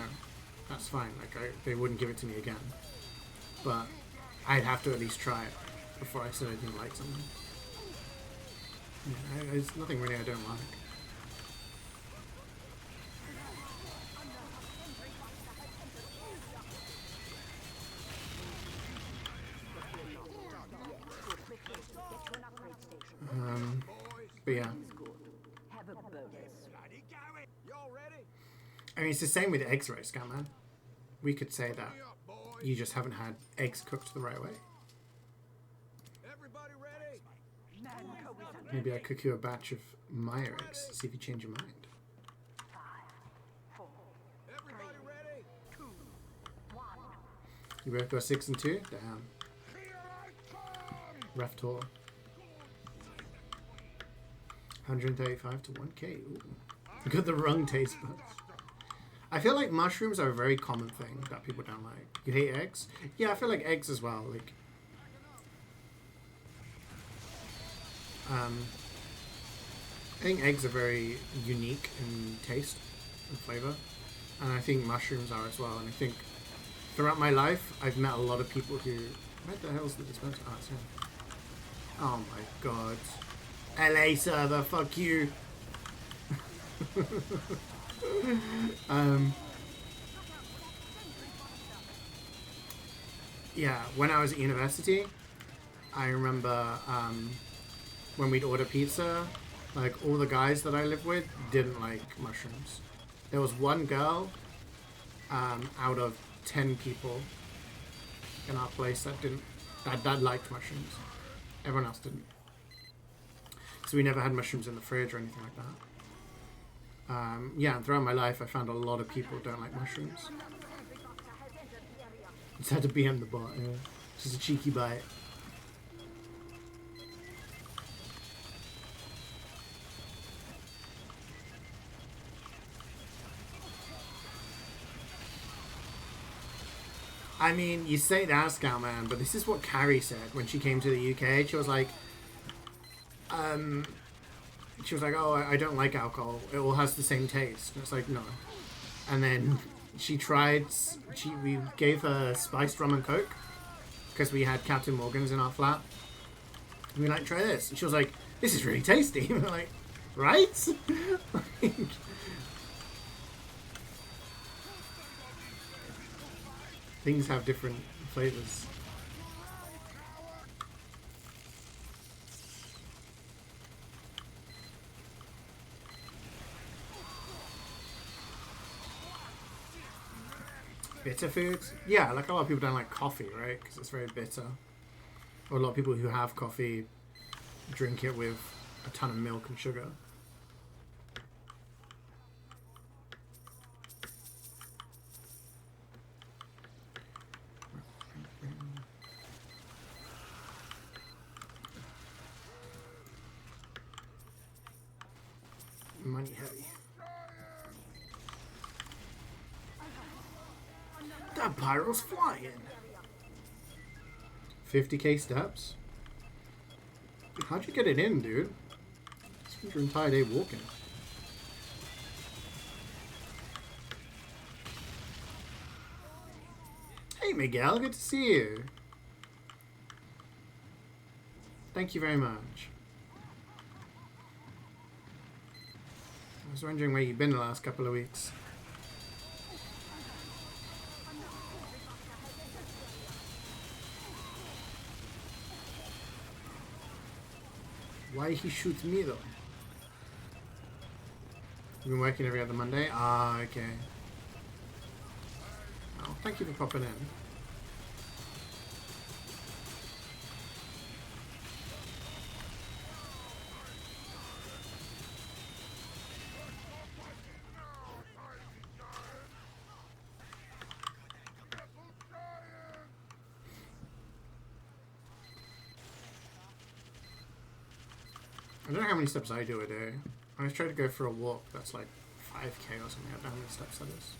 that's fine. Like, they wouldn't give it to me again. But I'd have to at least try it before I said I didn't like something. Yeah, there's nothing really I don't like. But yeah. I mean, it's the same with eggs, right, Scatman? We could say that you just haven't had eggs cooked the right way. Everybody ready? Maybe I cook you a batch of my eggs, see if you change your mind. Everybody ready? You both got 6 and 2? Damn. Ref tour. 135 to 1k. Ooh. Got the wrong taste buds. I feel like mushrooms are a very common thing that people don't like. You hate eggs? Yeah, I feel like eggs as well. Like, I think eggs are very unique in taste and flavor, and I think mushrooms are as well. And I think throughout my life, I've met a lot of people who. Where the hell's the dispenser? Oh, it's here. Oh my god. LA server, fuck you. Yeah, when I was at university, I remember when we'd order pizza, like all the guys that I lived with didn't like mushrooms. There was one girl out of 10 people in our place that liked mushrooms. Everyone else didn't. So we never had mushrooms in the fridge or anything like that. Yeah, and throughout my life, I found a lot of people don't like mushrooms. Just had to BM the bot, yeah. Just a cheeky bite. I mean, you say that, Scoutman, but this is what Carrie said when she came to the UK. She was like, oh, I don't like alcohol. It all has the same taste. And it's like, no. And then she tried, we gave her spiced rum and coke because we had Captain Morgan's in our flat. And we like, try this. And she was like, this is really tasty. And we're like, right? Things have different flavors. Bitter foods? Yeah, like a lot of people don't like coffee, right? Because it's very bitter. Or a lot of people who have coffee drink it with a ton of milk and sugar. Money heavy. That pyro's flying. 50k steps? How'd you get it in, dude? Spent your entire day walking. Hey, Miguel, good to see you. Thank you very much. I was wondering where you've been the last couple of weeks. Why he shoots me though? You've been working every other Monday? Ah, okay. Oh, thank you for popping in. I don't know how many steps I do a day. I try to go for a walk that's like 5k or something. I don't know how many steps that is.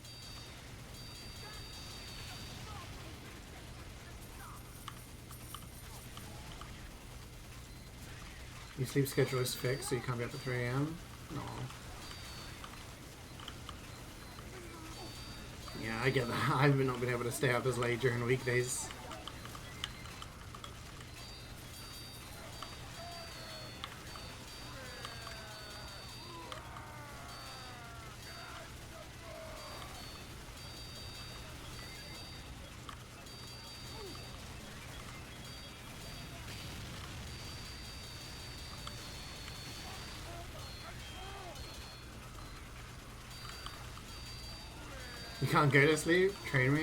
Your sleep schedule is fixed, so you can't be up at 3 AM? No. Yeah, I get that. I've not been able to stay up as late during weekdays. You can't go to sleep? Train me?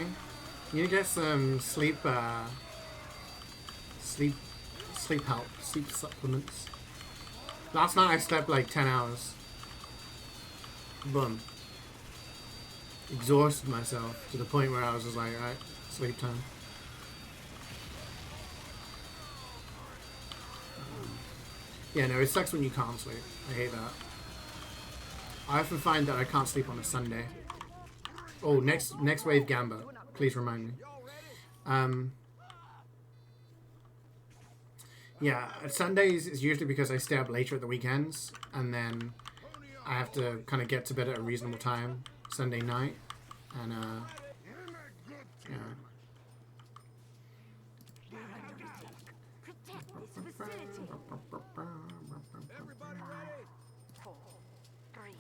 You need to get some sleep help, sleep supplements. Last night I slept like 10 hours. Boom. Exhausted myself to the point where I was just like, alright, sleep time. Yeah, no, it sucks when you can't sleep. I hate that. I often find that I can't sleep on a Sunday. Oh, next wave Gamba. Please remind me. Yeah, Sundays is usually because I stay up later at the weekends, and then I have to kind of get to bed at a reasonable time Sunday night, and yeah. Protect this facility. 4, 3,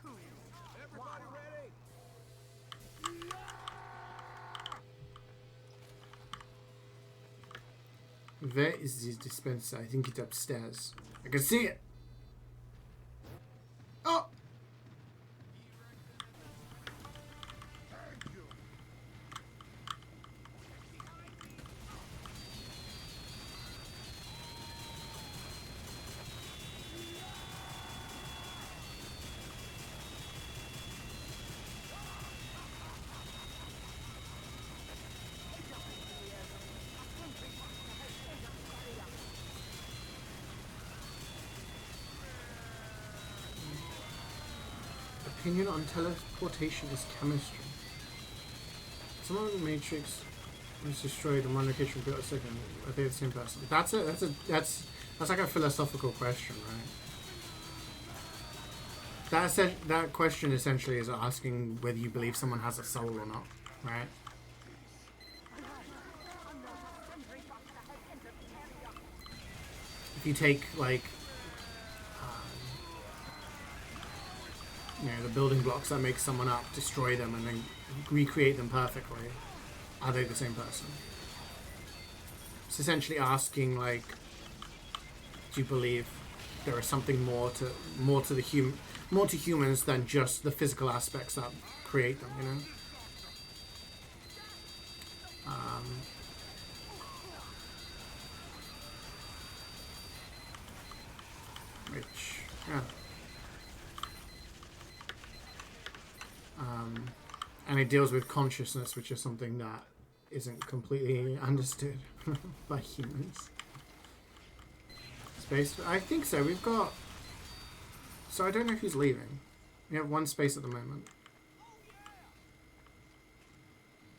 2, Everybody ready? Where is this dispenser? I think it's upstairs. I can see it. Oh! Opinion on teleportation is chemistry. Someone in the Matrix was destroyed in one location for a second. Are they the same person? That's like a philosophical question, right? That question essentially is asking whether you believe someone has a soul or not, right? If you take like you know, the building blocks that make someone up, destroy them, and then recreate them perfectly, are they the same person? It's essentially asking, like, do you believe there is something more to humans than just the physical aspects that create them, you know? Which, yeah. And it deals with consciousness, which is something that isn't completely understood by humans. Space? I think so. We've got... So I don't know if he's leaving. We have one space at the moment.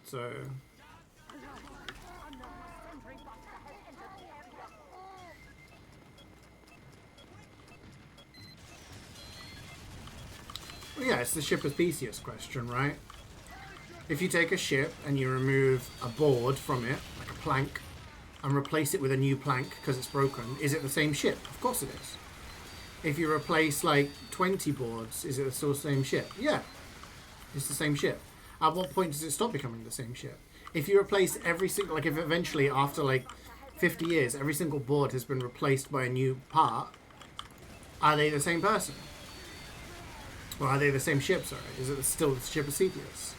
So... Well, yeah, it's the ship of Theseus question, right? If you take a ship and you remove a board from it, like a plank, and replace it with a new plank because it's broken, is it the same ship? Of course it is. If you replace like 20 boards, is it still the same ship? Yeah, it's the same ship. At what point does it stop becoming the same ship? If you replace every single, like if eventually after like 50 years, every single board has been replaced by a new part, are they the same person? Or are they the same ship, sorry? Is it still the ship of Theseus?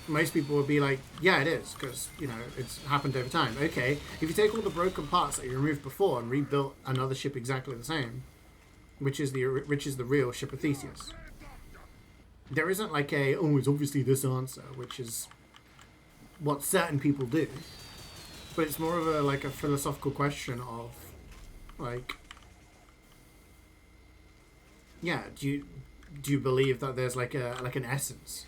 Most people would be like, yeah, it is, because, you know, it's happened over time. Okay, if you take all the broken parts that you removed before and rebuilt another ship exactly the same, which is the real ship of Theseus. There isn't like a, oh, it's obviously this answer, which is what certain people do. But it's more of a, like, a philosophical question of, like, yeah, do you believe that there's like an essence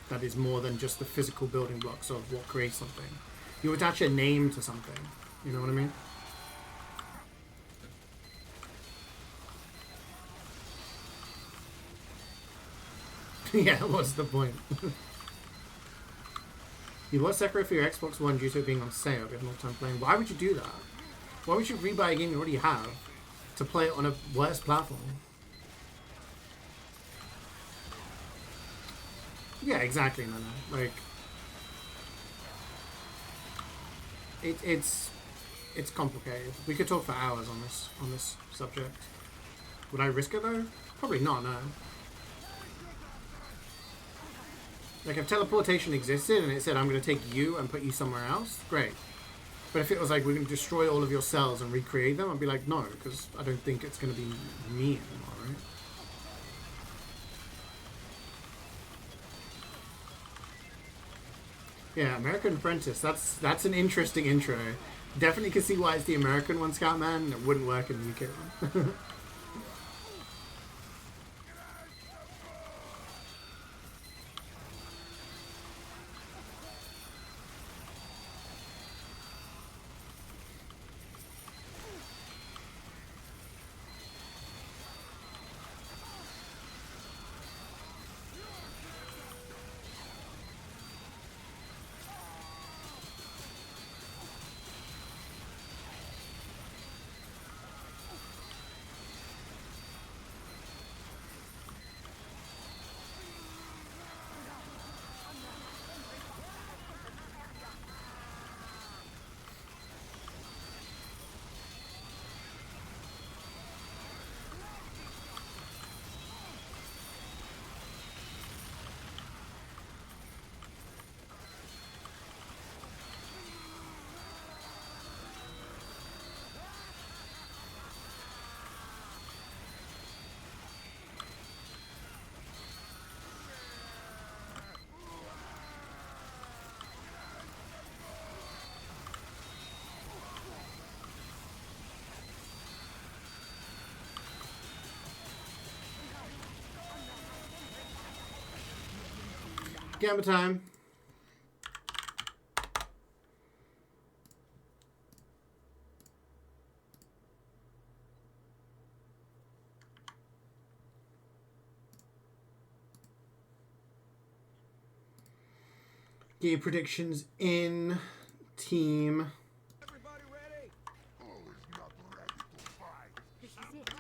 that is more than just the physical building blocks of what creates something? You attach a name to something, you know what I mean? Yeah, what's the point? You bought Sekiro for your Xbox One due to it being on sale. You have more time playing. Why would you do that? Why would you rebuy a game you already have to play it on a worse platform? Yeah, exactly, Nana. Like, it's complicated. We could talk for hours on this subject. Would I risk it though? Probably not. No. Like, if teleportation existed and it said I'm going to take you and put you somewhere else, great. But if it was like we're going to destroy all of your cells and recreate them, I'd be like, no, because I don't think it's going to be me anymore, right? Yeah, American Apprentice. That's an interesting intro. Definitely can see why it's the American one, Scatman, and it wouldn't work in the UK one. Gamma time. Get your predictions in, team. Everybody ready? This is it.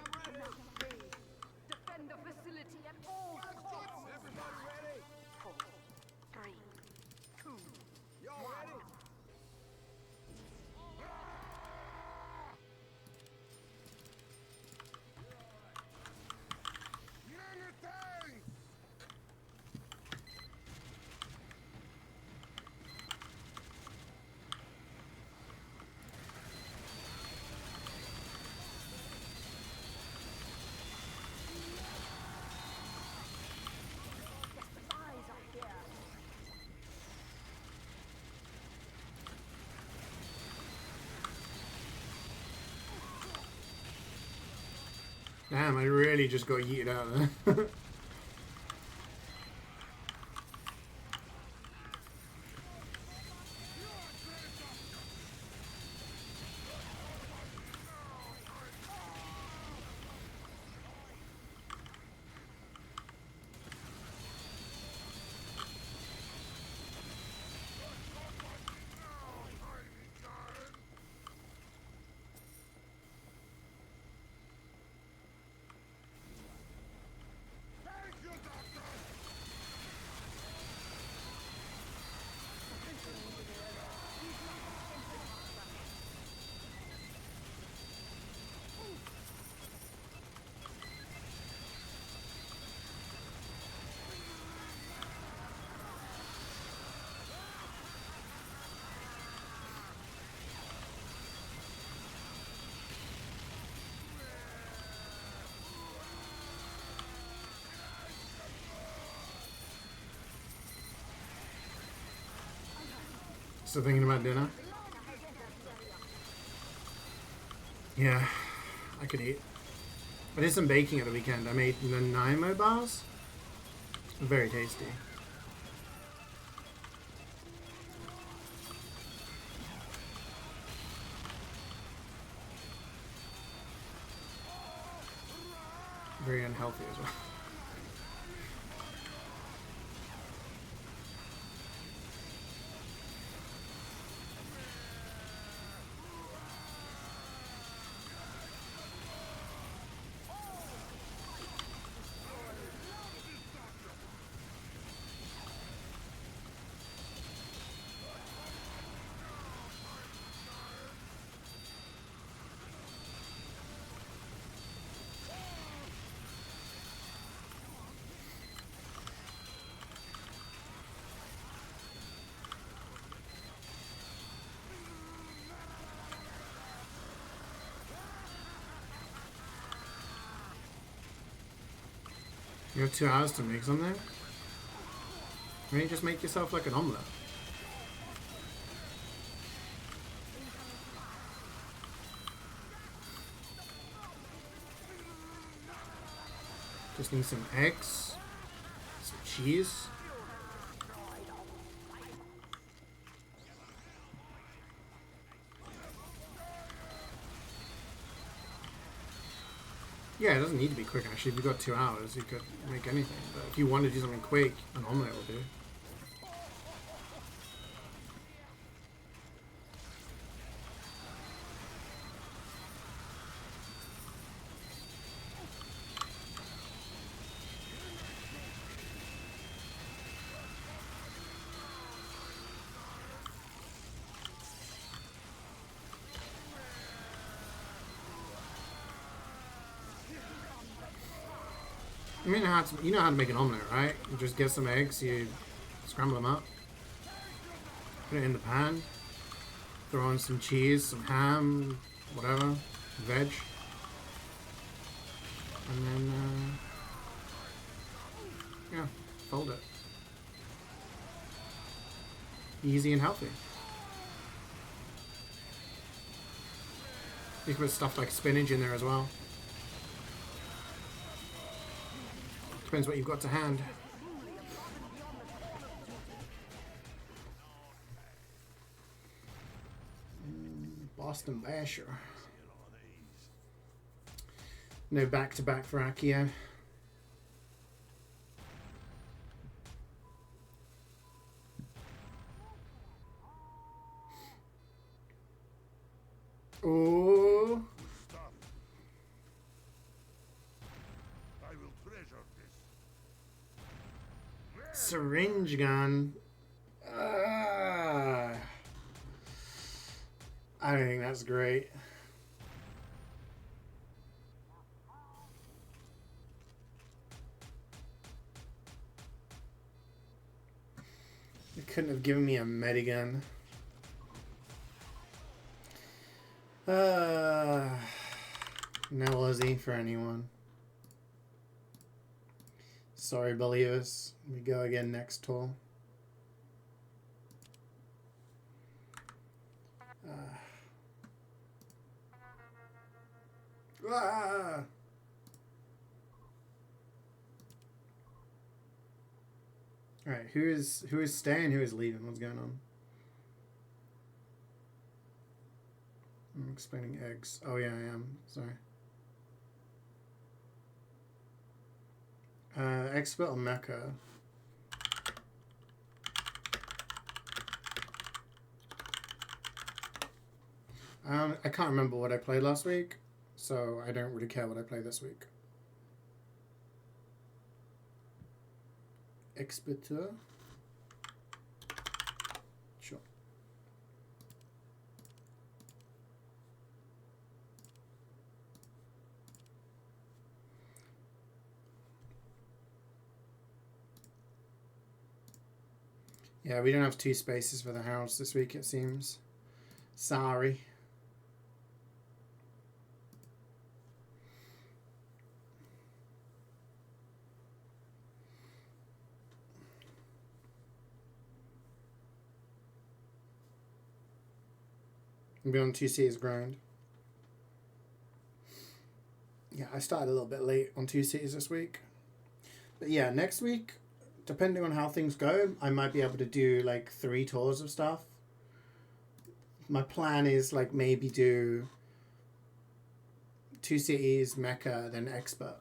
Defend the facility at all costs. Everybody ready? 4, 3, 2, Y'all ready? eyes up here. Damn, I really just got yeeted out there. Still thinking about dinner? Yeah, I could eat. I did some baking at the weekend. I made Nanaimo bars. Very tasty. Very unhealthy as well. You have 2 hours to make something? Why don't you just make yourself like an omelette? Just need some eggs, some cheese. Yeah, it doesn't need to be quick actually. If you've got 2 hours, you could make anything. But if you want to do something quick, an omelette will do. I mean, you know how to make an omelette, right? You just get some eggs, you scramble them up, put it in the pan, throw in some cheese, some ham, whatever, veg, and then, yeah, fold it. Easy and healthy. You can put stuff like spinach in there as well. Depends what you've got to hand. Boston Basher. No back-to-back for Akio. Oh. Syringe gun. I don't think that's great. They couldn't have given me a medigun. No Aussie for anyone. Sorry, believers. We go again next tour. Alright, who is staying, who is leaving? What's going on? I'm explaining eggs. Oh yeah, I am. Sorry. Expert on Mecha. I can't remember what I played last week, so I don't really care what I play this week. Experteur. Sure. Yeah, we don't have 2 spaces for the house this week, it seems. Sorry. I'm going on 2 cities grind. Yeah, I started a little bit late on 2 cities this week. But yeah, next week, depending on how things go, I might be able to do like 3 tours of stuff. My plan is like maybe do 2 cities, Mecca, then Expert.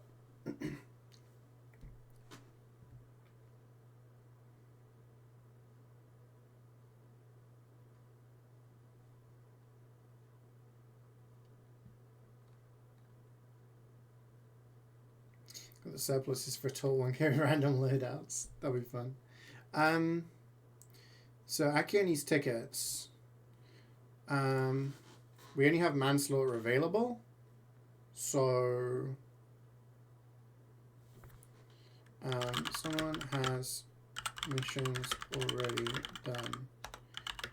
The surplus is for total 1k random loadouts. That'll be fun. So Akio needs tickets. We only have manslaughter available. So someone has missions already done.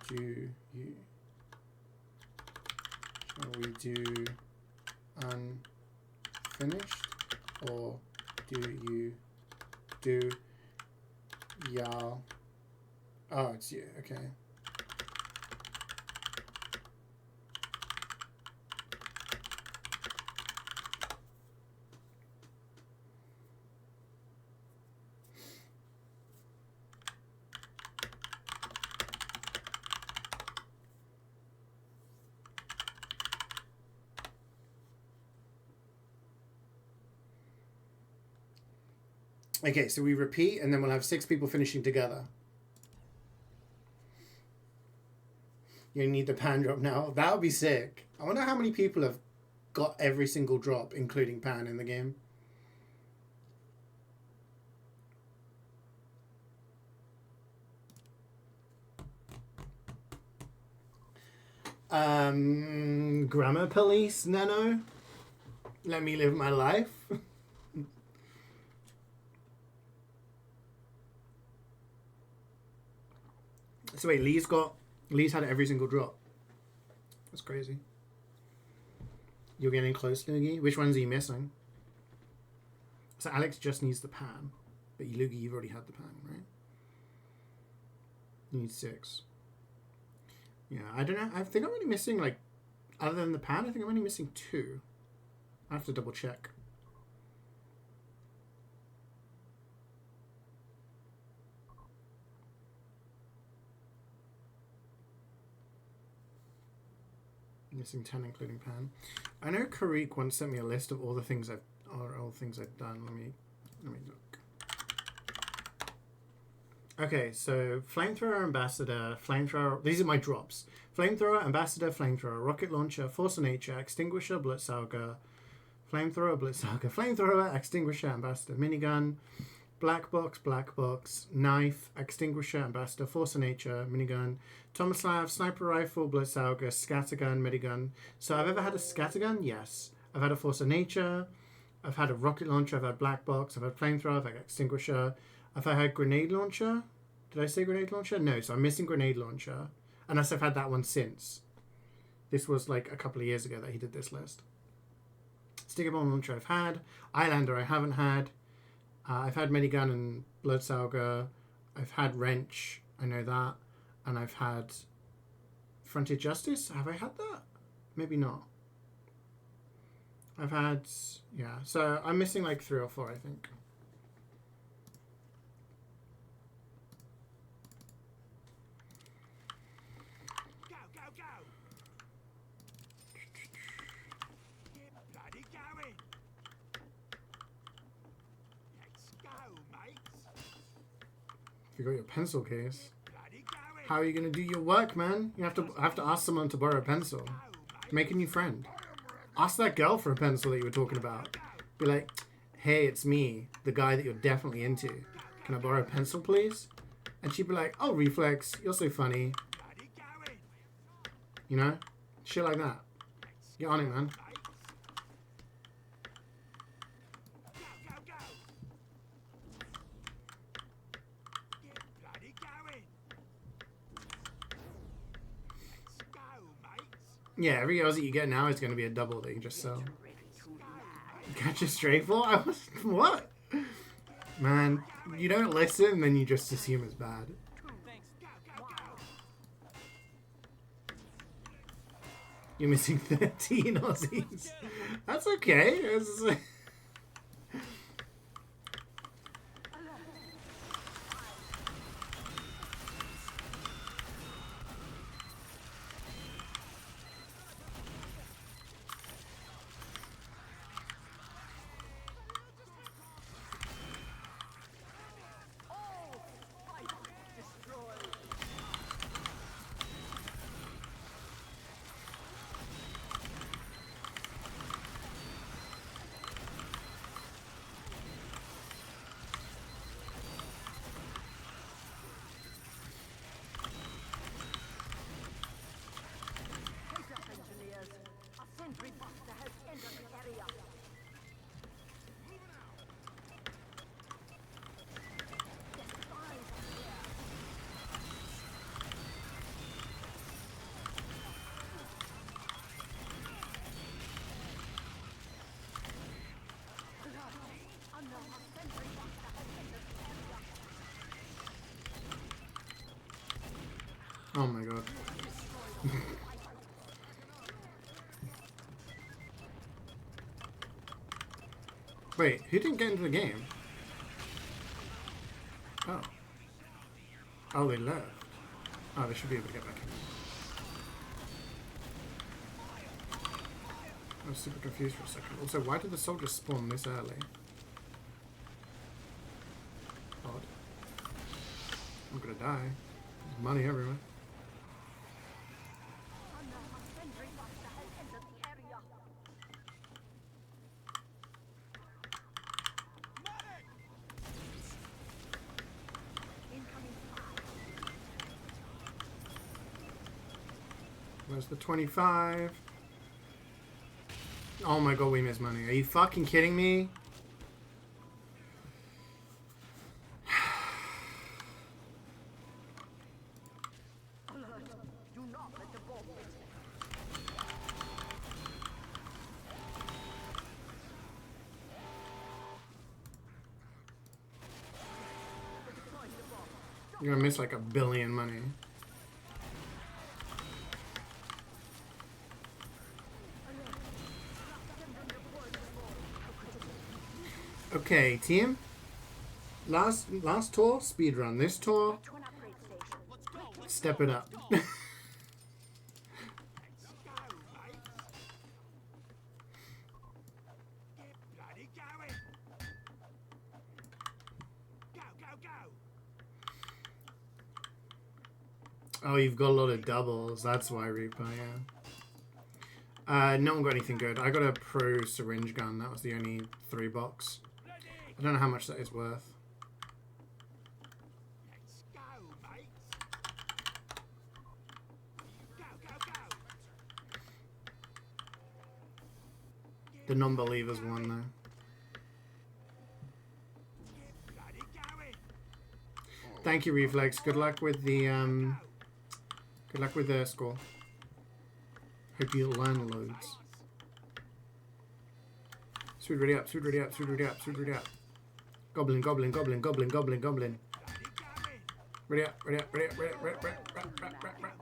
Do you? Shall we do unfinished, or do you do y'all? Oh, it's you. Okay. Okay, so we repeat, and then we'll have 6 people finishing together. You need the pan drop now. That would be sick. I wonder how many people have got every single drop, including pan, in the game. Grammar police, Nano. Let me live my life. So wait, Lee's had every single drop. That's crazy. You're getting close, Loogie. Which ones are you missing? So Alex just needs the pan, but Loogie, you've already had the pan, right? You need 6. Yeah, I don't know. I think I'm only missing, like, other than the pan, I think I'm only missing 2. I have to double check. Missing 10, including pan. I know Karik once sent me a list of all the things I've done. Let me look. Okay, so flamethrower, ambassador, flamethrower. These are my drops: flamethrower, ambassador, flamethrower, rocket launcher, force of nature, extinguisher, blitzsauger, flamethrower, blitzsauger, flamethrower, extinguisher, ambassador, minigun, black box, knife, extinguisher, ambassador, force of nature, minigun, Tomislav, sniper rifle, blitzsauger, scattergun, minigun. So I've ever had a scattergun? Yes. I've had a force of nature. I've had a rocket launcher. I've had black box. I've had flamethrower. I've had extinguisher. I've had grenade launcher. Did I say grenade launcher? No, so I'm missing grenade launcher. Unless I've had that one since. This was like a couple of years ago that he did this list. Sticker bomb launcher I've had. Islander I haven't had. I've had minigun and bloodsaga. I've had wrench. I know that. And I've had Frontier Justice. Have I had that? Maybe not. I've had... Yeah. So I'm missing like 3 or 4, I think. Go, go, go! Get bloody going! Let's go, mates! If you got your pencil case. Bloody going! How are you going to do your work, man? You have to ask someone to borrow a pencil. Make a new friend. Ask that girl for a pencil that you were talking about. Be like, hey, it's me, the guy that you're definitely into. Can I borrow a pencil, please? And she'd be like, oh, Reflex, you're so funny. You know? Shit like that. Get on it, man. Yeah, every Aussie you get now is going to be a double that you can just sell. Catch a stray for? What? Man, you don't listen, then you just assume it's bad. You're missing 13 Aussies. That's okay. Engineers, a sentry buster has entered the area. Oh my god. Wait, who didn't get into the game? Oh. Oh, they left. Oh, they should be able to get back in. I was super confused for a second. Also, why did the soldiers spawn this early? Odd. I'm gonna die. There's money everywhere. Where's the 25? Oh my god, we missed money. Are you fucking kidding me? You're gonna miss like $1 billion money. Okay, team. Last tour, speedrun. This tour, step it up. Oh, you've got a lot of doubles. That's why, Reaper, yeah. No one got anything good. I got a pro syringe gun. That was the only 3 box. I don't know how much that is worth. Let's go, mate. Go. The non-believers won, though. Thank you, Reflex. Good luck with the score. Hope you learn loads. Swood ready up, swood ready up, swood ready up, swood ready up. Goblin, goblin, goblin, goblin, goblin, goblin. Ready up, ready up, ready up, ready up, ready up, ready up, ready up, ready up, ready up.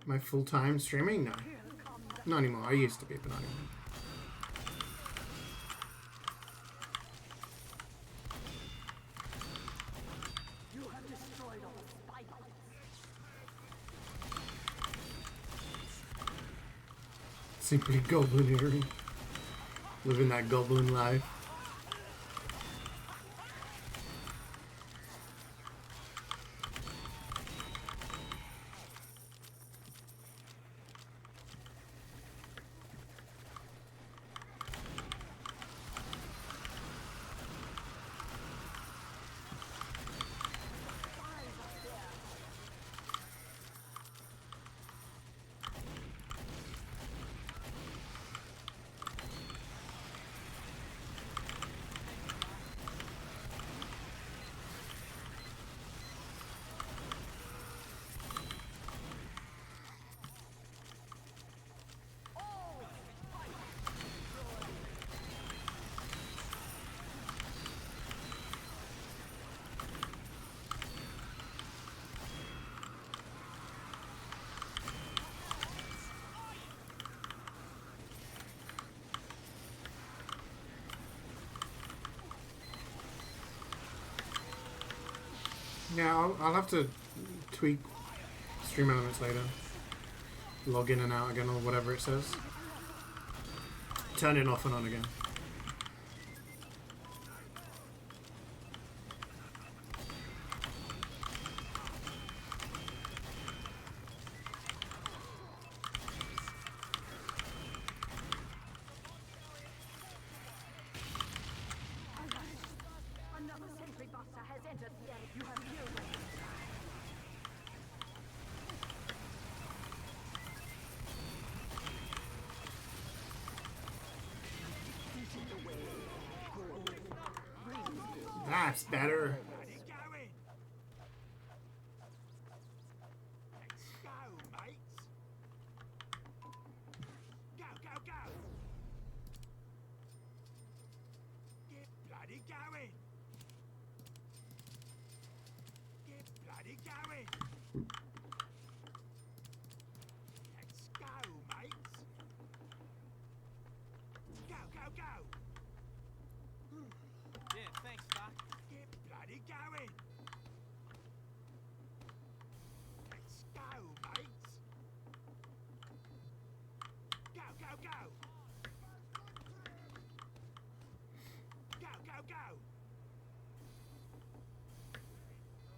Am I full-time streaming? No. Not anymore. I used to be, but not anymore. You have destroyed all spiders. Simply goblineering. Living that goblin life. Yeah, I'll have to tweak stream elements later. Log in and out again or whatever it says. Turn it off and on again. Another sentry buster has entered the area. You have no way. That's better. Bloody going. Let's go, mates. Go, go, go. Get bloody going. Get bloody going. Let's go, mates. Go, go, go. Yeah, thanks, Doc. Get bloody going. Let's go, mates. Go, go, go. Go, go, go.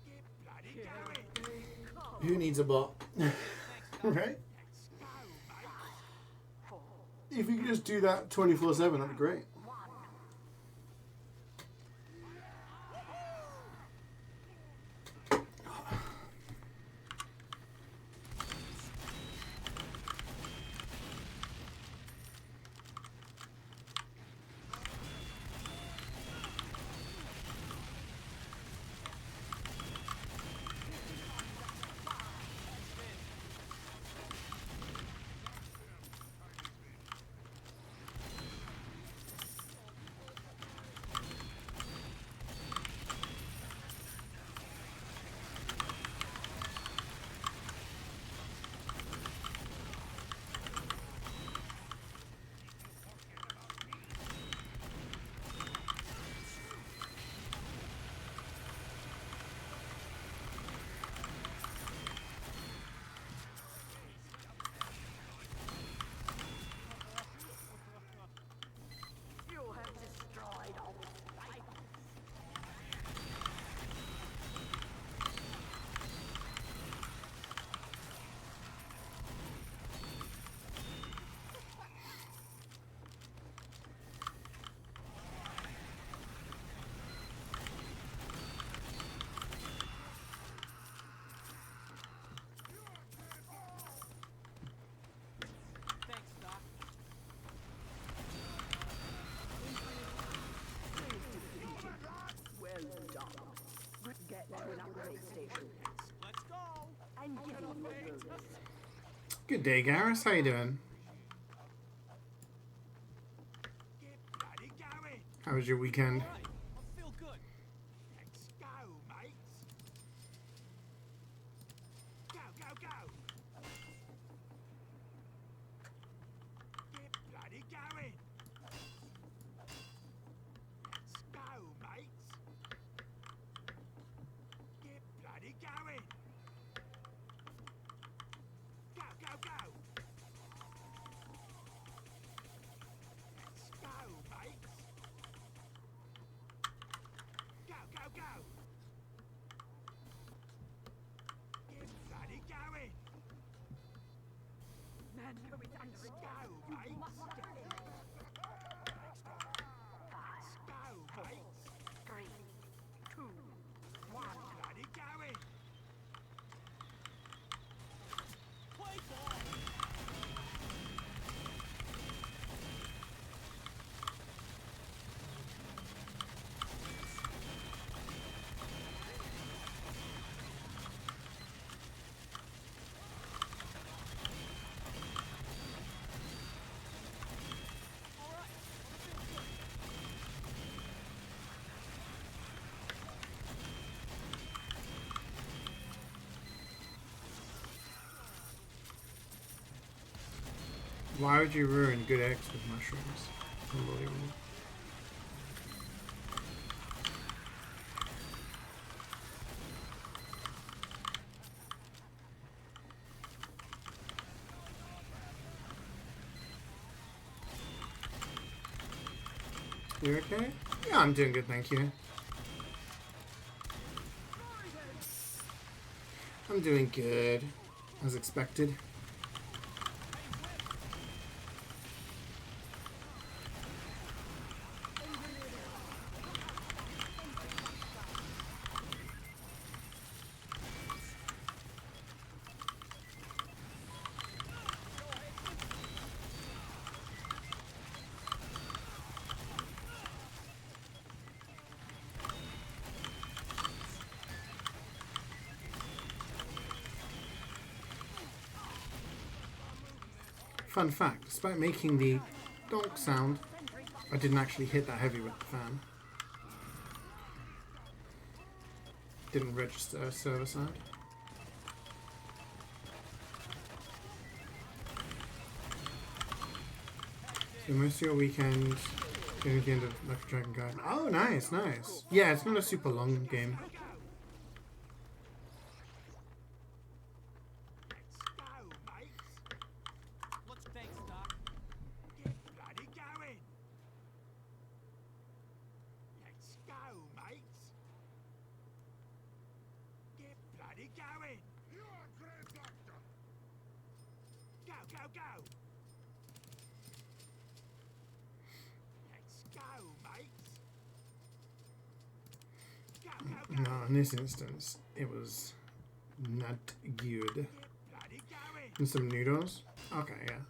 Get bloody going. Who needs a bot? Right? Let's go, mates. If you could just do that 24/7, that'd be great. You have destroyed all life. Thanks, Doc. Well done. Get to an upgrade station Let's go. and give him the bonus. Good day, Garrus. How you doing? Get bloody going. How was your weekend? All right, I feel good. Let's go, mates. Go, go, go. Get bloody going. Let's go, mates. Get bloody going. Go, go, go. Let's go, mates. Go, go, go. Get bloody going. Mango is under Let's attack. go, mates. Must defend. Let's go, mates. 3, 2, 1. Bloody going. Play ball. All right, I feel good. Why would you ruin good eggs with mushrooms? Unbelievable. You okay? Yeah, I'm doing good, thank you. I'm doing good, as expected. Fun fact, despite making the donk sound, I didn't actually hit that heavy with the fan. Didn't register server side. So most of your weekend getting the end of Life of Dragon Guide. Oh, nice, nice. Yeah, it's not a super long game. Looks fake, Doc. Get bloody going! Let's go, mates! Get bloody going! You are great doctor! Go, go, go! Let's go, mates! Go, go, go! No, in this instance, it was not good. Get bloody going! And some noodles. Okay, yeah.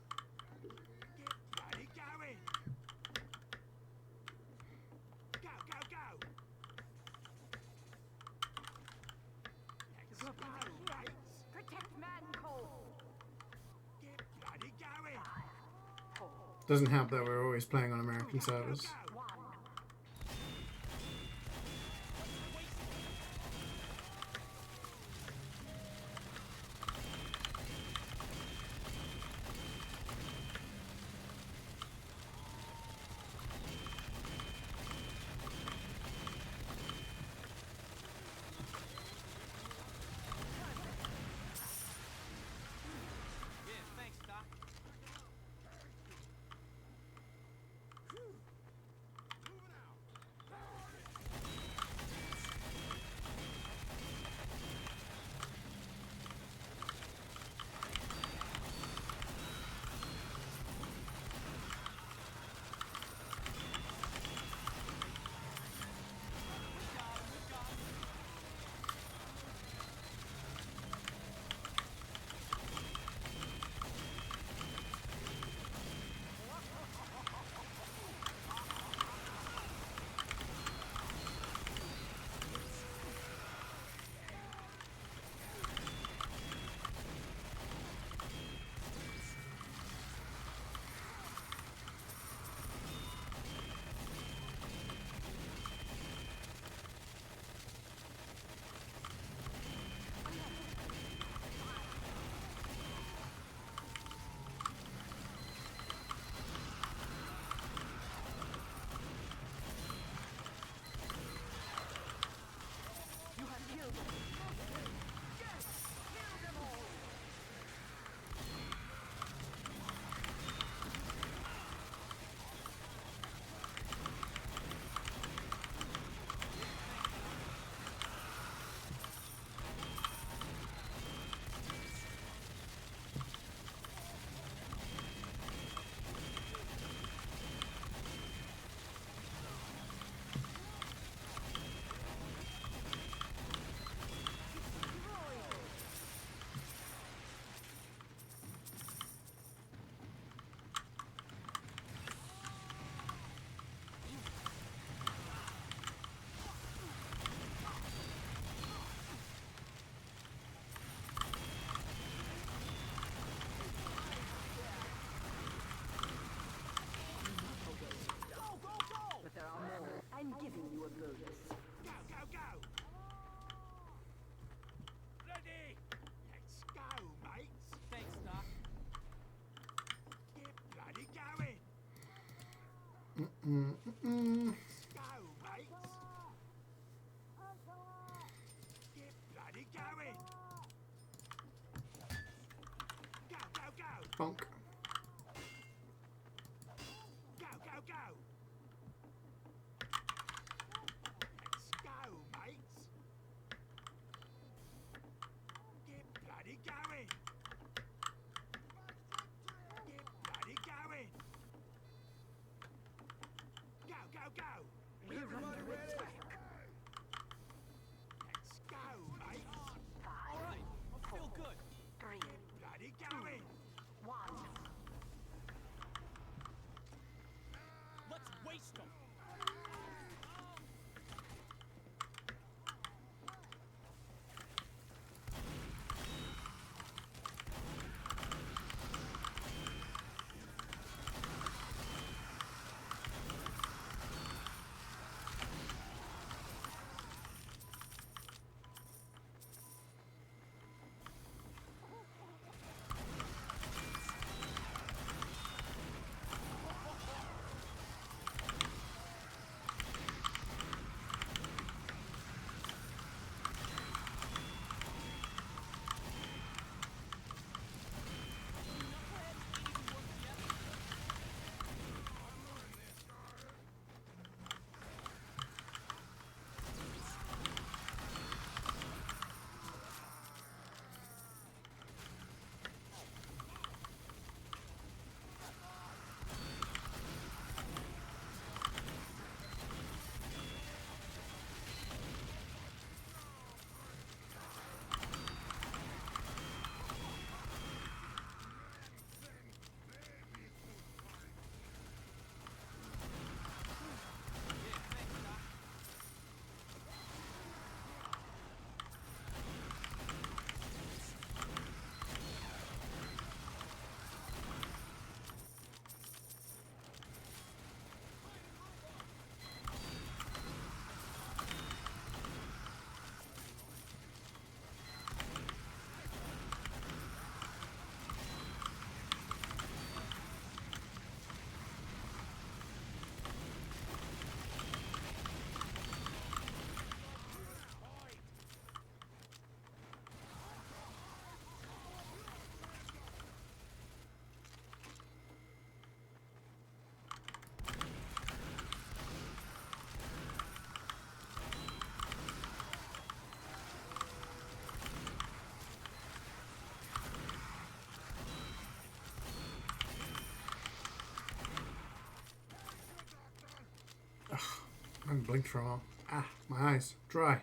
Get bloody going! Go, go, go! Let's go, mates! Protect Mancold. Get bloody going! Doesn't help that we're always playing on American servers. Go! Yeah, thanks, Doc. But there are more. I'm giving you a bonus. Go, go, go! Ready! Let's go, mates! Thanks, Doc. Get bloody going! Mm-mm. Go, mates! Get bloody going! Go, go, go! Bonk. Go, go, go! I haven't blinked for a while. Ah, my eyes. Dry.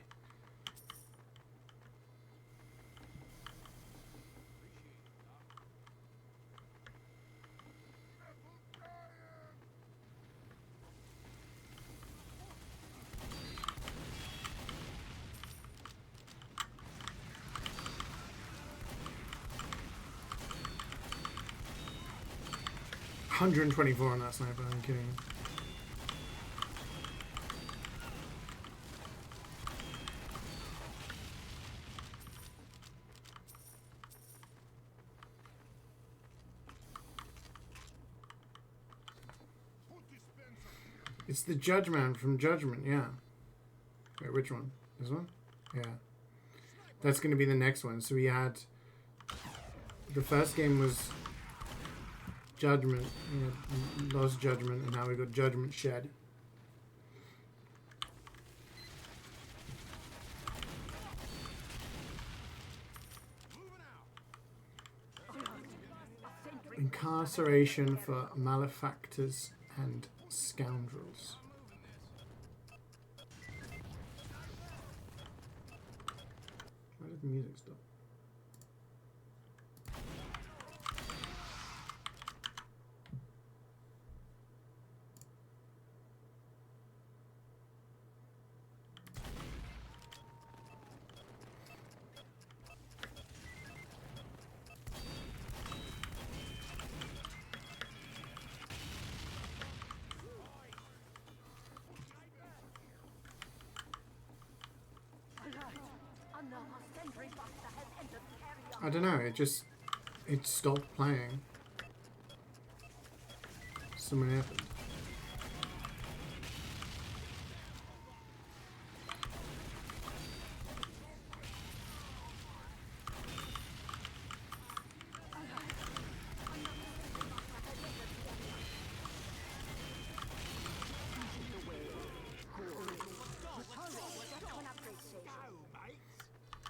$124 on that sniper, I'm kidding. It's the Judge Man from Judgment, yeah. Wait, which one? This one? Yeah. That's going to be the next one. So we had... The first game was Judgment. We had Lost Judgment, and now we got Judgment Shed. Incarceration for malefactors and scoundrels. Why did the music stop? I don't know, it stopped playing. Something happened.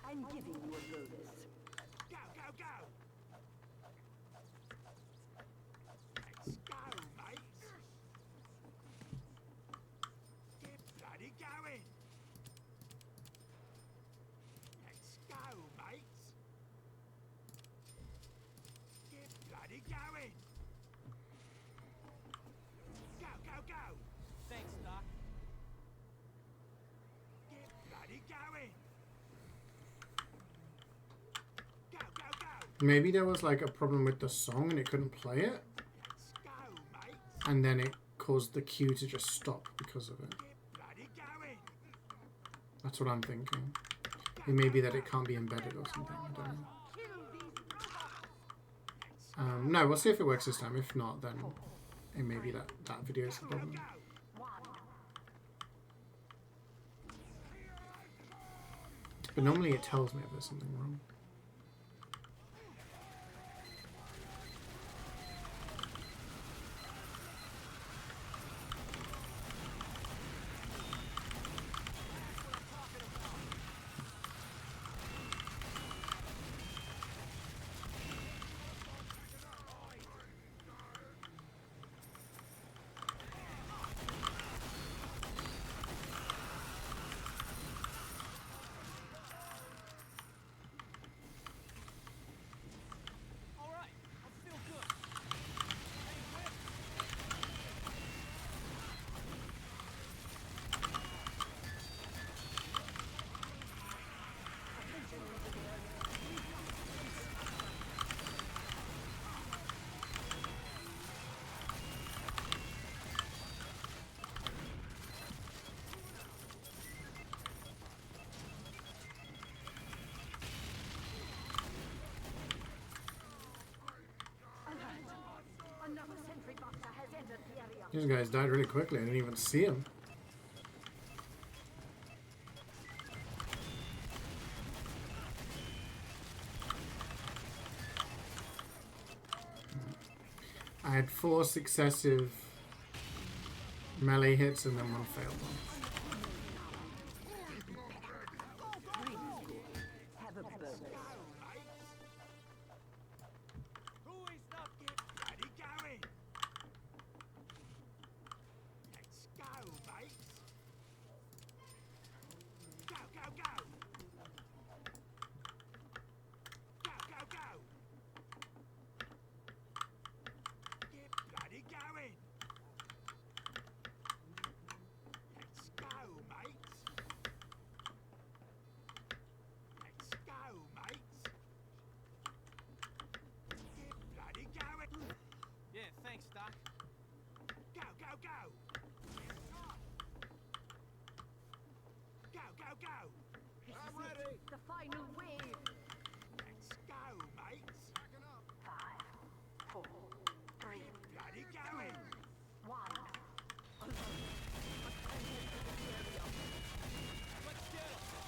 I'm giving you a bonus. Go, go, go! Let's go, mates! Get bloody going! Let's go, mates! Get bloody going! Go, go, go! Thanks, Doc. Get bloody going! Go, go, go! Maybe there was like a problem with the song and it couldn't play it, Let's go, mates! and then it caused the queue to just stop because of it. Get bloody going! That's what I'm thinking. It may be that it can't be embedded or something. I don't know. No, we'll see if it works this time. If not, then it may be that video is the problem. But normally it tells me if there's something wrong. All right, I feel good. Another sentry buster has entered the area. These guys died really quickly. I didn't even see them. I had 4 successive melee hits and then 1 failed one. Have a bonus. Who is not get bloody going? Let's go, mates! go! Go, go, go! This I'm is it. ready. The final wave. Let's go, mates. Backing up. 5, 4, 3, Bloody going. 1. Alone. Attention to this area. Let's get him.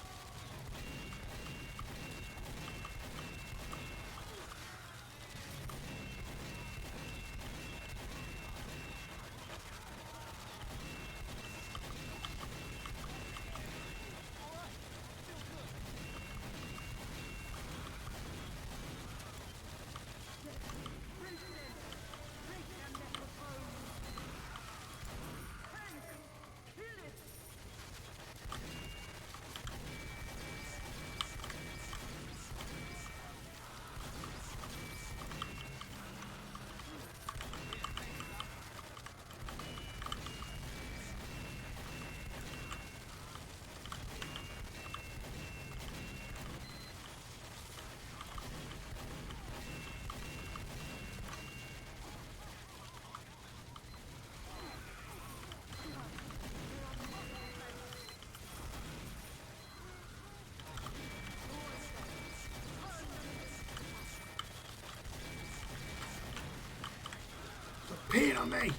Peeing on me!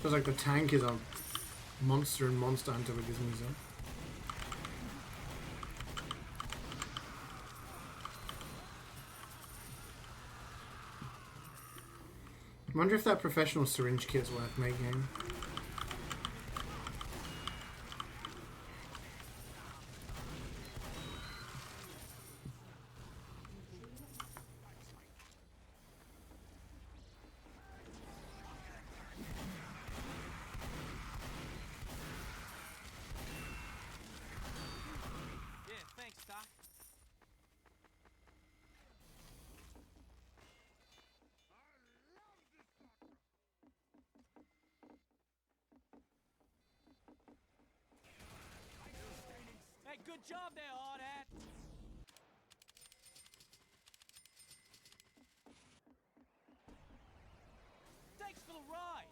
Feels like the tank is a monster and Monster Hunter with his music. I wonder if that professional syringe kit's worth making. Yeah, thanks, Doc. Hey, good job there, hard hat. Thanks for the ride.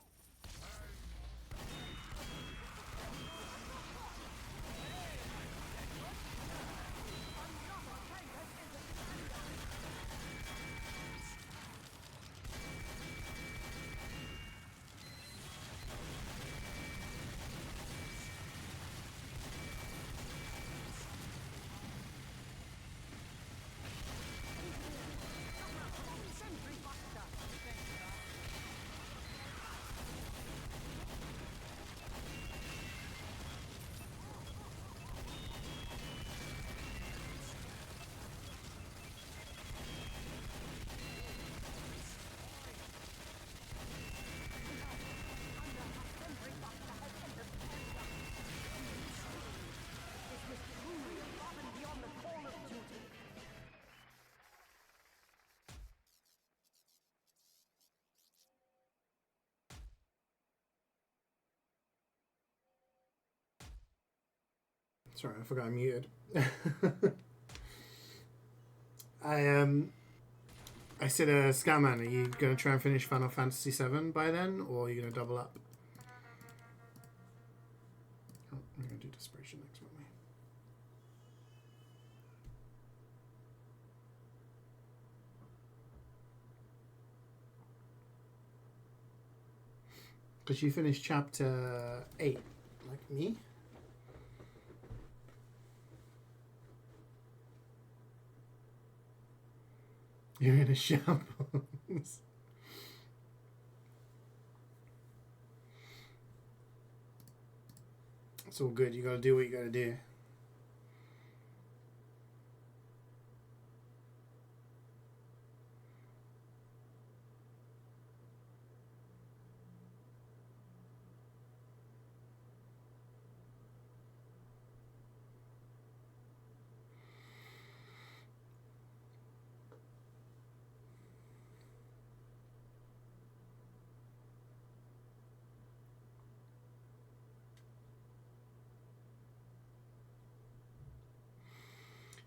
Sorry, I forgot I muted. I said, Scatman, are you going to try and finish Final Fantasy VII by then, or are you going to double up? Oh, I'm going to do Desperation next, won't we? Because you finished chapter 8, like me. You're in a shambles. It's all good. You gotta do what you gotta do.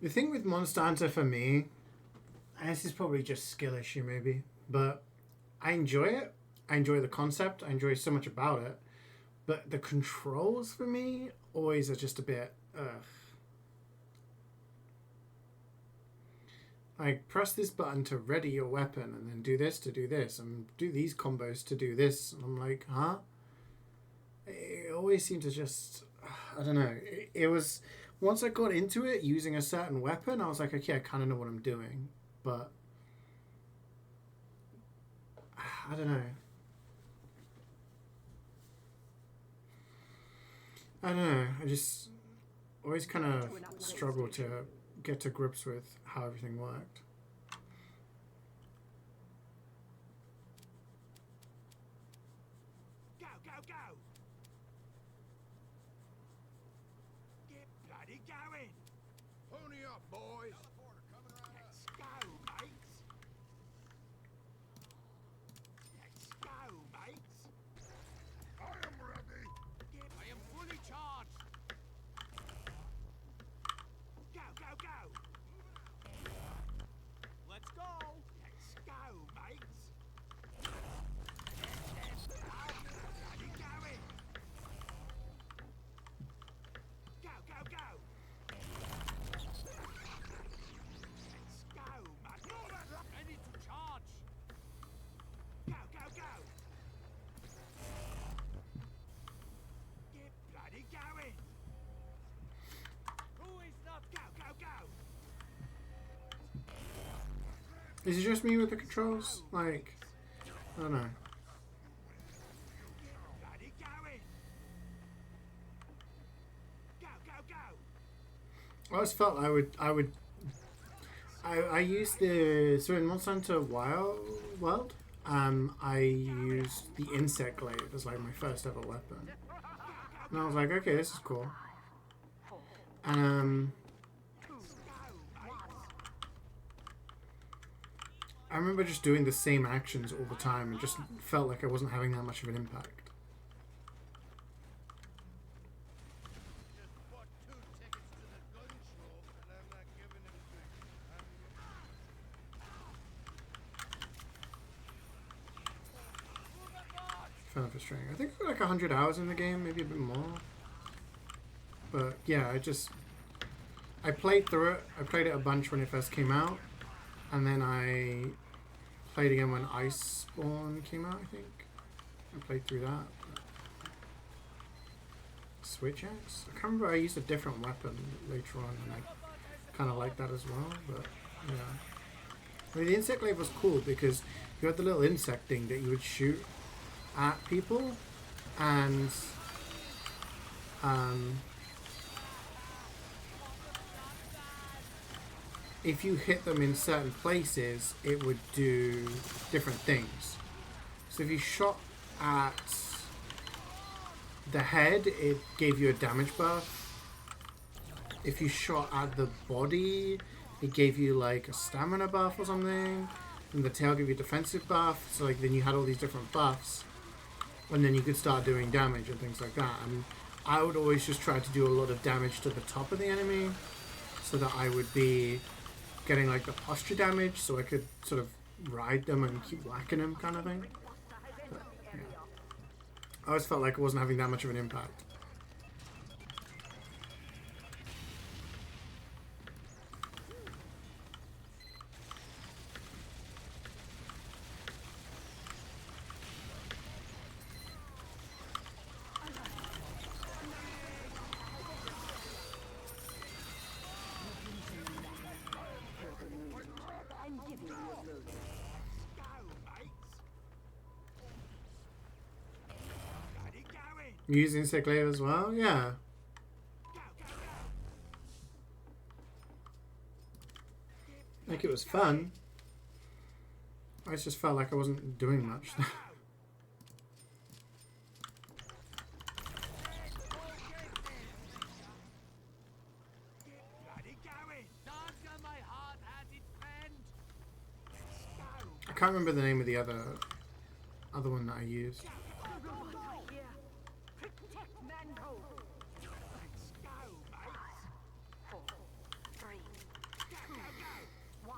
The thing with Monster Hunter for me, and this is probably just skill issue maybe, but I enjoy it. I enjoy the concept. I enjoy so much about it. But the controls for me always are just a bit, ugh. Like, press this button to ready your weapon, and then do this to do this, and do these combos to do this. And I'm like, huh? It always seemed to just, I don't know. It was... Once I got into it, using a certain weapon, I was like, okay, I kind of know what I'm doing. But, I don't know. I just always kind of struggle to get to grips with how everything worked. Go, go, go! Get bloody going! Pony up, boys! Let's go, mates! Let's go, mates! I am ready! I am fully charged! Go, go, go! Let's go. Let's go, mates! Bloody going! Go, go, go! Let's go, mate! Ready to charge. Go, go, go! Get bloody going! Who is not Go, go, go! Is it just me with the controls? Like, I don't know. Bloody going! Go, go, go! I always felt I used so in Monster Hunter World, I used the insect glaive as like my first ever weapon. And I was like, okay, this is cool. And I remember just doing the same actions all the time and just felt like I wasn't having that much of an impact. Just bought 2 tickets to the gun show, and I'm not giving them Found it frustrating. I think I got like 100 hours in the game, maybe a bit more. But yeah, I played through it. I played it a bunch when it first came out, and then I played again when Iceborne came out. I think I played through that. Switch axe. I can't remember. I used a different weapon later on, and I kind of like that as well. But yeah, I mean, the insect glaive was cool because you had the little insect thing that you would shoot at people, and if you hit them in certain places, it would do different things. So if you shot at the head, it gave you a damage buff. If you shot at the body, it gave you like a stamina buff or something. And the tail gave you a defensive buff. So like then you had all these different buffs. And then you could start doing damage and things like that. And I would always just try to do a lot of damage to the top of the enemy, so that I would be getting like the posture damage, so I could sort of ride them and keep whacking them kind of thing. But, yeah. I always felt like it wasn't having that much of an impact. I'm giving you a boost. Go, mates. Got it going. Using CeeJaey as well? Yeah. Go, go, go. Like it was fun. I just felt like I wasn't doing much. Got it going. Danke, my hard-hearted friend. I can't remember the name of the other one that I used. Robots are here. Protect Mango. Let's go, mates. 4, 3, Go, go, go. 1.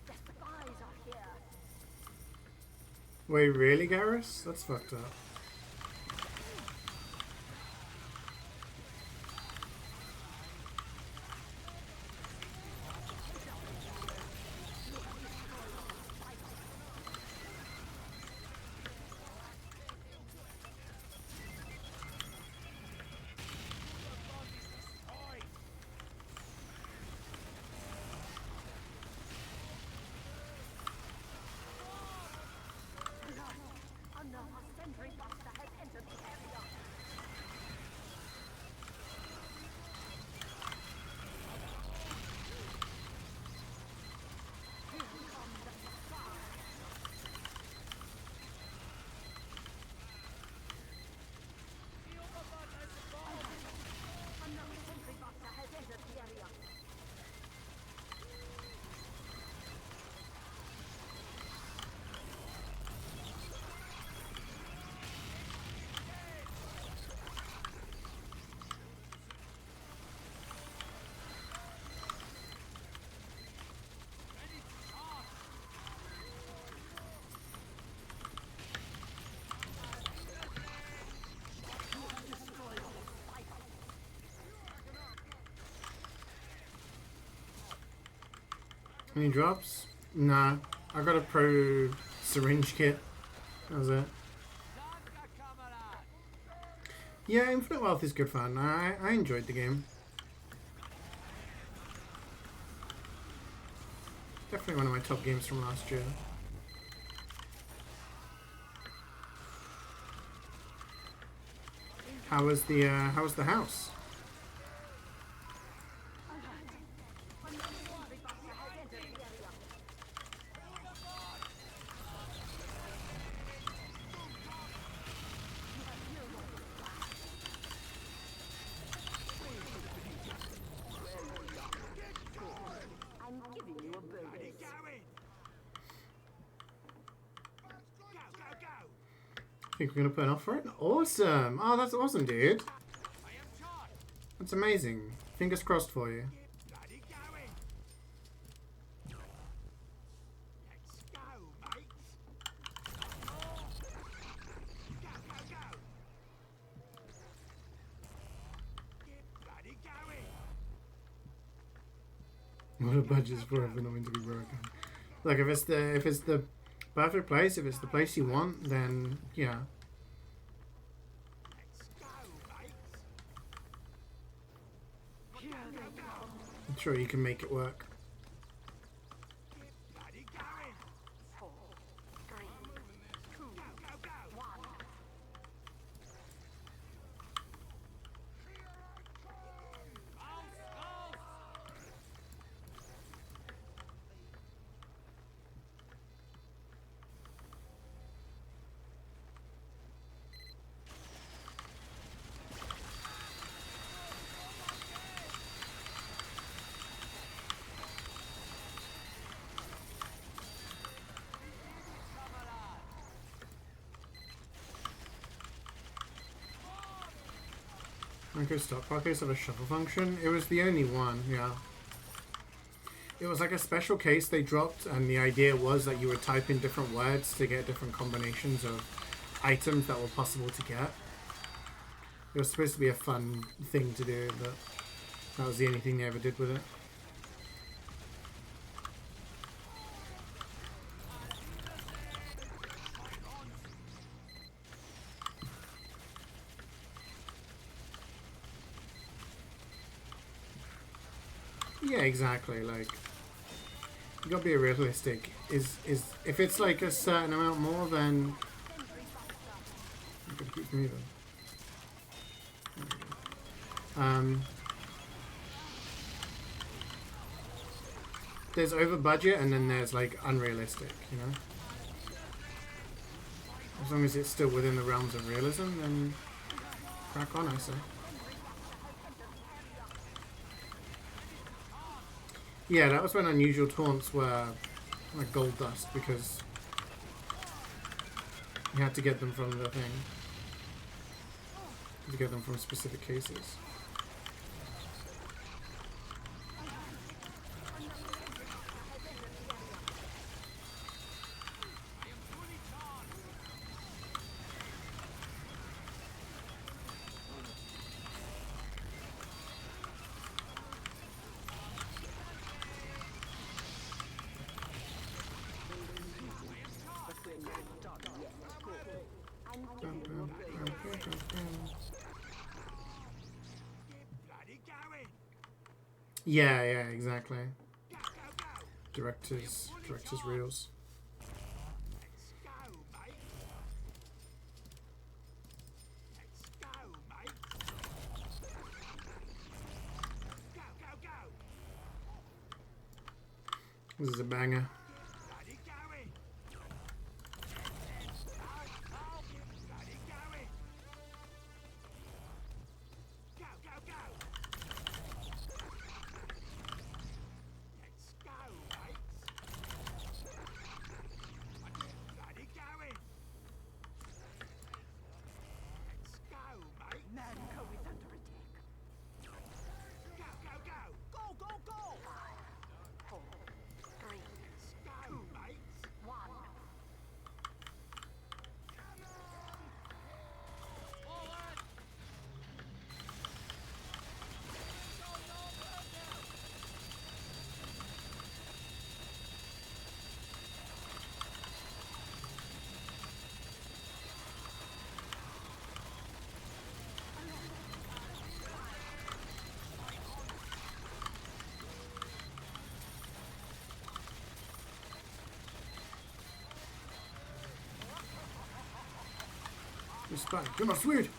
The spies are here. Wait, really, Garrus? That's fucked up. Another sentry buster has entered the area. Here comes the spies. Another sentry buster has entered the area. Any drops? Nah. I got a pro syringe kit. That was it. Danke, Kamerad. Yeah, Infinite Wealth is good fun. I enjoyed the game. Definitely one of my top games from last year. How was the house? Another sentry buster has entered the area. I'm giving you a Got bonus. it going. Go, go, go. I think we're gonna put an offer in. Awesome! Oh, that's awesome, dude. I am charged. That's amazing. Fingers crossed for you. Got it going. Let's go, mates. Go, go, go. Got it going. What a budget's for if they're not meant to be broken. Look, if it's the perfect place, if it's the place you want, then yeah. Let's go, mates. Here they come. I'm sure you can make it work. Got it going. 4, 3, 2, Go, go, go. 1. Okay, stockpile case of a shuffle function. It was the only one, yeah. It was like a special case they dropped, and the idea was that you would type in different words to get different combinations of items that were possible to get. It was supposed to be a fun thing to do, but that was the only thing they ever did with it. Yeah, exactly. Like, you gotta be realistic. Is if it's like a certain amount more, then I'm gonna keep moving. There's over budget, and then there's like unrealistic. You know, as long as it's still within the realms of realism, then crack on, I say. Yeah, that was when unusual taunts were like gold dust, because you had to get them from the thing. To get them from specific cases. Yeah, exactly. Director's reels. Let's go, mate. Let's go, mate. Go. This is a banger. Bloody going. I'll get bloody going. Go. Let's go, mate. Bloody going. Let's go, mate. Manco is under attack. Go. Go! 4, 3, Let's go, mate. 1. Forward! This back. Get my sweet.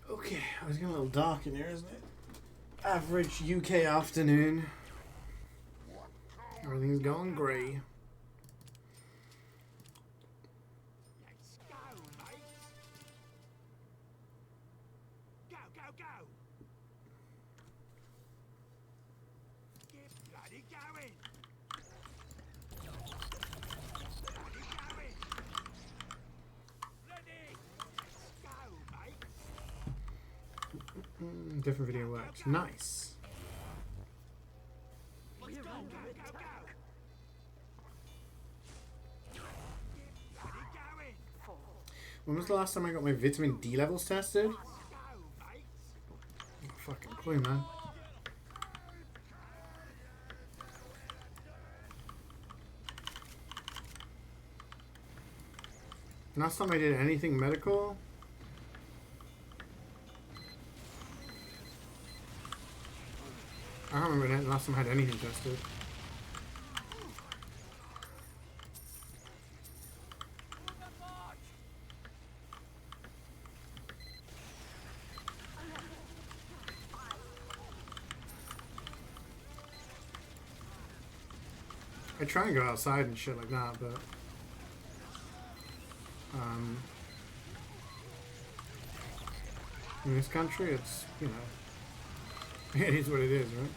Okay, I was getting a little dark in here, isn't it? Average UK afternoon. Everything's going grey. Let's go, mate. Go. Get bloody going. Bloody going. Ready. Let's go, mate. Different video works. Nice. Let's go, go, go, go. Bloody going. When was the last time I got my vitamin D levels tested? Let's go, mates. No fucking clue, man. Last time I did anything medical? I don't remember the last time I had anything tested. I try and go outside and shit like that, but in this country, it's, you know, it is what it is, right?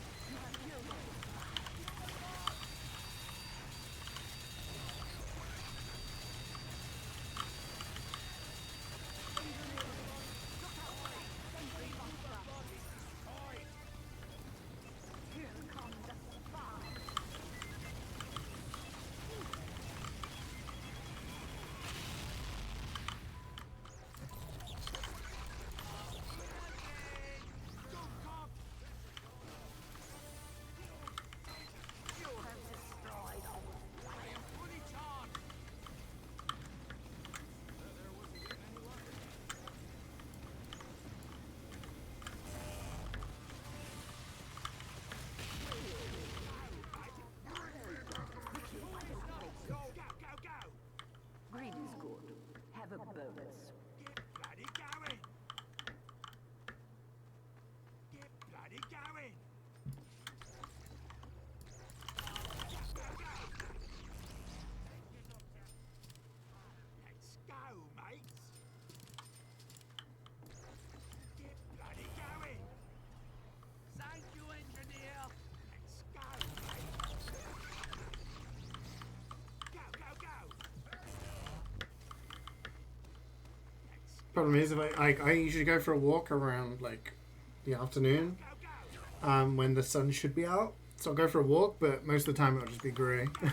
Greed is good. Have a bonus. Get bloody going. Get bloody going. Let's go, mates. Get bloody going. Thank you, engineer. Let's go, mates. Go, go, go. Problem is, if I usually go for a walk around like the afternoon, when the sun should be out. So I'll go for a walk, but most of the time it'll just be grey. Bloody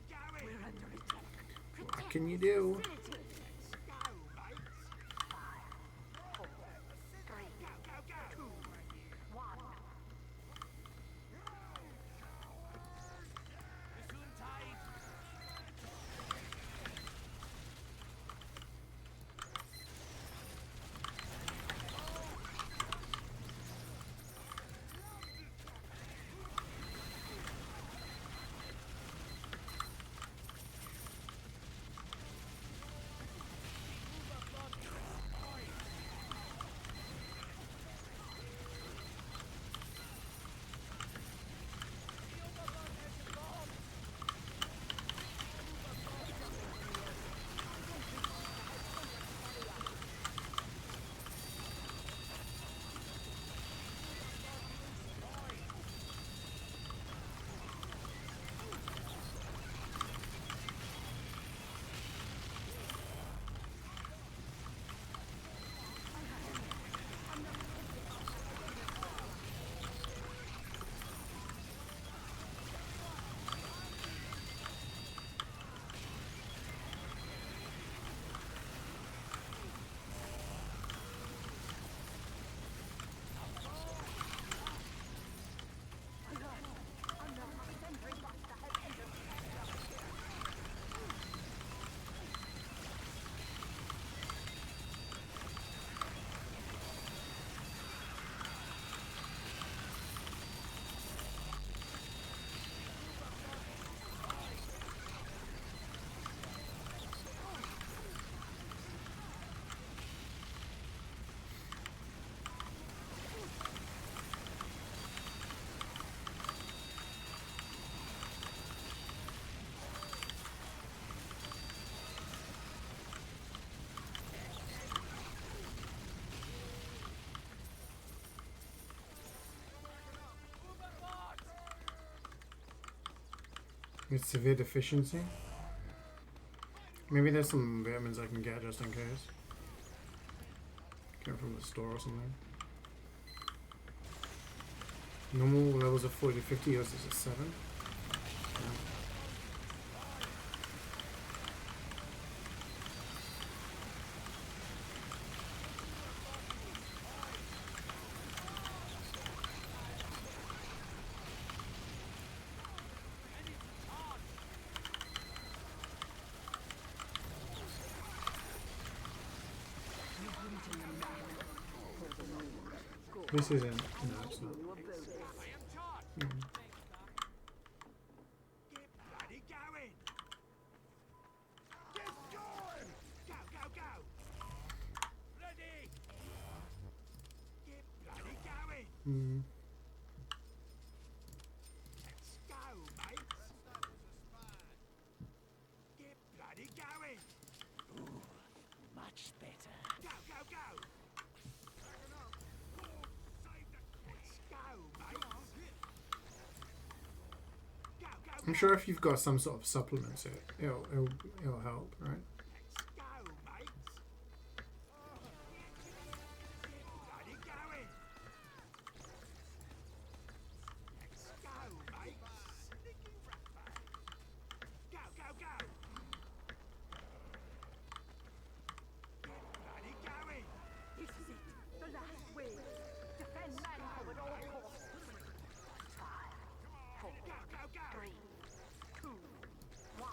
going. We're under attack. What can you do? Let's go, mates. 4, 3, Go, go, go. 1. It's severe deficiency. Maybe there's some vitamins I can get just in case. Get it from the store or something. Normal levels of 40 to 50, yours is a 7. Yeah. This isn't. No, it's not. I am charged. Mm. Get bloody going. Get going. Go, go, go. Ready. Get bloody going. Mm. Let's go, mates. Get bloody going. Ooh, much better. Go, go, go. Let's go, mates. Go, go, I'm sure if you've got some sort of supplements, it'll help, right? Let's go, mates. Get bloody going. Let's go, mates. Sneaky rat bag. Go, go, go. Get bloody going. This is it. The last wave. Defend Manhole at all costs. 5, 4, Go, go, go. 3, 2, 1.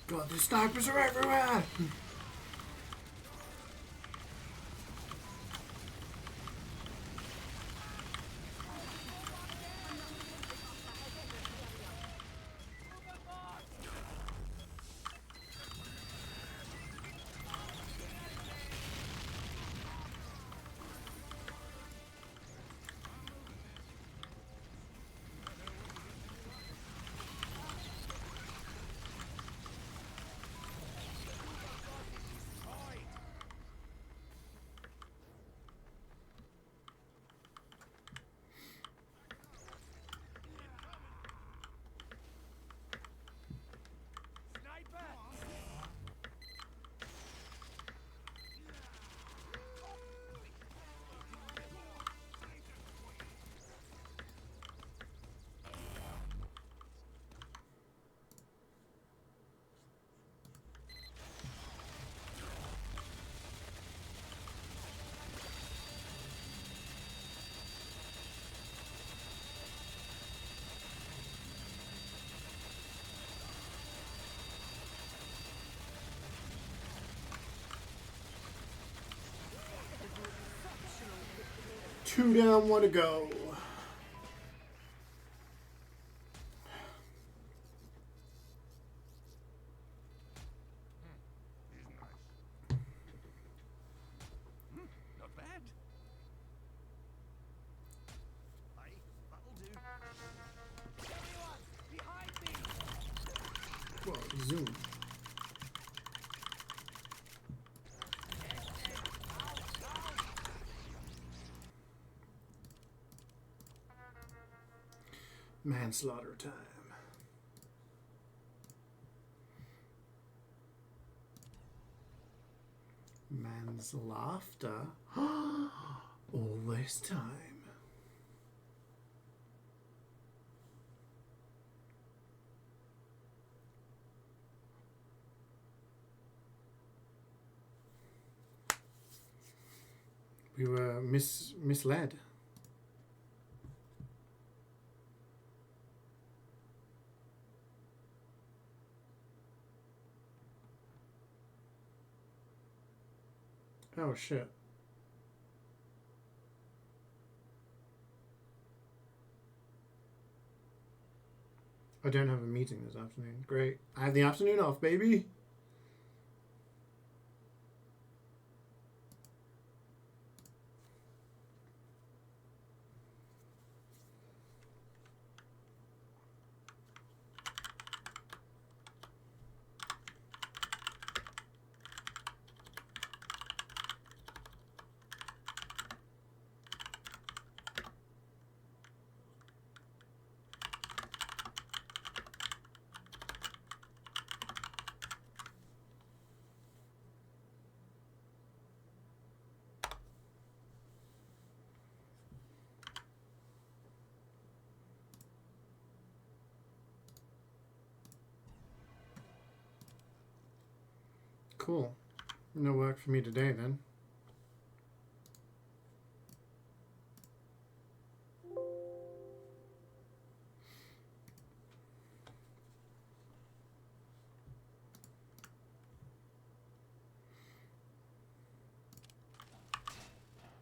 God, the snipers are everywhere! 2 down, 1 to go. Not bad. Aye, that'll do. Everyone, behind me! Whoa, zoom. Manslaughter time. Man's laughter. All this time. We were misled. Oh shit. I don't have a meeting this afternoon. Great. I have the afternoon off, baby. Cool. No work for me today then.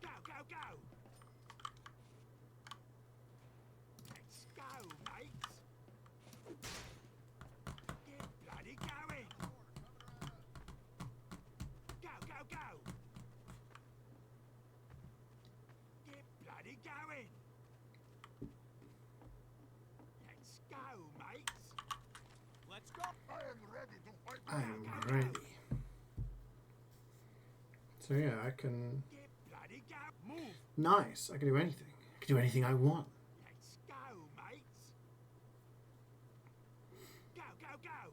Go, go, go! Let's go, mates! Get bloody going! Go, go, go! Get bloody going! Let's go, mates! Let's go! I am ready to fight. I'm ready. So yeah, I can... Get bloody go! Move! Nice. I can do anything. I can do anything I want. Let's go, mates! Go, go, go!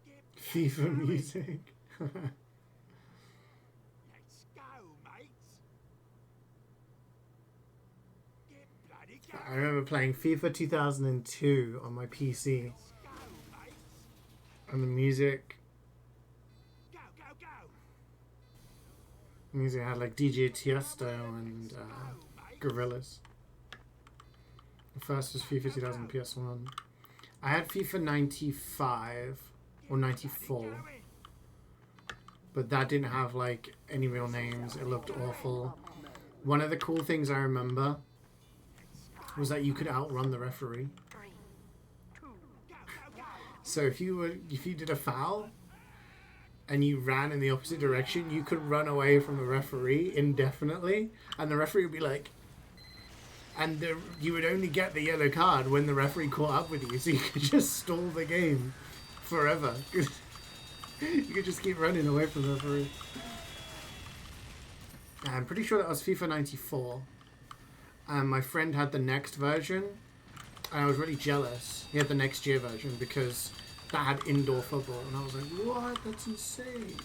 Get FIFA music. Let's go, mates! Get bloody go! I remember playing FIFA 2002 on my PC. Let's go, mates! And the music Go, go, go! Music had like DJ Tiesto and Go, mates! Gorillaz. The first was FIFA 2000 PS1. I had FIFA 95 or 94, Going! but that didn't have like any real names. It looked awful. One of the cool things I remember was that you could outrun the referee. Go, go, go! So if you did a foul and you ran in the opposite direction, you could run away from the referee indefinitely, and the referee would be like, and you would only get the yellow card when the referee caught up with you, so you could just stall the game forever. You could just keep running away from the referee. I'm pretty sure that was FIFA 94. My friend had the next version, and I was really jealous. He had the next year version because that had indoor football, and I was like, what? That's insane.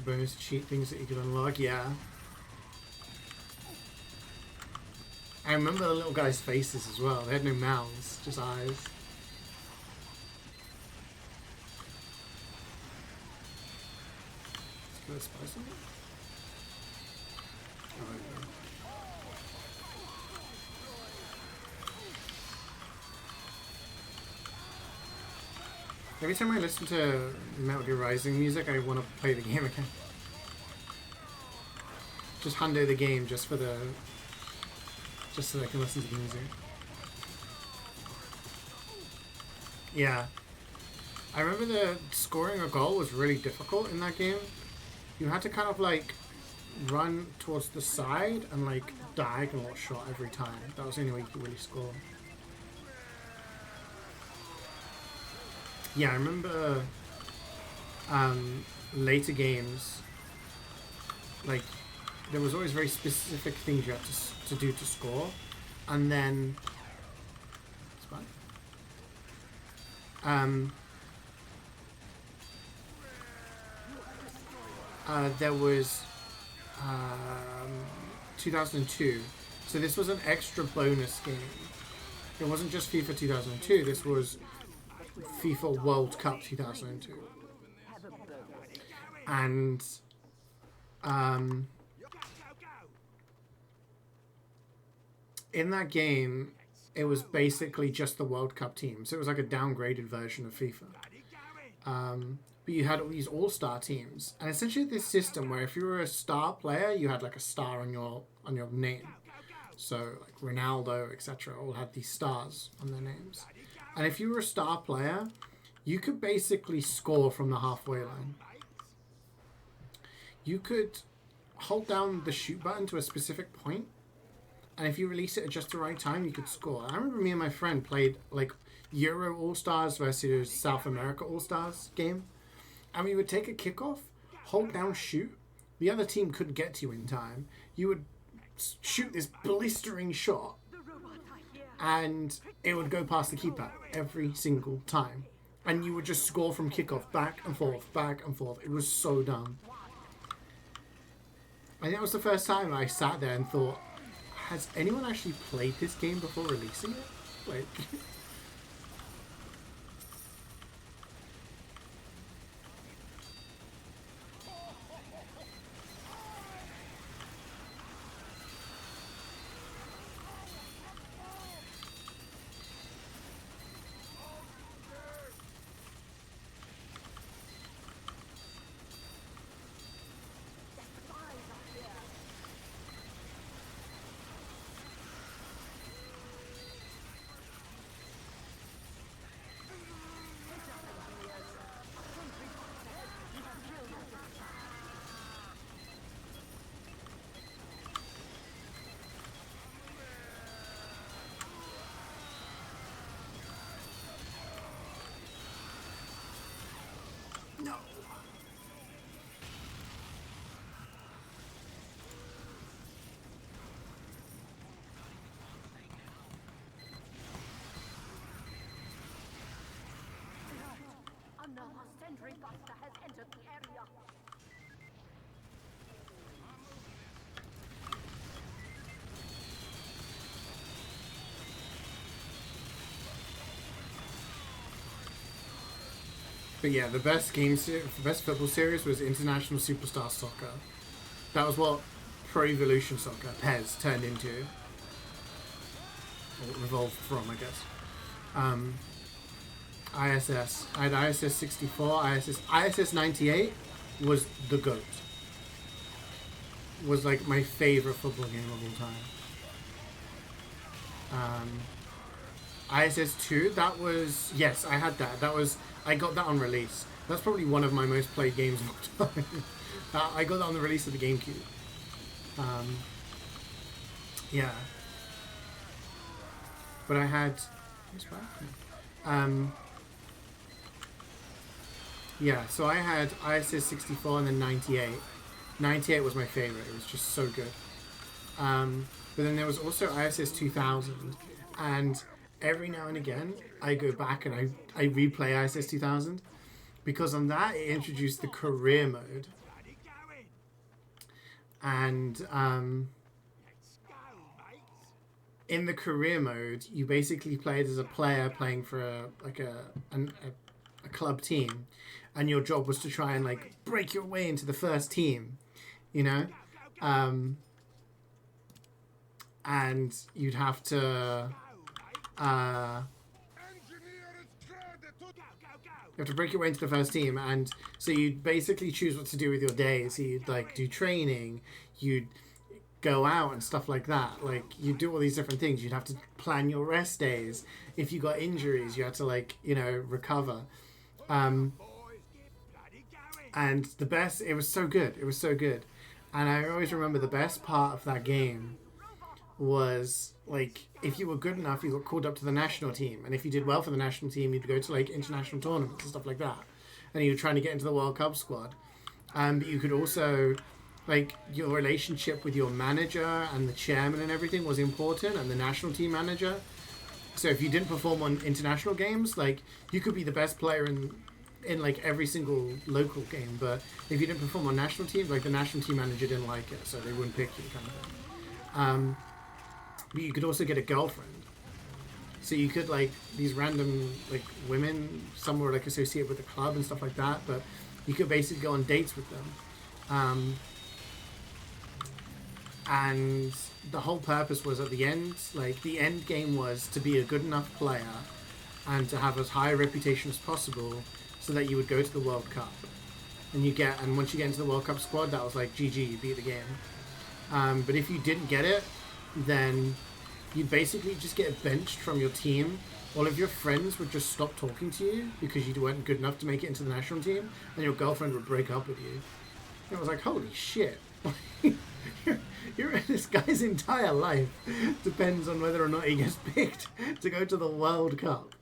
Bonus cheat things that you could unlock, yeah. I remember the little guys' faces as well. They had no mouths, just eyes. Let's go spice them. Every time I listen to Metal Gear Rising music, I want to play the game again. Just hundo the game just so I can listen to the music. Yeah. I remember the scoring a goal was really difficult in that game. You had to kind of like run towards the side and like diagonal shot every time. That was the only way you could really score. Yeah, I remember later games, like there was always very specific things you had to do to score, and then it's fine. There was 2002, so this was an extra bonus game. It wasn't just FIFA 2002. This was FIFA World Cup 2002, and in that game, it was basically just the World Cup team. So it was like a downgraded version of FIFA. But you had all these all-star teams, and essentially this system where if you were a star player, you had like a star on your name. So like Ronaldo, etc., all had these stars on their names. And if you were a star player, you could basically score from the halfway line. You could hold down the shoot button to a specific point, and if you release it at just the right time, you could score. I remember me and my friend played like Euro All-Stars versus South America All-Stars game, and we would take a kickoff, hold down shoot, the other team couldn't get to you in time, you would shoot this blistering shot, and it would go past the keeper every single time. And you would just score from kickoff, back and forth, back and forth. It was so dumb. And that was the first time I sat there and thought, has anyone actually played this game before releasing it? Like... No. Another sentry buster has entered the area. But yeah, the best football series was International Superstar Soccer. That was what Pro Evolution Soccer, PES, turned into. Or evolved from, I guess. ISS. I had ISS 64, ISS 98 was the GOAT. Was like my favorite football game of all time. ISS 2, that was... Yes, I had that. I got that on release. That's probably one of my most played games of all time. I got that on the release of the GameCube. Yeah. But I had... yeah, so I had ISS 64 and then 98. 98 was my favorite. It was just so good. But then there was also ISS 2000. And every now and again, I go back and I replay ISS 2000. Because on that, it introduced the career mode. And in the career mode, you basically played as a player playing for a club team. And your job was to try and like break your way into the first team, you know? and you'd have to you have to break your way into the first team, and so you'd basically choose what to do with your days. So you'd like do training, you'd go out and stuff like that. Like you do all these different things. You'd have to plan your rest days. If you got injuries, you had to like, you know, recover. And the best, it was so good. It was so good. And I always remember the best part of that game was like if you were good enough, you got called up to the national team, and if you did well for the national team, you'd go to like international tournaments and stuff like that, and you were trying to get into the World Cup squad. But you could also like your relationship with your manager and the chairman and everything was important, and the national team manager. So if you didn't perform on international games, like you could be the best player in like every single local game, but if you didn't perform on national teams, like the national team manager didn't like it, so they wouldn't pick you, kind of thing. But you could also get a girlfriend, so you could like these random like women, some were like associated with the club and stuff like that, but you could basically go on dates with them. And the whole purpose was at the end, like the end game was to be a good enough player and to have as high a reputation as possible so that you would go to the World Cup. And once you get into the World Cup squad, that was like GG, you beat the game. But if you didn't get it, then you'd basically just get benched from your team. All of your friends would just stop talking to you because you weren't good enough to make it into the national team, and your girlfriend would break up with you. And I was like, holy shit. This guy's entire life depends on whether or not he gets picked to go to the World Cup.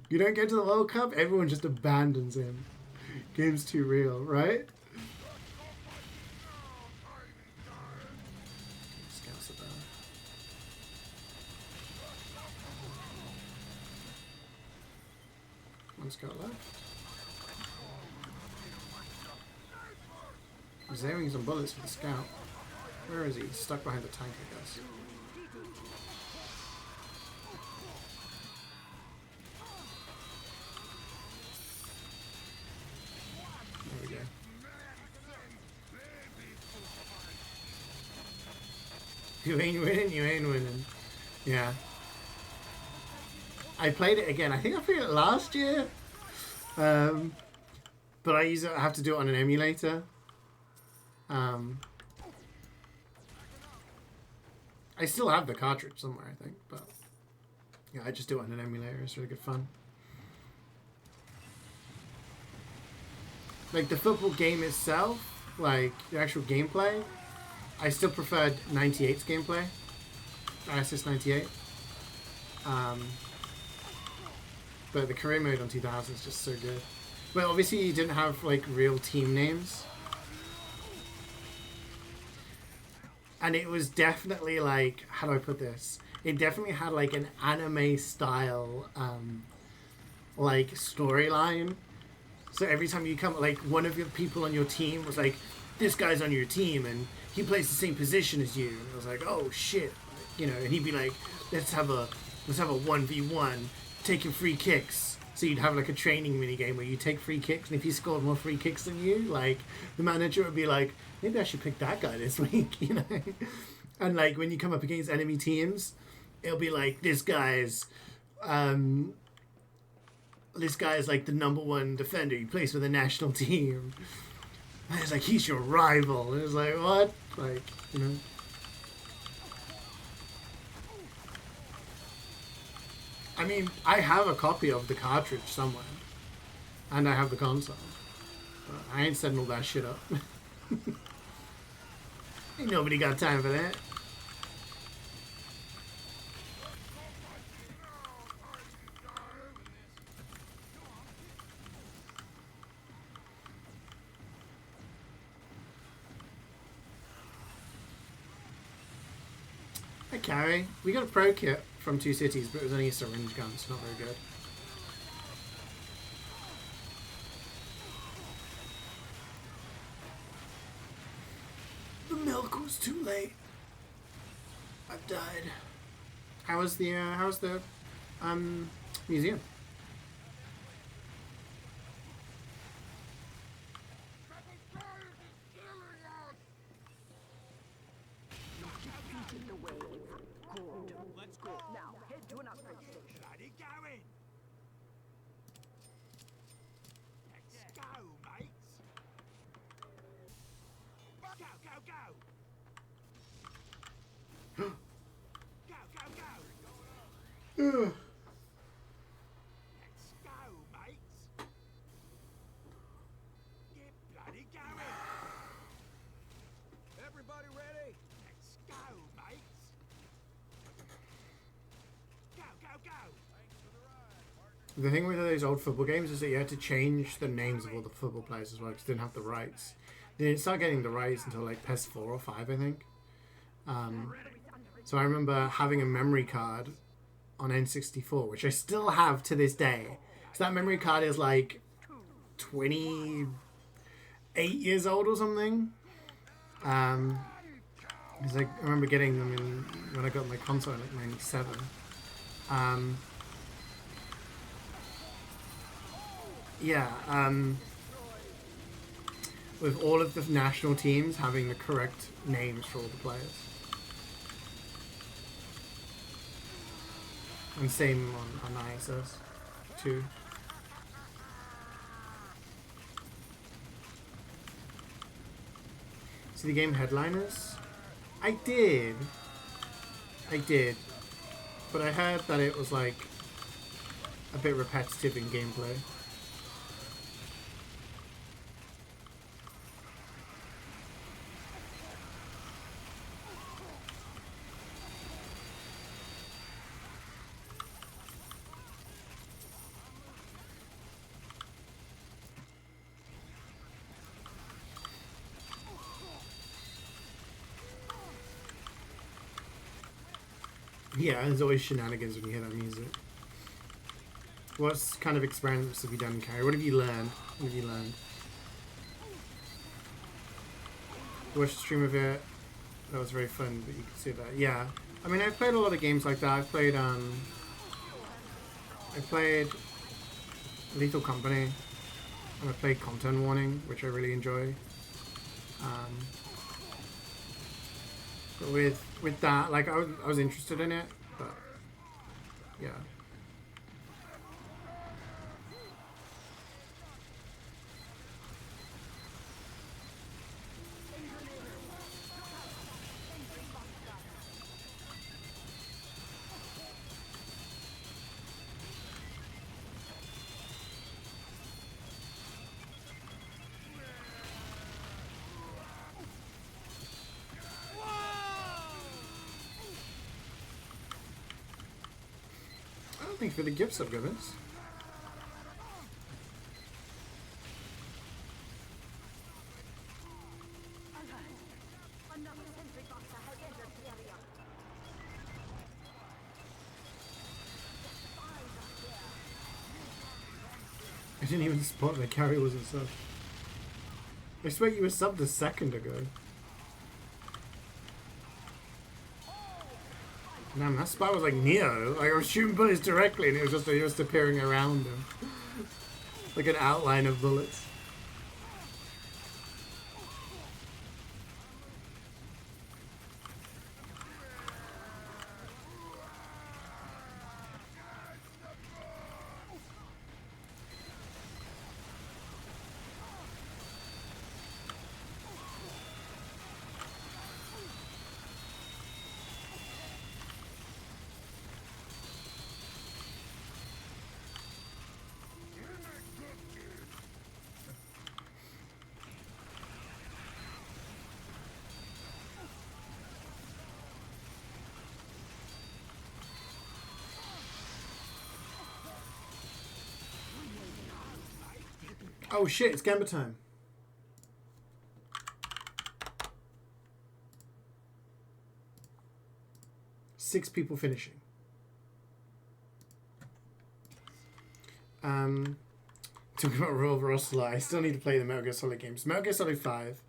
You don't get to the World Cup, everyone just abandons him. Game's too real, right? Scouts are there. One scout left. He's aiming some bullets for the scout. Where is he? He's stuck behind the tank, I guess. There we go. You ain't winning, you ain't winning. Yeah. I played it again. I think I played it last year. But I have to do it on an emulator. I still have the cartridge somewhere, I think, but yeah, I just do it on an emulator. It's really good fun. Like the football game itself, like the actual gameplay, I still preferred 98's gameplay. ISS 98. But the career mode on 2000 is just so good. But obviously you didn't have like real team names. And it was definitely like, how do I put this? It definitely had like an anime style like storyline. So every time you come, like one of your people on your team was like, this guy's on your team and he plays the same position as you. And I was like, oh shit, you know. And he'd be like, let's have a 1v1, taking free kicks. So you'd have like a training mini game where you take free kicks, and if he scored more free kicks than you, like the manager would be like, maybe I should pick that guy this week, you know. And like when you come up against enemy teams, it'll be like this guy's like the #1 defender. He plays for the national team. And it's like, he's your rival. And it's like, what? Like, you know. I mean, I have a copy of the cartridge somewhere. And I have the console. But I ain't setting all that shit up. Ain't nobody got time for that. Hey, Carrie. We got a pro kit from Two Cities, but it was only a syringe gun. It's not very good. The milk was too late. I've died. How was the museum? Go, go, go. Ugh. Let's go, mates. Get bloody going. Everybody ready? Let's go, mates. Go, go, go. Thanks for the ride, partner. The thing with those old football games is that you had to change the names of all the football players as well because you didn't have the rights. They didn't start getting the rights until like PES 4 or 5, I think. So I remember having a memory card on N64, which I still have to this day. So that memory card is like 28 years old or something. Because I remember getting them when I got my console in like 97. With all of the national teams having the correct names for all the players. And same on ISS too. See the game Headliners? I did. But I heard that it was like a bit repetitive in gameplay. Yeah, there's always shenanigans when you hear that music. What kind of experiments have you done, Carrie? What have you learned? What have you learned? You watched a stream of it. That was very fun, but you could see that. Yeah. I mean, I've played a lot of games like that. I played Lethal Company. And I played Content Warning, which I really enjoy. But with that, like, I was interested in it, but yeah. Thanks for the gifts, Subgivers. Another sentry boxer has entered the area. I didn't even spot the carry wasn't subbed. I swear you were subbed a second ago. Damn, that spy was like Neo. Like, I was shooting bullets directly and it was just appearing around him. Like an outline of bullets. Oh shit, it's Gamba time. Six people finishing. Talking about Royal Rosla, I still need to play the Metal Gear Solid games. Metal Gear Solid 5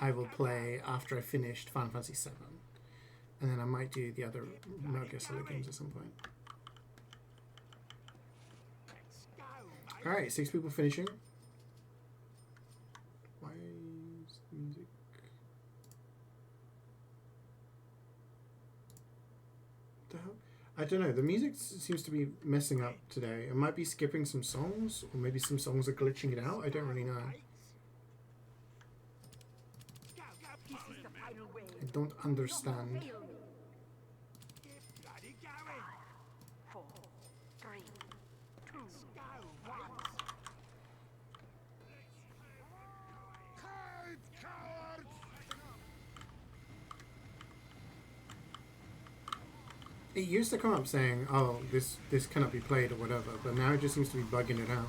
I will play after I finished Final Fantasy 7. And then I might do the other Metal Gear Solid games at some point. Alright, 6 people finishing. Why is the music... What the hell? I don't know, the music seems to be messing up today. It might be skipping some songs, or maybe some songs are glitching it out. I don't really know. don't understand. Fail me. Get bloody going. 4, 3, 2, Go, mates. Hide, cowards! It used to come up saying, "Oh, this cannot be played" or whatever, but now it just seems to be bugging it out.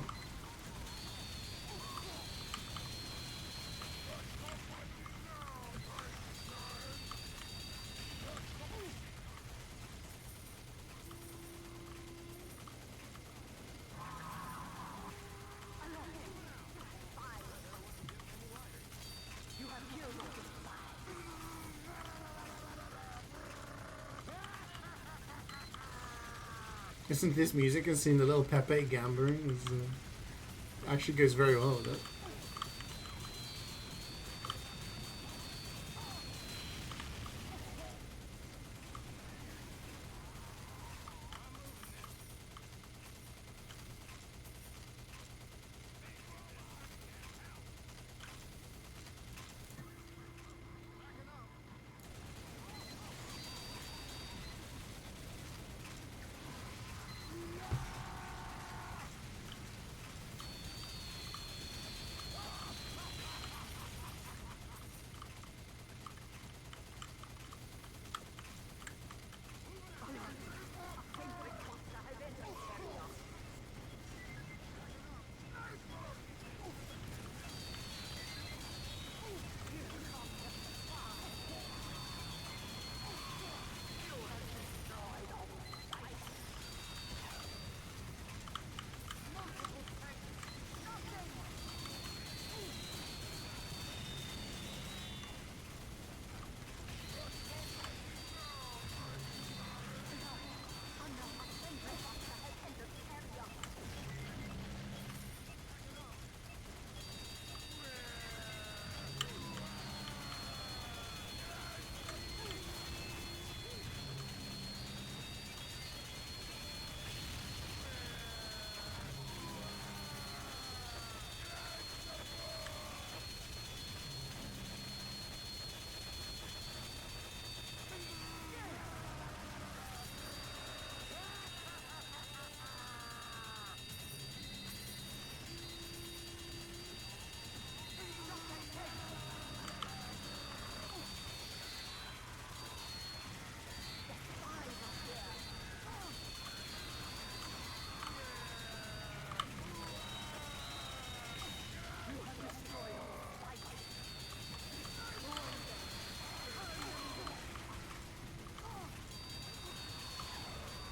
Isn't this music and seeing the little Pepe gambling is, actually goes very well with it.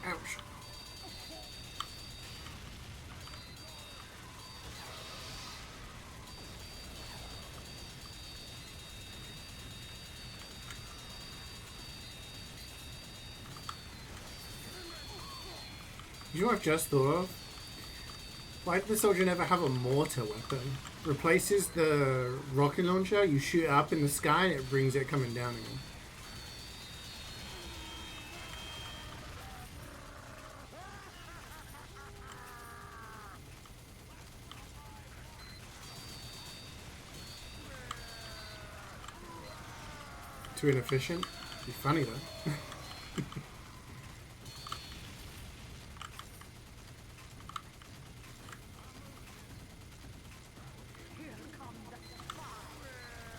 Ouch. You know what I've just thought of? Why did the soldier never have a mortar weapon? Replaces the rocket launcher, you shoot it up in the sky and it brings it coming down again. Too inefficient? Be funny though.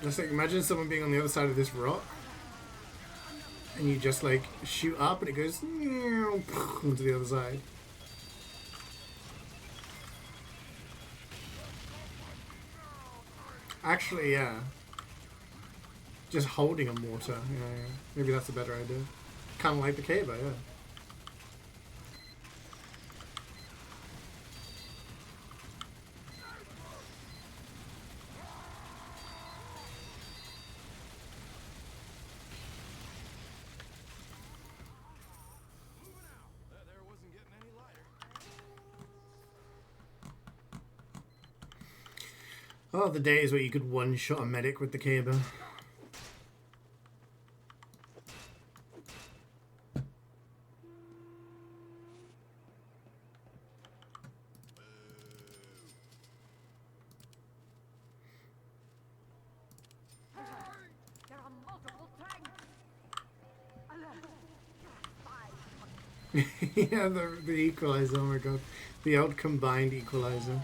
Just like imagine someone being on the other side of this rock and you just like shoot up and it goes into the other side. Actually, yeah. Just holding a mortar. Yeah. Maybe that's a better idea. Kind of like the Kaba, yeah. There wasn't getting any lighter. Oh, the days where you could one-shot a medic with the Kaba. There are multiple tanks. Yeah, the equalizer. Oh my god, the old combined equalizer.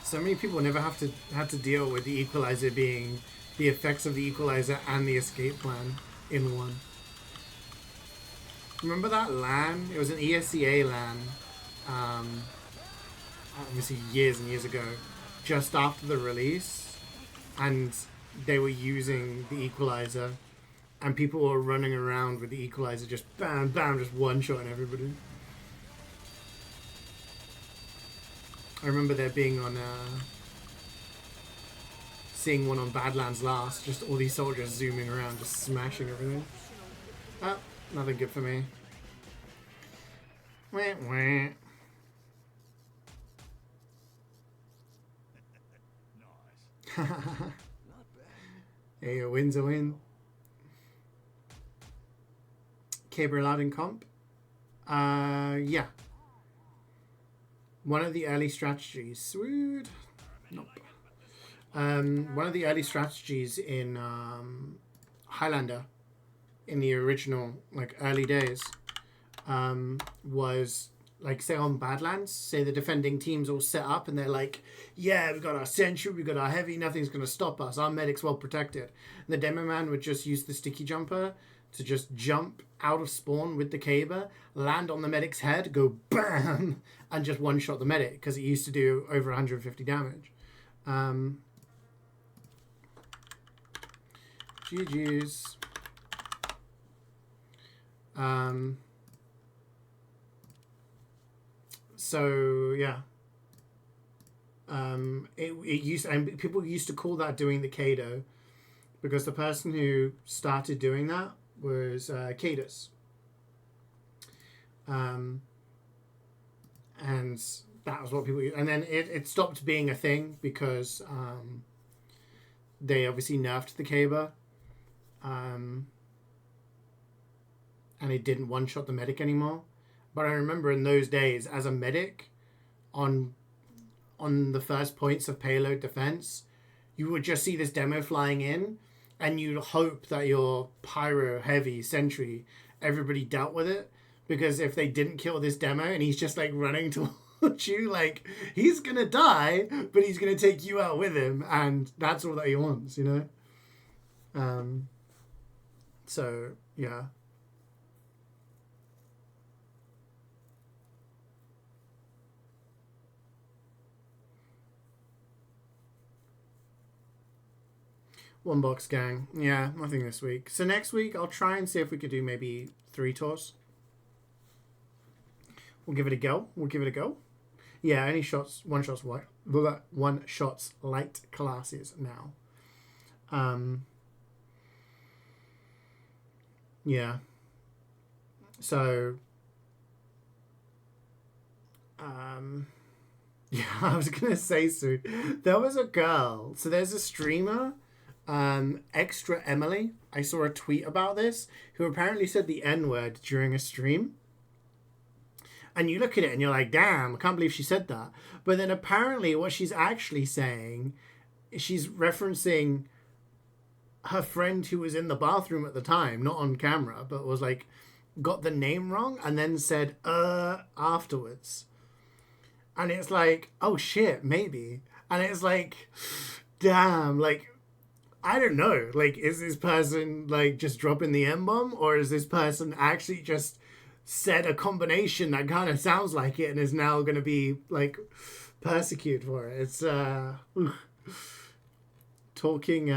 So many people never had to deal with the equalizer being the effects of the equalizer and the escape plan in one. Remember that LAN? It was an ESCA LAN, um, obviously years and years ago, just after the release, and they were using the equalizer, and people were running around with the equalizer, just bam, bam, just one-shotting everybody. I remember there being on, seeing one on Badlands Last, just all these soldiers zooming around, just smashing everything. Oh, nothing good for me. Wah, wah. Nice. Not bad. Hey, a win's a win. Caber allowed in comp? Yeah. One of the early strategies. Sweet. Nope. One of the early strategies in Highlander, in the original, like, early days, was, like, say on Badlands, say the defending team's all set up and they're like, yeah, we got our sentry, we got our heavy, nothing's going to stop us, our medic's well protected. And the demo man would just use the sticky jumper to just jump out of spawn with the caber, land on the medic's head, go BAM, and just one-shot the medic, because it used to do over 150 damage. GG's. So yeah, it used, and people used to call that doing the Kado, because the person who started doing that was Cadus. And that was what people used. And then it stopped being a thing because they obviously nerfed the Caber, and it didn't one-shot the medic anymore. But I remember in those days, as a medic, on the first points of payload defense, you would just see this demo flying in, and you'd hope that your pyro heavy sentry, everybody dealt with it, because if they didn't kill this demo and he's just like running towards you, like, he's gonna die, but he's gonna take you out with him, and that's all that he wants, you know. So yeah. One box gang. Yeah, nothing this week. So next week, I'll try and see if we could do maybe 3 tours. We'll give it a go. Yeah, any shots, one shots light classes now. Yeah. So, yeah, I was gonna say soon. There was a girl. So there's a streamer, Extra Emily. I saw a tweet about this, who apparently said the N-word during a stream. And you look at it and you're like, damn, I can't believe she said that. But then apparently what she's actually saying, she's referencing her friend who was in the bathroom at the time, not on camera, but was like, got the name wrong and then said, afterwards. And it's like, oh shit, maybe. And it's like, damn, like, I don't know. Like, is this person, like, just dropping the M-bomb? Or is this person actually just said a combination that kind of sounds like it and is now going to be, like, persecuted for it? It's, talking,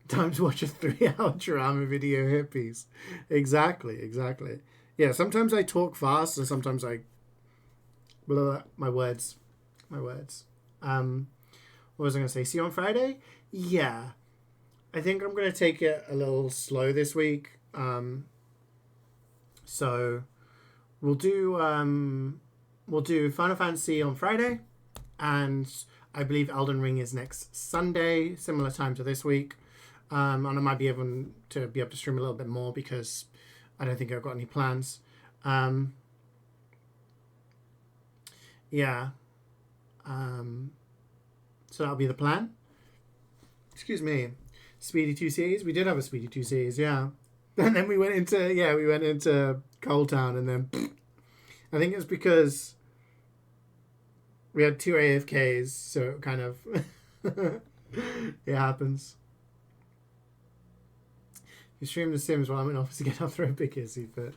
time to watch a 3-hour drama video hit piece. Exactly. Yeah, sometimes I talk fast and sometimes I... Blah, my words. What was I going to say? See you on Friday? Yeah. I think I'm going to take it a little slow this week. So we'll do Final Fantasy on Friday, and I believe Elden Ring is next Sunday, similar time to this week. And I might be able to stream a little bit more because I don't think I've got any plans. Yeah. So that'll be the plan. excuse me, Speedy 2Cs. We did have a Speedy 2Cs, yeah. And then we went into Cold Town, and then I think it was because we had 2 AFKs, so it kind of it happens. You stream The Sims while I'm in office again. I'll throw a big hissy, but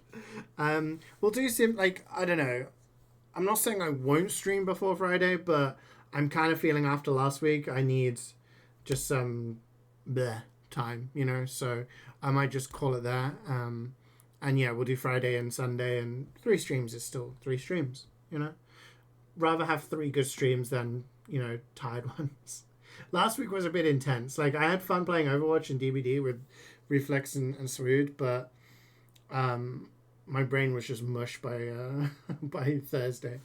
we'll do Sim. Like, I don't know. I'm not saying I won't stream before Friday, but I'm kind of feeling after last week I need just some bleh time, you know. So I might just call it there. And yeah, we'll do Friday and Sunday, and 3 streams is still 3 streams, you know. Rather have 3 good streams than, you know, tired ones. Last week was a bit intense. Like, I had fun playing Overwatch and DBD with Reflex and Swood, but my brain was just mush by by Thursday.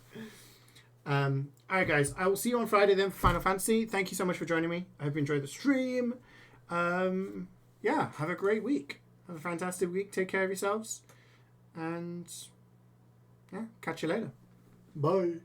Alright guys, I will see you on Friday then for Final Fantasy. Thank you so much for joining me. I hope you enjoyed the stream. Yeah, have a great week. Have a fantastic week. Take care of yourselves. And yeah, catch you later. Bye.